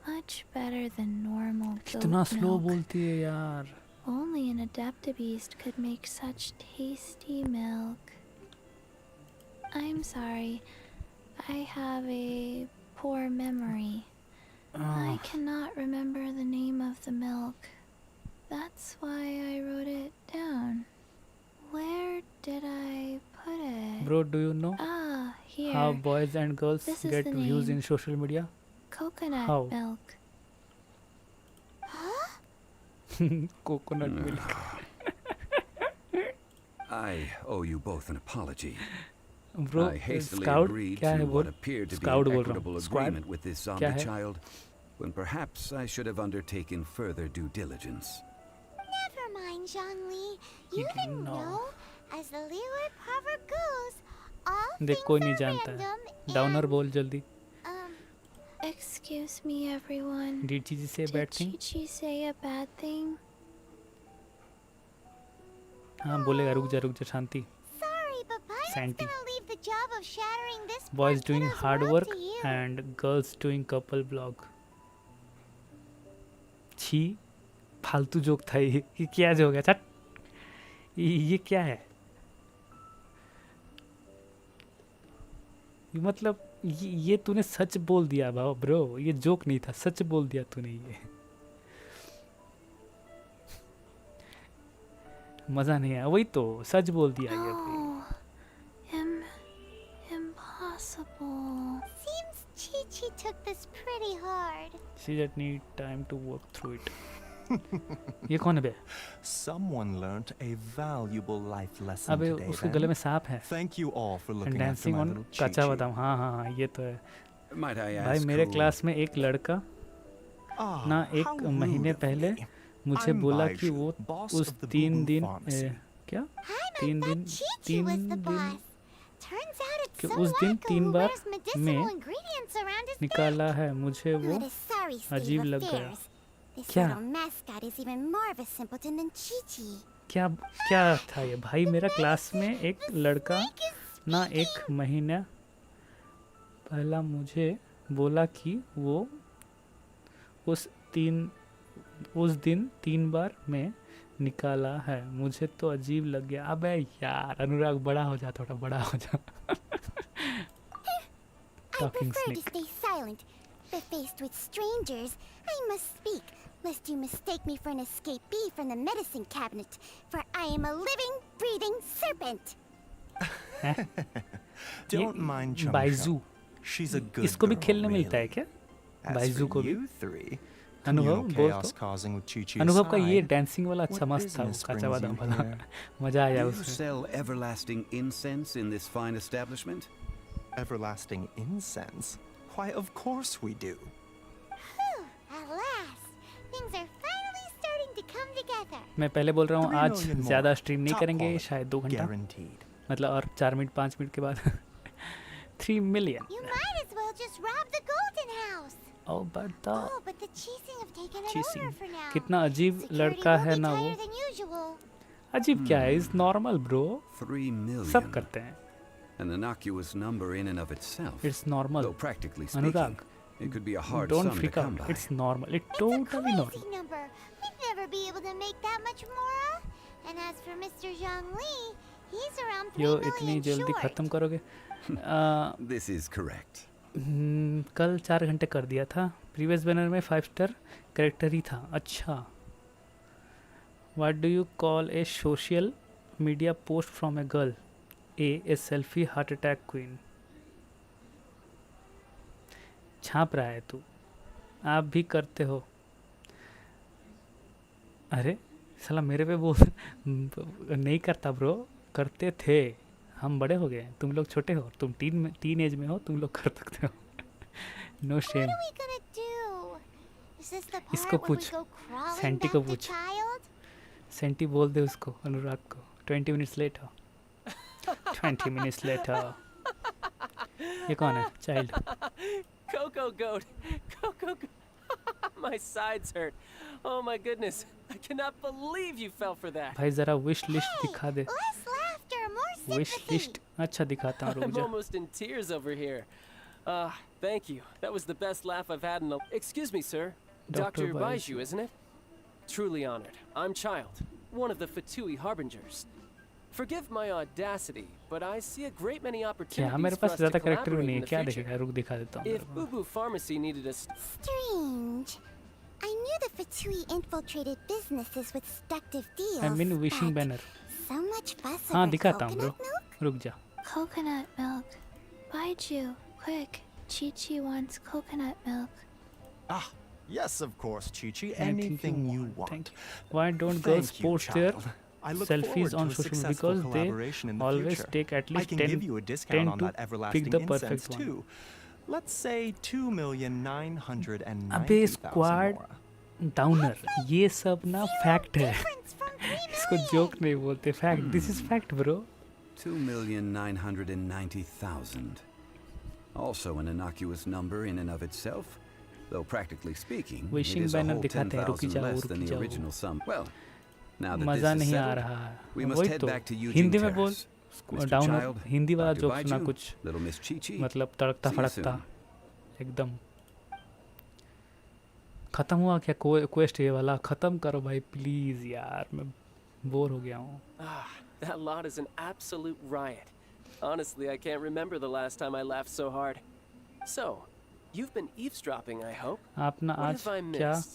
Much better than normal goat कितना स्लो milk. बोलती है यार. Only an Adeptabeast could make such tasty milk. I'm sorry. I have a poor memory. I cannot remember the name of the milk. That's why I wrote it down. Where did I put it? Bro, do you know Ah, here. how boys and girls This is get the views name. in social media? Coconut How? milk. Coconut milk. I owe you both an apology. Bro, I hastily scout agreed क्या to है what बोल? appeared to be Scout an बोल रहा हूँ. equitable Squad agreement with this क्या zombie है? child, when perhaps I should have undertaken further due diligence. Never mind, Zhongli. You You didn't didn't know. know. As the Liyue proverb goes, all देख things कोई नहीं are जानता है. random downer and, बोल जल्दी. Excuse me, everyone. Did Chichi say a Did bad thing? Chi-Chi say a bad thing? हाँ बोलेगा. रुक जा शांति. sorry, but Byron's Santi. gonna leave the job of shattering this Boys poor doing kiddo's hard world work to you. and girls doing couple vlog. छी फालतू joke था ये क्या joke है? चट ये क्या है? ये मतलब ये तूने सच बोल दिया ब्रो. ये जोक नहीं था, सच बोल दिया तूने. ये मजा नहीं आया. वही तो सच बोल दिया ये. No. Impossible. Seems Chi-Chi took this pretty hard. She just need time to work through it. ये कौन है बे? Someone learnt a valuable life lesson अबे today. उसके then. गले में सांप है. Thank you all for And looking after dancing my on little कच्चा Chi-Chi. बादाम. हाँ ये तो है. Might I भाई ask मेरे who- क्लास में एक लड़का ना एक how महीने rude of पहले me. मुझे I'm बोला Baiju, कि वो boss उस of the 3 Boo Boo दिन Pharmacy. क्या I 3 दिन thought Chi-Chi 3 was the दिन boss. Turns out it's कि some उस दिन wacko 3 who bar wears medicinal में ingredients around his निकाला है. मुझे वो What a sorry state अजीब of लग गया. affairs. This क्या little mascot is even more of a simpleton than Chi-Chi. क्या था ये? भाई मेरा क्लास में एक लड़का ना एक महीना पहला मुझे बोला कि वो उस दिन 3 बार में निकाला है. मुझे तो अजीब लग गया. अबे यार अनुराग बड़ा हो जा, थोड़ा बड़ा हो जा. I Talking prefer to snake. stay silent, but faced with strangers, I must speak, lest you mistake me for an escapee from the medicine cabinet, for I am a living, breathing serpent. Don't mind Chum Byju. She's a good इसको भी girl, खेलने really. मिलता है क्या? As Byju को for भी you three, अनुभव communal बोल chaos तो causing with Chi-Chi अनुभव का ये aside, डांसिंग वाला अच्छा what मस्त था वो business काचा brings बादाम you वाला here? मजा आया Do you उसमें sell everlasting incense in this fine establishment? Everlasting incense? Why, of course we do. Phew, at last. Things are finally starting to come together. मैं पहले बोल रहा हूँ 3 आज million more. ज़्यादा स्ट्रीम नहीं Top करेंगे quality. शायद 2 घंटा Guaranteed. मतलब और 4 मिनट 5 मिनट के बाद 3 million You might as well just rob the golden house. ओ बता Oh, but the Cheesing have taken it Cheesing. over for now. कितना अजीब Security लड़का will है be ना वो tighter than usual. अजीब क्या है इज नॉर्मल ब्रो 3 million. सब करते हैं An innocuous number in and of itself. It's normal Though practically speaking, Anurag it could be a hard don't sum to freak come out by. It's normal it It's a totally crazy normal number. We'd never be able to make that much more. And as for Mr. Zhongli, he's around 3 yo million इतनी जल्दी short. खत्म करोगे This is correct. कल 4 घंटे कर दिया था previous banner में 5 स्टार कैरेक्टर ही था अच्छा what do you call A social media post from a girl A selfie heart attack queen छाप रहा है तू आप भी करते हो अरे साला मेरे पे बोल नहीं करता ब्रो करते थे हम बड़े हो गए तुम लोग छोटे हो तुम टीन एज में हो तुम लोग कर सकते हो no shame What are we gonna do? Is this the part इसको where we पूछ go crawling सेंटी back को to पूछ child? सेंटी बोल दे उसको अनुराग को 20 मिनट्स लेटर 20 मिनट्स लेटर ये कौन है child Coco Goat. Coco Goat. My sides hurt. Oh my goodness. I cannot believe you fell for that. भाई जरा विश लिस्ट दिखा दे Less laughter, more wish sympathy. List अच्छा दिखाता हूँ रुक I'm जा almost in tears over here. Thank you. That was the best laugh I've had in a... Excuse me, sir. Dr. Dr. Baiju, isn't it? Truly honored. I'm Child, one of the Fatui Harbingers. Forgive my audacity, but I see a great many क्या opportunities मेरे for pass us to ज़्यादा character भी collaborate नहीं in है the क्या future. दिखेगा रुक दिखा देता हूँ If Boo Boo Pharmacy needed a... Strange. I knew the Fatui infiltrated businesses with seductive deals. I mean wishing but banner so much fuss हाँ over दिखाता हूँ ब्रो coconut milk? रुक जा Coconut milk. Baiju, quick. Chi-Chi wants coconut milk. Ah, yes, of course, Chi-Chi. Anything Anything you you want. want. why don't girls Thank you, post their child. I look selfies forward on to a social media successful because they collaboration in the always future. take at I least can 10 give you a discount on that pick everlasting the incense perfect one too. Let's say 2,990,000 अबे squad downer ये सब ना fact है इसको joke नहीं बोलते fact this is fact bro 2,990,000. Also an innocuous number in and of itself, though practically speaking, Wishing it is a banner whole दिखाते हैं, रुकी 10,000 जाओ, less than रुकी the जाओ। original sum. Well, now that मजा this is नहीं आ settled, रहा we must वही head तो back to Eugene हिंदी में बोल Terrace. Mr. Downer Child, Hindi वाला Dr. जोक सुना Baiju, कुछ little Miss Chi-Chi. मतलब तड़कता See you फड़कता soon. एकदम खत्म हुआ क्या क्वेस्ट ये वाला खत्म करो भाई प्लीज यार मैं बोर हो गया हूँ Ah, that lot is an absolute riot. Honestly, I can't remember the last time I laughed so hard. So, you've been eavesdropping, I hope. आपने What आज have I क्या missed?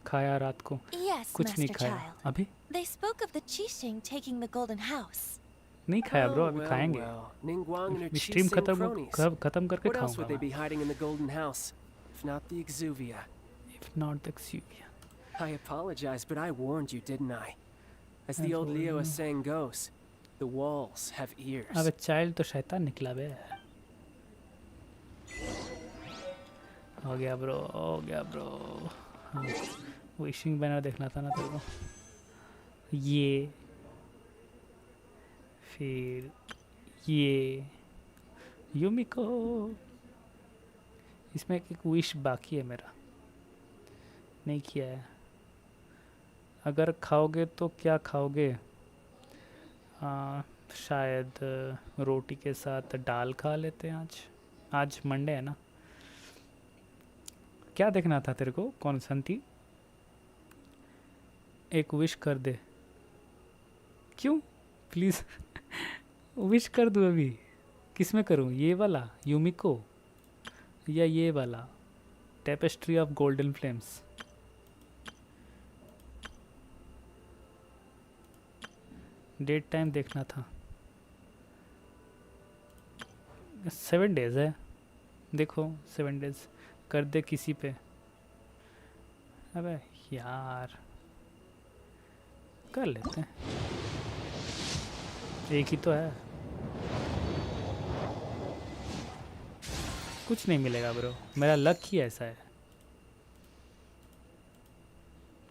खाया रात को Yes, कुछ नहीं Master खाया Child. अभी They spoke of the Qixing taking the Golden House. नहीं खाया ब्रो Oh, अभी well, खाएंगे well. Ningguang and her stream Qixing खत्म cronies. खत्म करके What else would they खाऊंगा be hiding in the Golden House, if not the Exuvia? if not the Exuvia I apologize, but I warned you, didn't I? As the I old told Leo you. saying goes, the walls have ears. अबे child तो शैतान निकला बे हो गया bro wishing banner देखना था ना तेरे को ये फिर ये यूमिको इसमें एक विश बाकी है मेरा नहीं किया है अगर खाओगे तो क्या खाओगे शायद रोटी के साथ दाल खा लेते हैं आज मंडे है ना क्या देखना था तेरे को कौन संती एक विश कर दे क्यों प्लीज़ विश कर दूँ अभी किस में करूँ ये वाला यूमिको या ये वाला tapestry of golden flames date time देखना था 7 डेज है देखो 7 डेज कर दे किसी पे। अबे यार कर लेते हैं, एक ही तो है। कुछ नहीं मिलेगा ब्रो, मेरा लक ही ऐसा है।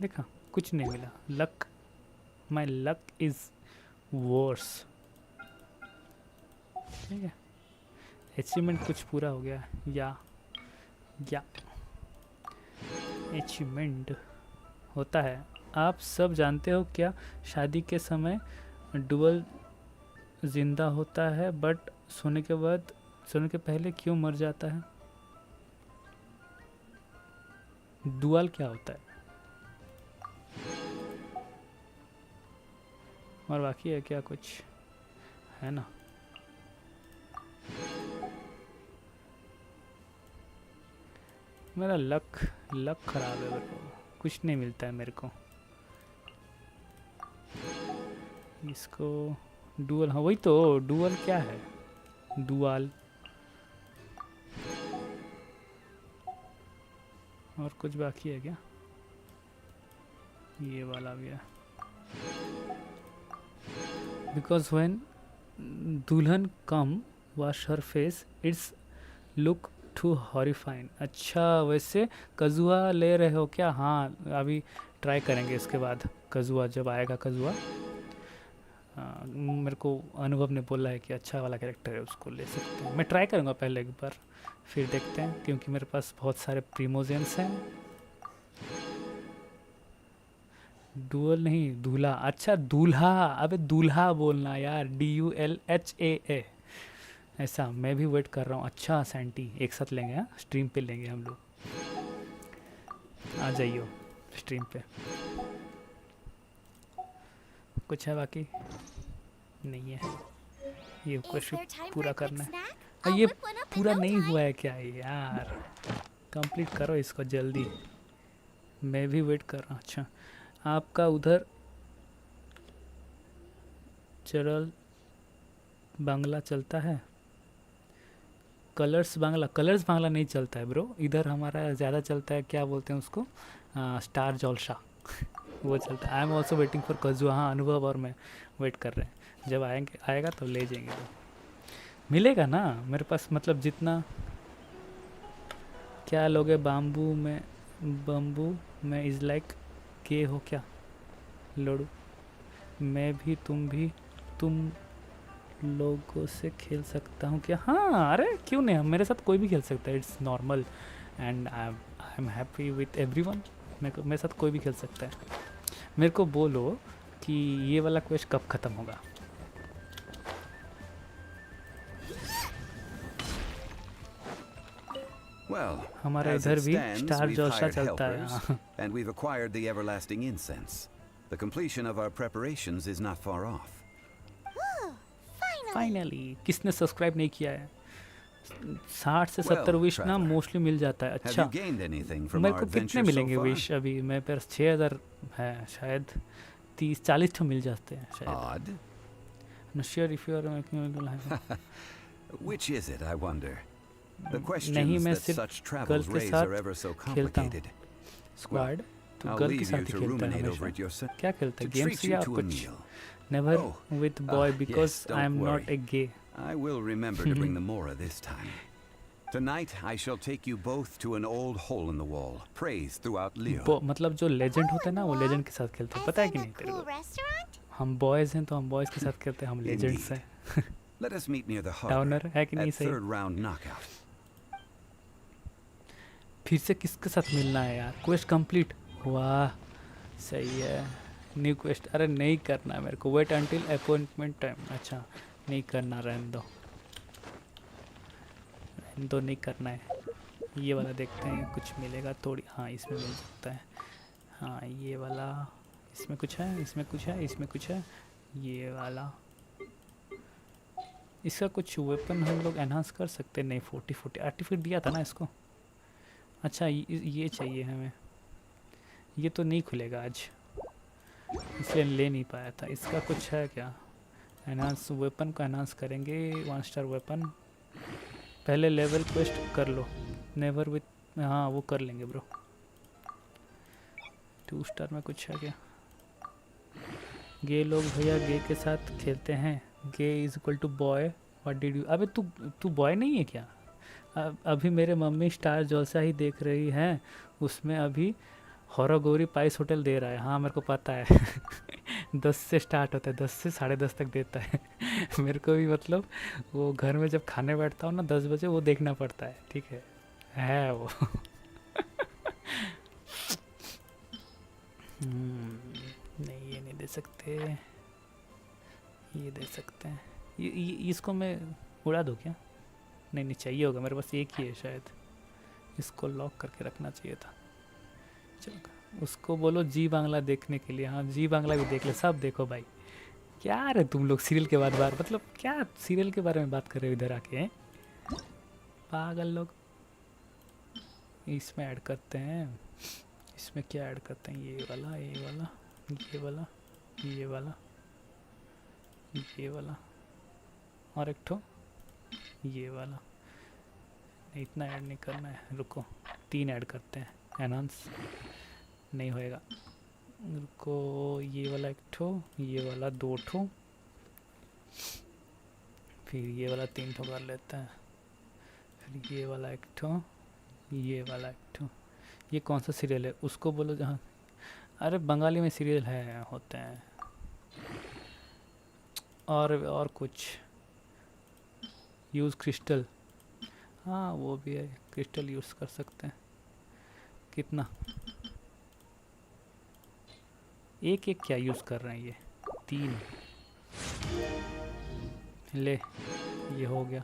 देखा कुछ नहीं मिला। Luck, my luck is worse. ठीक है, अचीवमेंट कुछ पूरा हो गया या अचीवमेंट होता है। आप सब जानते हो क्या, शादी के समय डुअल जिंदा होता है बट सोने के पहले क्यों मर जाता है? डुअल क्या होता है? और बाकी है क्या कुछ है ना? मेरा लक खराब है ब्रो, कुछ नहीं मिलता है मेरे को। इसको डुअल, हाँ वही तो, डुअल क्या है? डुअल और कुछ बाकी है क्या? ये वाला भी है। Because when dulhan come wash her face it's look too horrifying. अच्छा वैसे कजुआ ले रहे हो क्या? हाँ अभी ट्राई करेंगे इसके बाद कजुआ, जब आएगा कजुआ। मेरे को अनुभव ने बोला है कि अच्छा वाला कैरेक्टर है, उसको ले सकते हैं। मैं ट्राई करूँगा पहले एक बार, फिर देखते हैं, क्योंकि मेरे पास बहुत सारे प्रीमोजेंस हैं। डुअल नहीं, दूल्हा। अच्छा दूल्हा, अबे दूल्हा बोलना यार, DULHAA। ऐसा मैं भी वेट कर रहा हूँ। अच्छा सैंटी एक साथ लेंगे, हाँ स्ट्रीम पे लेंगे हम लोग। आ जाइयो स्ट्रीम पे। कुछ है बाकी? नहीं है। ये क्वेश्चन पूरा करना है। ये पूरा नहीं हुआ है क्या यार? कंप्लीट करो इसको जल्दी, मैं भी वेट कर रहा हूँ। अच्छा आपका उधर चरल बांग्ला चलता है? कलर्स बांग्ला नहीं चलता है ब्रो। इधर हमारा ज़्यादा चलता है, क्या बोलते हैं उसको, स्टार जलसा वो चलता है। I am also waiting for Kazuha. हाँ अनुभव और मैं वेट कर रहे हैं, जब आएगा तो ले जाएंगे। तो मिलेगा ना मेरे पास, मतलब जितना। क्या लोगे बम्बू में इज़ लाइक के हो क्या लोडू? मैं भी तुम लोगों से खेल सकता हूँ क्या? हाँ अरे क्यों नहीं, मेरे साथ कोई भी खेल सकता है। It's normal and I am happy with everyone. मेरे साथ कोई भी खेल सकता है। मेरे को बोलो कि ये वाला क्वेश्चन कब ख़त्म होगा? Well, हमारा as इधर it भी stands, स्टार we've जलसा hired चलता है। helpers, and we've acquired the everlasting incense. The completion of our preparations is not far off. Finally किसने सब्सक्राइब नहीं किया है? 60 से 70 विश ना मोस्टली मिल जाता है। अच्छा मेरे को कितने मिलेंगे विश? अभी मेरे पास 6000 है, शायद 30-40 तो मिल जाते हैं शायद। Not sure if you are making live. Which is it, I wonder? The नहीं questions मैं that सिर्फ such गर्ल travels के raise साथ are ever so खेलता हूँ। complicated. स्क्वाड तो I'll गर्ल के leave साथ you ही to खेलता है ruminate over it हमेशा। yourself. क्या खेलता है, To गेम्स treat you या to a कुछ? meal. Never with boy Yes, because I am don't not worry. A gay. I will remember to bring the Mora this time. Tonight, I shall take you both to an old hole in the wall, praised throughout Leo. मतलब जो legend होता है ना, वो legend के साथ खेलते हैं, पता है कि नहीं तेरे को? हम बॉयज हैं तो हम बॉयज के साथ खेलते हैं, हम लेजेंड्स हैं। Let us meet near the downer harbor है कि नहीं? at सही। third round knockout. फिर से किसके साथ मिलना है यार? Quest complete. वाह सही है। न्यू क्वेस्ट, अरे नहीं करना है मेरे को। Wait until appointment time. अच्छा नहीं करना, रहने दो नहीं करना है। ये वाला देखते हैं कुछ मिलेगा थोड़ी। हाँ इसमें मिल सकता है। हाँ ये वाला, इसमें कुछ है, इसमें कुछ है, इसमें कुछ है। ये वाला, इसका कुछ वेपन हम लोग एनहांस कर सकते हैं। नहीं 40 आर्टिफिट दिया था ना इसको। अच्छा ये चाहिए हमें। ये तो नहीं खुलेगा आज, इसलिए ले नहीं पाया था। इसका कुछ है क्या? एनहांस वेपन को एनहांस करेंगे। 1 स्टार वेपन। पहले लेवल क्वेस्ट कर लो। नेवर विथ हाँ वो कर लेंगे ब्रो। 2 स्टार में कुछ है क्या? गे लोग भैया गे के साथ खेलते हैं। Gay is equal to boy. What did you? अबे तू बॉय नहीं है क्या? अभी मेरे मम्मी स्टार जलसा ही देख रही हैं, उसमें अभी हॉरगोरी पाइस होटल दे रहा है। हाँ मेरे को पता है 10 से स्टार्ट होता है, 10 से 10:30 तक देता है मेरे को भी मतलब वो घर में जब खाने बैठता हूँ ना 10 बजे, वो देखना पड़ता है। ठीक है वो नहीं ये नहीं दे सकते, ये दे सकते हैं। ये इसको मैं उड़ा दूँ क्या? नहीं चाहिए होगा, मेरे पास एक ही है शायद। इसको लॉक करके रखना चाहिए था। चलो उसको बोलो जी बांग्ला देखने के लिए। हाँ जी बांग्ला भी देख ले, सब देखो भाई। क्या रे तुम लोग सीरियल के बाद बार मतलब क्या सीरियल के बारे में बात कर रहे हो इधर आके हैं? पागल लोग। इसमें ऐड करते हैं, इसमें क्या ऐड करते हैं? ये वाला, ये वाला, ये वाला, ये वाला, ये वाला और एक ठो ये वाला। इतना ऐड नहीं करना है, रुको 3 ऐड करते हैं। एनहांस नहीं होएगा, रुको। ये वाला 1 ठो, ये वाला 2 ठो, फिर ये वाला 3 ठो कर लेते हैं, फिर ये वाला 1 ठो, ये वाला 1 ठो। ये कौन सा सीरियल है उसको बोलो जहाँ। अरे बंगाली में सीरियल है होते हैं। और कुछ यूज़ क्रिस्टल। हाँ वो भी है, क्रिस्टल यूज़ कर सकते हैं। कितना? एक क्या यूज़ कर रहे हैं? ये 3 ले, ये हो गया।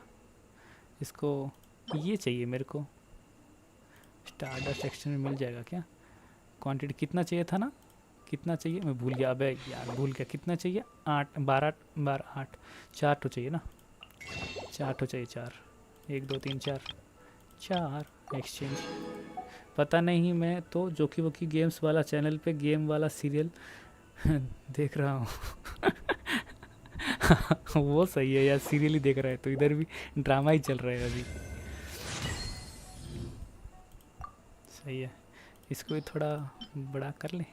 इसको ये चाहिए मेरे को। स्टार्टर सेक्शन में मिल जाएगा क्या? क्वांटिटी कितना चाहिए था ना? कितना चाहिए मैं भूल गया। अबे यार भूल गया। कितना चाहिए? 8 12 12 8 4 तो चाहिए ना? 4 तो चाहिए। 4 1 2 3 4 एक्सचेंज। पता नहीं, मैं तो जोकी वोकी गेम्स वाला चैनल पे गेम वाला सीरियल देख रहा हूँ वो सही है यार, सीरियल ही देख रहा है तो इधर भी ड्रामा ही चल रहा है अभी। सही है, इसको भी थोड़ा बड़ा कर ले।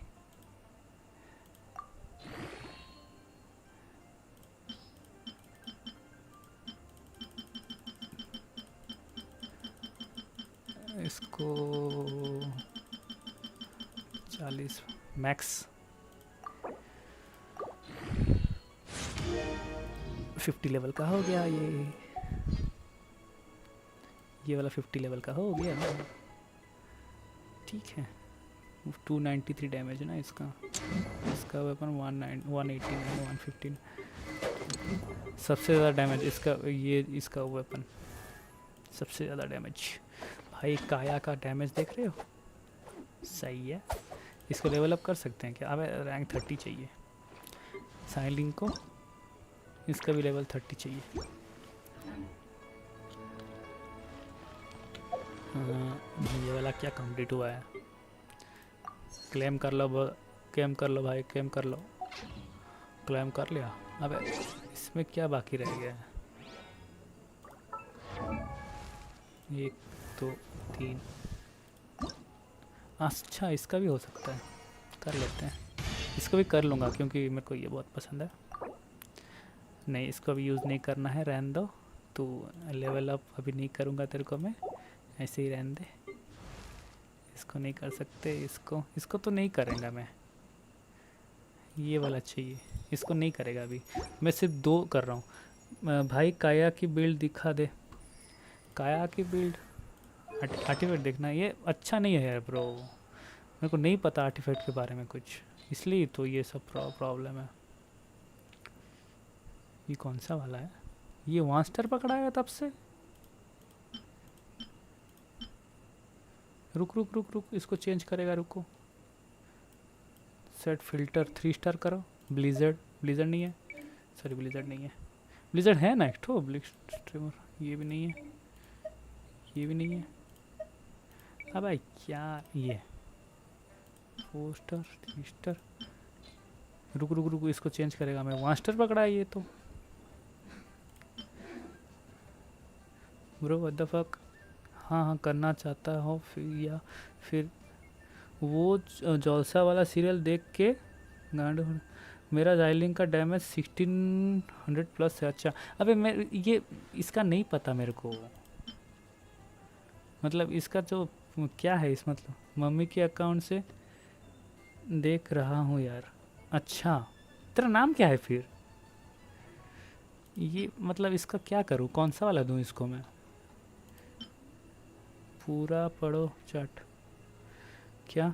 इसको 40 मैक्स 50 लेवल का हो गया। ये वाला 50 लेवल का हो गया। ठीक है। 293 डैमेज है ना इसका वेपन 189 115 सबसे ज़्यादा डैमेज इसका। ये इसका वेपन सबसे ज़्यादा डैमेज। भाई काया का डैमेज देख रहे हो? सही है। इसको लेवल अप कर सकते हैं क्या? अब रैंक 30 चाहिए। साइलिंग को इसका भी लेवल 30 चाहिए। ये वाला क्या कंप्लीट हुआ है? क्लेम कर लो क्लेम कर लो भाई, क्लेम कर लो। क्लेम कर लिया। अब इसमें क्या बाकी रह गया है? 1 2 3। अच्छा इसका भी हो सकता है, कर लेते हैं। इसको भी कर लूँगा क्योंकि मेरे को ये बहुत पसंद है। नहीं इसको भी यूज़ नहीं करना है, रहने दो। तो लेवल अप अभी नहीं करूँगा तेरे को मैं, ऐसे ही रहने दे। इसको नहीं कर सकते, इसको तो नहीं करेंगे मैं। ये वाला चाहिए, इसको नहीं करेगा अभी। मैं सिर्फ 2 कर रहा हूँ। भाई काया की बिल्ड दिखा दे। काया की बिल्ड आर्टिफैक्ट देखना, ये अच्छा नहीं है यार ब्रो। मेरे को नहीं पता आर्टिफैक्ट के बारे में कुछ, इसलिए तो ये सब प्रॉब्लम है। ये कौन सा वाला है? ये 1 स्टार पकड़ा है तब से। रुक इसको चेंज करेगा। रुको, सेट फिल्टर 3 स्टार करो। ब्लिजर्ड नहीं है, सॉरी ब्लिजर्ड नहीं है। ब्लिजर्ड है ना एक ठो स्ट्रीमर। ये भी नहीं है, ये भी नहीं है। अब भाई क्या ये 4 स्टार 3 स्टार। रुक इसको चेंज करेगा। मैं 1 स्टार पकड़ा है ये तो। Bro what the fuck. हाँ हाँ करना चाहता हो फिर, या फिर वो जौलसा वाला सीरियल देख के गांड हो। मेरा राइलिंग का डैमेज 1600 प्लस है। अच्छा अबे मैं ये इसका नहीं पता मेरे को, मतलब इसका जो क्या है इस मतलब मम्मी के अकाउंट से देख रहा हूँ यार। अच्छा तेरा नाम क्या है फिर? ये मतलब इसका क्या करूँ, कौन सा वाला दूँ इसको मैं? पूरा पढ़ो चट क्या?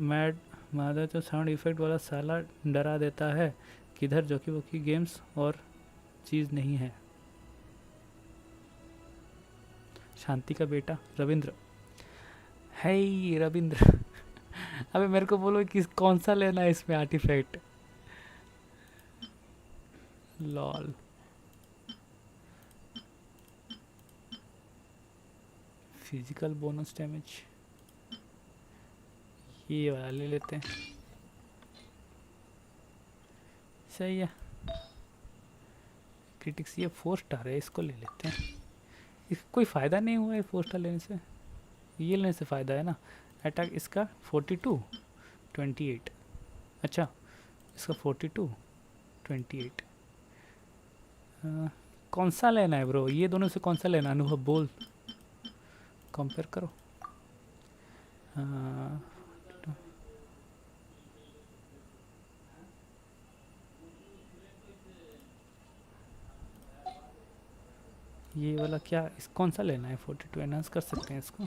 मैड मादर तो साउंड इफेक्ट वाला साला डरा देता है, किधर जोकी बोकी गेम्स और चीज़ नहीं है। शांति का बेटा रविंद्र। है रविंद्र अबे मेरे को बोलो किस कौन सा लेना है इसमें artifact. Lol physical bonus damage ये वाला ले लेते हैं। सही है। क्रिटिक्स ये 4 स्टार है, इसको ले लेते हैं। इसका कोई फ़ायदा नहीं हुआ है 4 स्टार लेने से, ये लेने से फ़ायदा है ना। अटैक इसका 42 28। अच्छा इसका 42 28। कौन सा लेना है ब्रो? ये दोनों से कौन सा लेना? अनुभव बोल, कंपेयर करो। ये वाला क्या इस कौन सा लेना है? 42 एनहांस कर सकते हैं इसको।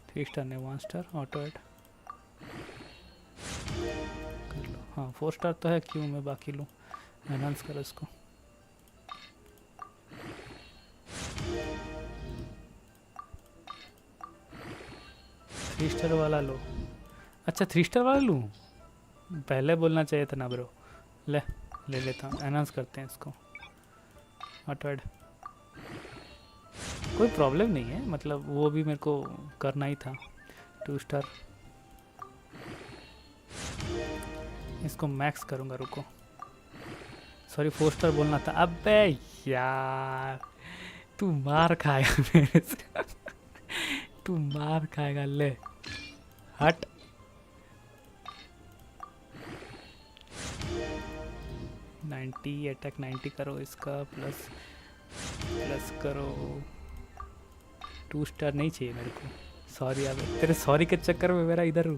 3 स्टार ने 1 स्टार ऑटो ऐड कर लो। हाँ 4 स्टार तो है, क्यों मैं बाकी लूँ? एनहांस करो इसको। थ्री स्टार वाला लो। अच्छा 3 स्टार वाला लूँ, पहले बोलना चाहिए था ना ब्रो। ले लेता हूँ, एनहांस करते हैं इसको। ऑटो ऐड कोई प्रॉब्लम नहीं है, मतलब वो भी मेरे को करना ही था। 2 स्टार इसको मैक्स करूँगा, रुको सॉरी 4 स्टार बोलना था। अबे यार तू मार खाएगा मेरे से तू मार खाएगा, ले हट। अटैक 90 करो इसका, प्लस करो। 2 स्टार नहीं चाहिए मेरे को, सॉरी। अब तेरे सॉरी के चक्कर में मेरा इधर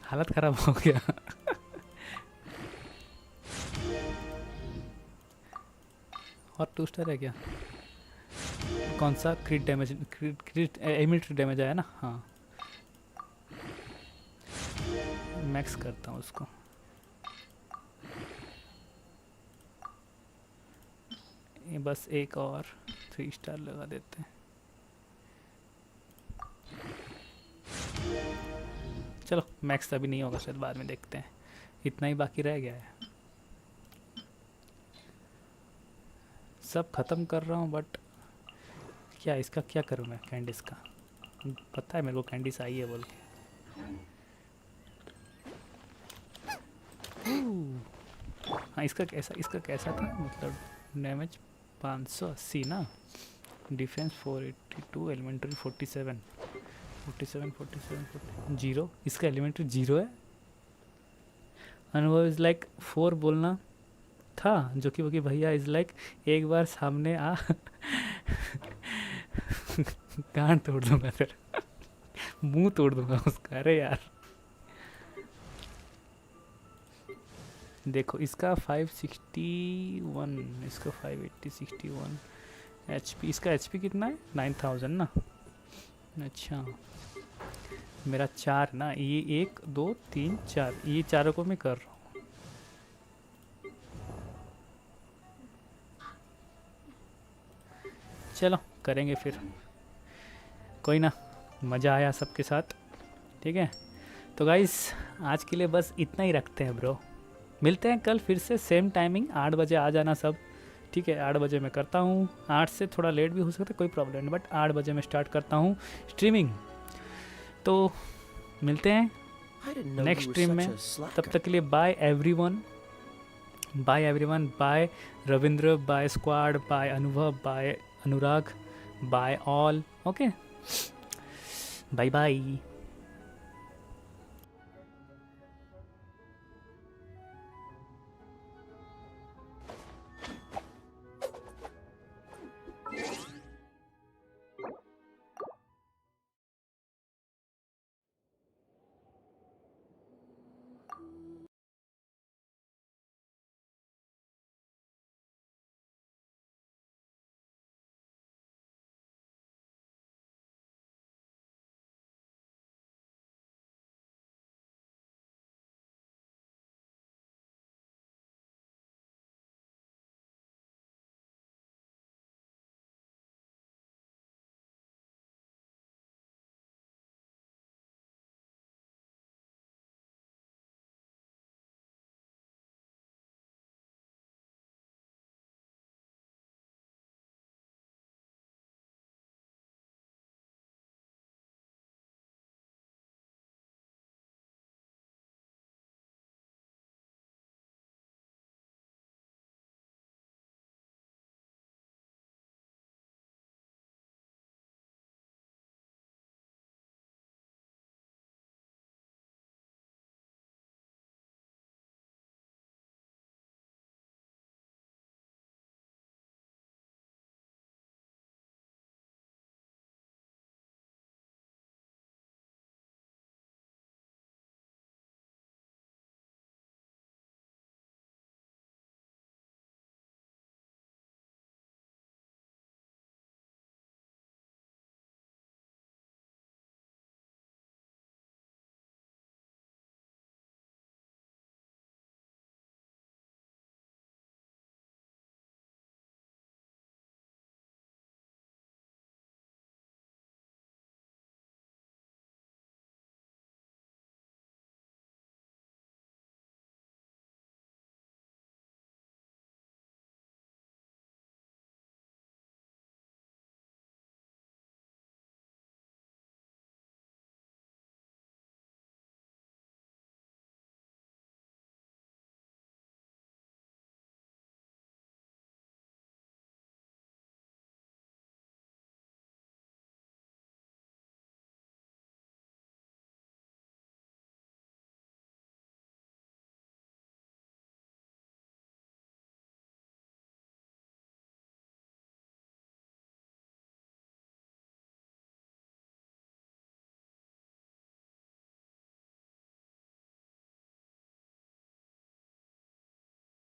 हालत खराब हो गया और 2 स्टार है क्या? कौन सा? क्रिट डैमेज, क्रिट इमिडिएट डैमेज आया ना। हाँ मैक्स करता हूँ उसको। ये बस एक और 3 स्टार लगा देते हैं। चलो मैक्स अभी नहीं होगा शायद, बाद में देखते हैं। इतना ही बाकी रह गया है, सब ख़त्म कर रहा हूँ। बट क्या इसका क्या करूँ मैं? कैंडिस का पता है मेरे को, कैंडिस आई है बोल के। हाँ इसका कैसा था मतलब? डैमेज 580 ना, डिफेंस 482, एलिमेंट्री 47 0। इसका एलिमेंट्री 0 है। अनुभव इज़ लाइक 4 बोलना था, जो कि वो कि भैया इज़ लाइक एक बार सामने आ कान तोड़ दूंगा तेरा मुंह तोड़ दूंगा उसका। अरे यार देखो इसका 561, इसका 580 61 HP। इसका HP कितना है? 9000 ना। अच्छा मेरा 4 ना, ये 1 2 3 4, ये चारों को मैं कर रहा हूँ। चलो करेंगे फिर, कोई ना, मज़ा आया सबके साथ। ठीक है तो गाइस आज के लिए बस इतना ही रखते हैं ब्रो। मिलते हैं कल फिर से सेम टाइमिंग 8 बजे आ जाना सब। ठीक है 8 बजे मैं करता हूँ, 8 से थोड़ा लेट भी हो सकता है, कोई प्रॉब्लम नहीं, बट 8 बजे मैं स्टार्ट करता हूँ स्ट्रीमिंग। तो मिलते हैं नेक्स्ट स्ट्रीम में, तब तक के लिए bye everyone, bye Ravindra, bye squad, bye Anubhav, bye Anurag, Bye all. Okay. Bye bye.